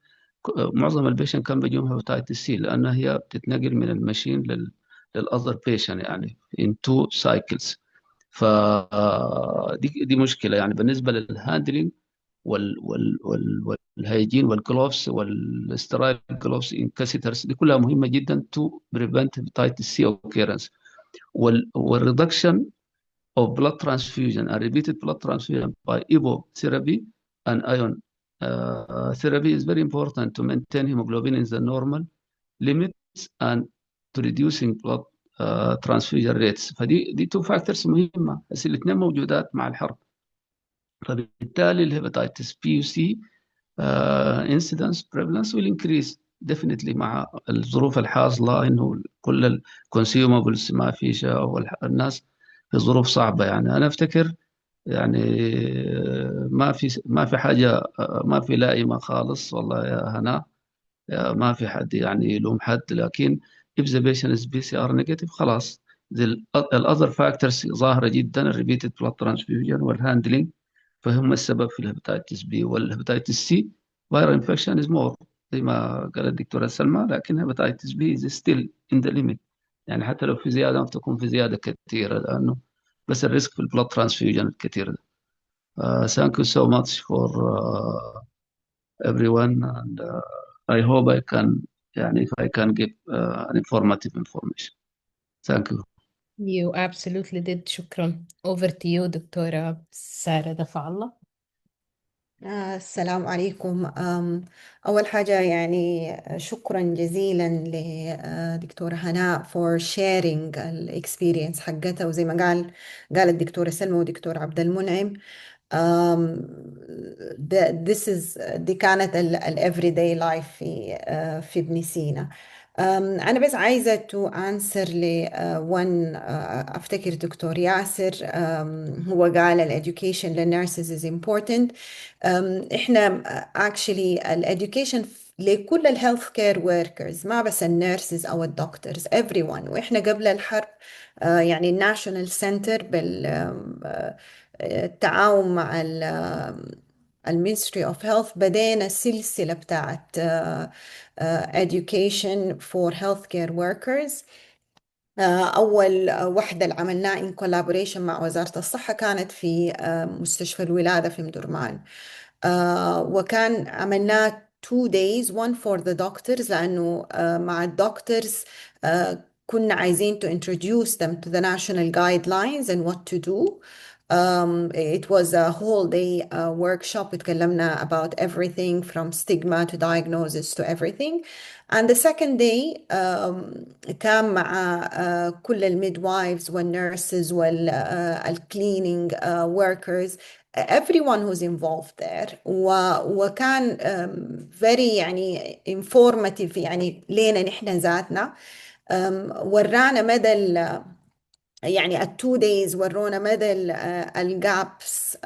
S13: معظم البيشن كان بيجيهم هيباتيتس سي، لأنها هي بتتنقل من الماشين للأذر بيشن يعني in two cycles. فدي مشكلة يعني بالنسبة للهاندلينج والهيجين والجلوفز والاسترايل جلوفز انكاسيترز، دي كلها مهمة جدا to prevent hepatitis C occurrence. والريدكشن of blood transfusion and repeated blood transfusion by EPO therapy and ion therapy is very important to maintain hemoglobin in the normal limits and to reducing blood transfusion rates. فدي two factors مهمة، بس الاثنين موجودات مع الحرب. فبالتالي الهيباتيتس B و C incidence prevalence will increase definitely مع الظروف الحاصلة، انه كل الكونسيومابلز ما فيش والناس في ظروف صعبة. يعني أنا أفتكر يعني ما في حاجة ما في لائمة خالص والله يا هنا، ما في حد يعني يلوم حد، لكن if the patient is PCR negative خلاص other factors ظاهرة جدا، repeated blood transfusion والهاندلينج فهم السبب في الهepatitis B. والهepatitis C viral infection is more زي ما قالت الدكتورة سلمى، لكن hepatitis B is still in the limit. يعني حتى لو في زيادة ما تكون في زيادة كثيرة، لأنه بس الريسك في البلاد ترانسفيوجن الكثير ده. Thank you so much for everyone and I hope I can if I can give an informative information. Thank you.
S1: You absolutely did. شكرا. Over to you دكتورة سارة دفع الله.
S11: السلام عليكم. أول حاجة يعني شكرا جزيلا لدكتورة هناء for sharing experience حقتها، وزي ما قال الدكتورة سلمى ودكتور عبد المنعم دي كانت ال everyday life في ابن سينا. أنا بس عايزة to answer one أفتكر دكتور ياسر هو قال ال education للنurses is important. إحنا actually ال education لكل ال healthcare workers ما بس النيرسز أو الدكتورز everyone. وإحنا قبل الحرب يعني الناشونال سنتر بالتعاون مع المينستري اوف هيلث بدينا السلسلة بتاعت education for healthcare workers. أول وحدة اللي عملناها in collaboration مع وزارة الصحة كانت في مستشفى الولادة في مدرمان، وكان عملناه 2 days one for the doctors لأنه مع الدكتورز كنا عايزين to introduce them to the national guidelines and what to do. It was a whole day workshop. اتكلمنا about everything from stigma to diagnosis to everything. And the second day كان مع كل midwives والnurses والcleaning workers, everyone who's involved there. وكان very يعني informative يعني لينا نحن ذاتنا. ورانا مدى يعني ال 2 days ورونا مدى الجابس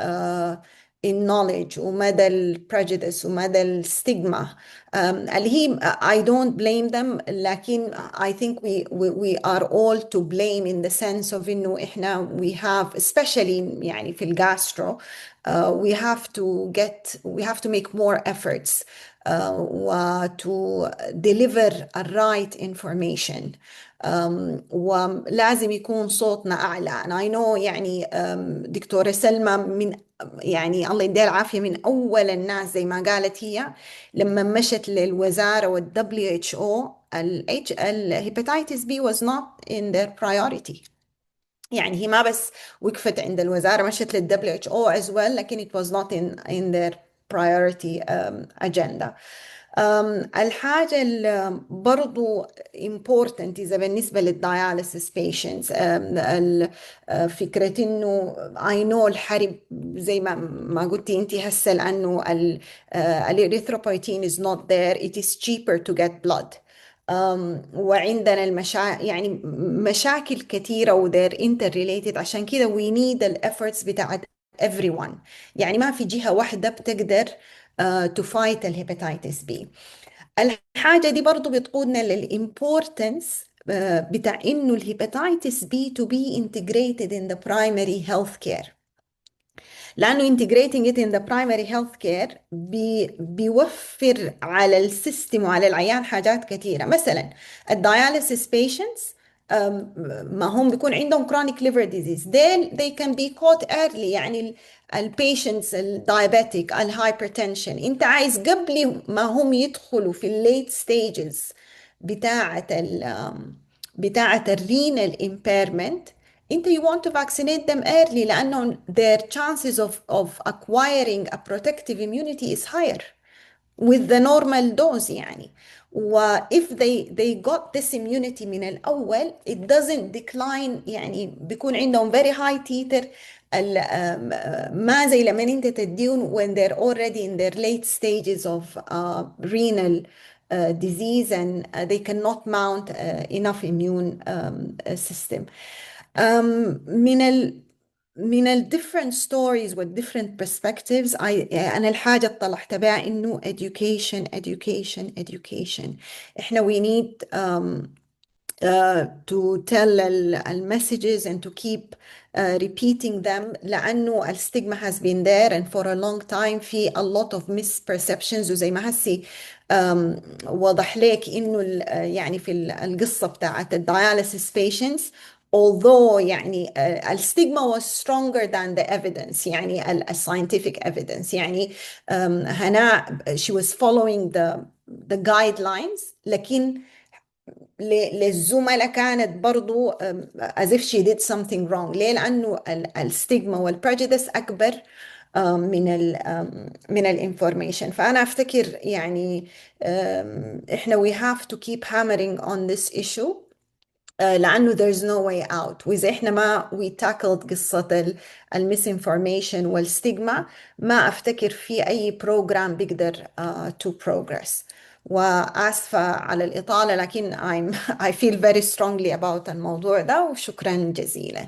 S11: in knowledge ومدى البريجيديس ومدى الستيغما اللي هي I don't blame them، لكن I think we are all to blame in the sense of إنه إحنا we have especially يعني في الجاسترو we have to make more efforts to deliver a right information. ولازم يكون صوتنا أعلى. and I know يعني دكتورة سلمى من يعني الله يديها العافية من أول الناس زي ما قالت هي لما مشت للوزارة وال WHO الهيباتيتس بي was not in their priority. يعني هي ما بس وقفت عند الوزارة، مشت لل WHO as well، لكن it was not in their priority agenda. الحاجة اللي برضو important إذا بالنسبة للدياليسيس patients فكرة إنه I know الحرب زي ما قلتي أنت هسه لأنه الإريثروبويتين is not there, it is cheaper to get blood. وعندنا يعني مشاكل كثيرة و they're interrelated، عشان كده we need the efforts بتاعت everyone. يعني ما في جهة واحدة بتقدر to fight الهيباتيتس بي. الحاجة دي برضو بتقودنا للإمبورتنس بتاع إنه الهيباتيتس بي to be integrated in the primary health care. لأنه integrating it in the primary health care بيوفر على السيستم وعلى العيان حاجات كثيرة. مثلا الدياليسيس patients ما هم بيكون عندهم chronic liver disease they can be caught early. يعني patients diabetic hypertension انت عايز قبل ما هم يدخلوا في late stages بتاعة الرينال impairment انت you want to vaccinate them early لأنه their chances of acquiring a protective immunity is higher with the normal dose. يعني if they got this immunity من الأول it doesn't decline. يعني بيكون عندهم very high titer ما زي لما انت تديون when they're already in their late stages of renal disease and they cannot mount enough immune system. من ال different stories و different perspectives أنا الحاجة طلعت بها إنه education. إحنا we need to tell messages and to keep repeating them لأنه الستيغما has been there and for a long time في a lot of misperceptions. وزي ما هسي وضح لك إنه يعني في القصة بتاعت الدياليسيس patients although يعني الستيغما was stronger than the evidence يعني scientific evidence. يعني هنا she was following the guidelines لكن للزملاء كانت برضو as if she did something wrong. ليه؟ لأنه الستيغما والبريجيدس أكبر من الانفورميشن. فأنا أفتكر يعني إحنا we have to keep hammering on this issue لأنه there's no way out. وإذا إحنا ما we tackled قصة الميسinformation والستيغما ما أفتكر في أي بروجرام بيقدر to progress. وآسفة على الإطالة لكن I feel very strongly about الموضوع ده وشكرا جزيلا.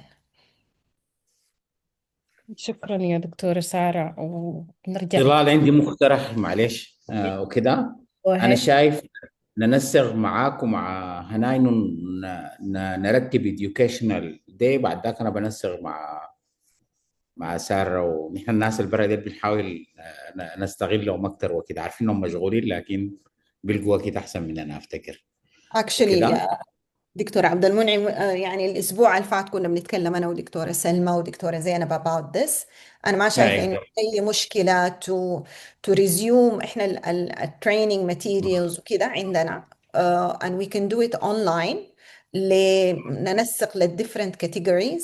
S1: شكرا يا دكتورة سارة. ونرجع
S2: طلال عندي مقترح معلش وكده. أنا شايف ننسق معاك ومع هناي نرتب educational day. بعد ذاك أنا بنسق مع سارة ونحن الناس اللي برا دي بنحاول نستغلهم أكتر وكده، عارفين إنهم مشغولين لكن بيلقوا وقت أحسن مننا أفتكر.
S11: Actually دكتور عبد المنعم يعني الأسبوع اللي فات كنا بنتكلم أنا ودكتورة سلمى ودكتورة زينب about this. أنا ما شايفة إنه أي مشكلة to resume. إحنا التريننج materials وكده عندنا and we can do it online لننسق للديفرنت categories.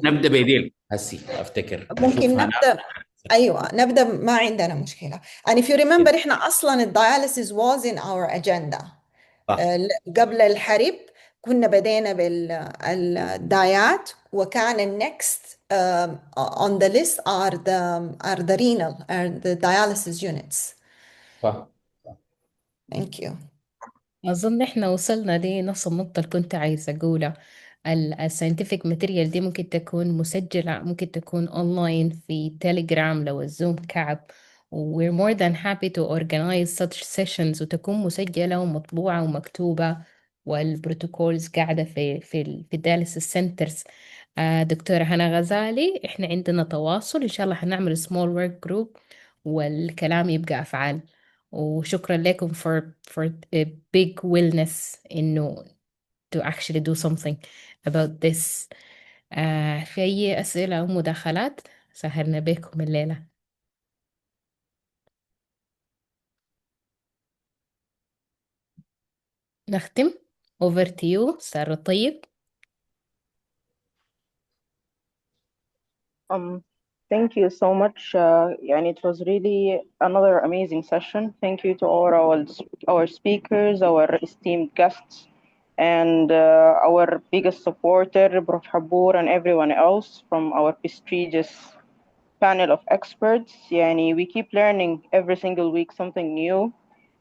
S2: نبدأ بديل هسي أفتكر
S11: ممكن نبدأ. أيوة نبدأ ما عندنا مشكلة. and if you remember إحنا أصلا الدياليسيس was in our agenda. قبل الحرب كنا بدينا بالدايات وكان النكست on the list are the renal the dialysis units.
S2: صح.
S11: Thank you.
S1: أظن إحنا وصلنا لنفس النقطة اللي كنت عايزة أقولها. الساينتفك ماتيريال دي ممكن تكون مسجلة، ممكن تكون أونلاين في تيليجرام لو الزوم كعب. we're more than happy to organize such sessions وتكون مسجلة ومطبوعة ومكتوبة والبروتوكولز قاعدة في الدياليسيس سنترز. دكتورة هنا غزالي، إحنا عندنا تواصل إن شاء الله هنعمل small work group والكلام يبقى أفعال. وشكرا لكم for a big willingness إنه to actually do something about this. في أي أسئلة أو مداخلات؟ سهرنا بكم الليلة. نختم. over to you سارة الطيب.
S17: Thank you so much. And it was really another amazing session. Thank you to all our speakers, our esteemed guests, and our biggest supporter, Prof. Habbour, and everyone else from our prestigious panel of experts. Yani, we keep learning every single week something new,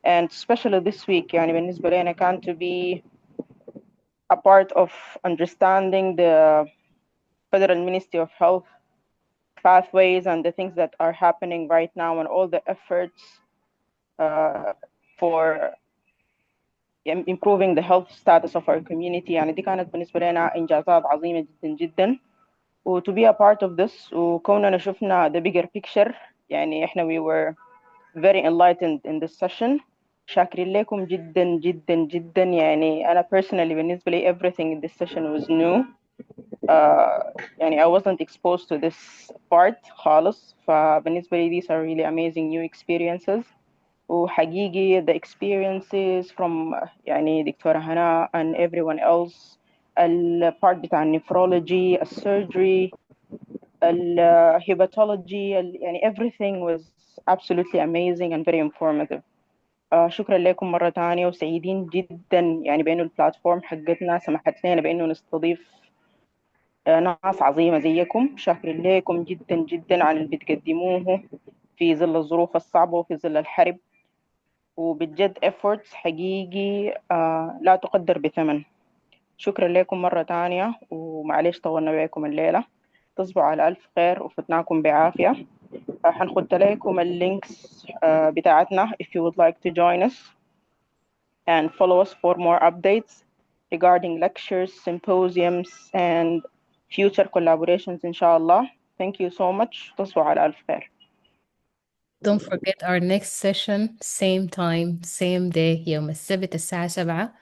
S17: and especially this week, يعني بالنسبة لنا كان to be a part of understanding the Federal Ministry of Health pathways and the things that are happening right now and all the efforts for improving the health status of our community. يعني دي كانت بالنسبة لنا إنجازات عظيمة جدا جدا. و to be a part of this وكوننا شفنا the bigger picture. يعني إحنا we were very enlightened in this session. شاكرين لكم جدا جدا جدا. يعني أنا personally بالنسبة لي everything in this session was new. يعني I wasn't exposed to this part خالص. فبالنسبة لي these are really amazing new experiences. وحقيقي the experiences from يعني دكتورة هناء and everyone else, البارت بتاع النفرولوجي, السيرجري, الهيباتولوجي, يعني everything was absolutely amazing and very informative. شكرا لكم مرة تانية وسعيدين جدا يعني بأنه البلاتفورم حقتنا سمحت لنا بأنه نستضيف ناس عظيمة زيكم. شاكرين لكم جدا جدا على اللي بتقدموه في ظل الظروف الصعبة وفي ظل الحرب. وبجد efforts حقيقي لا تقدر بثمن. شكرا لكم مرة تانية ومعليش طولنا بكم الليلة. تصبحوا على ألف خير وفتناكم بعافية. حنخد لكم اللينكس بتاعتنا if you would like to join us and follow us for more updates regarding lectures, symposiums and future collaborations inshallah. Thank you so much. تصبحوا على ألف خير.
S1: Don't forget our next session same time same day يوم السبت الساعة 7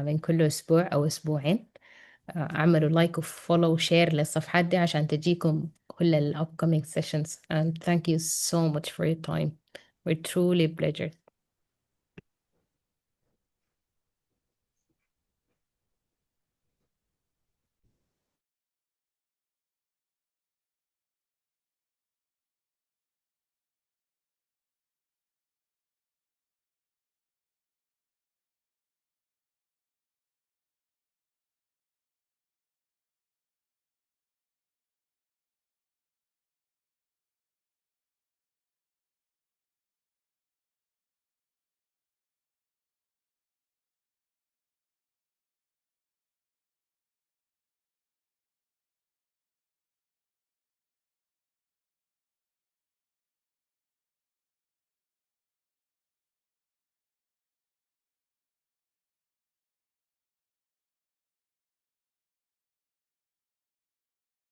S1: من كل أسبوع أو أسبوعين. اعملوا لايك وفولو وشير للصفحات دي عشان تجيكم كل ال upcoming sessions and thank you so much for your time. We're truly pleasured.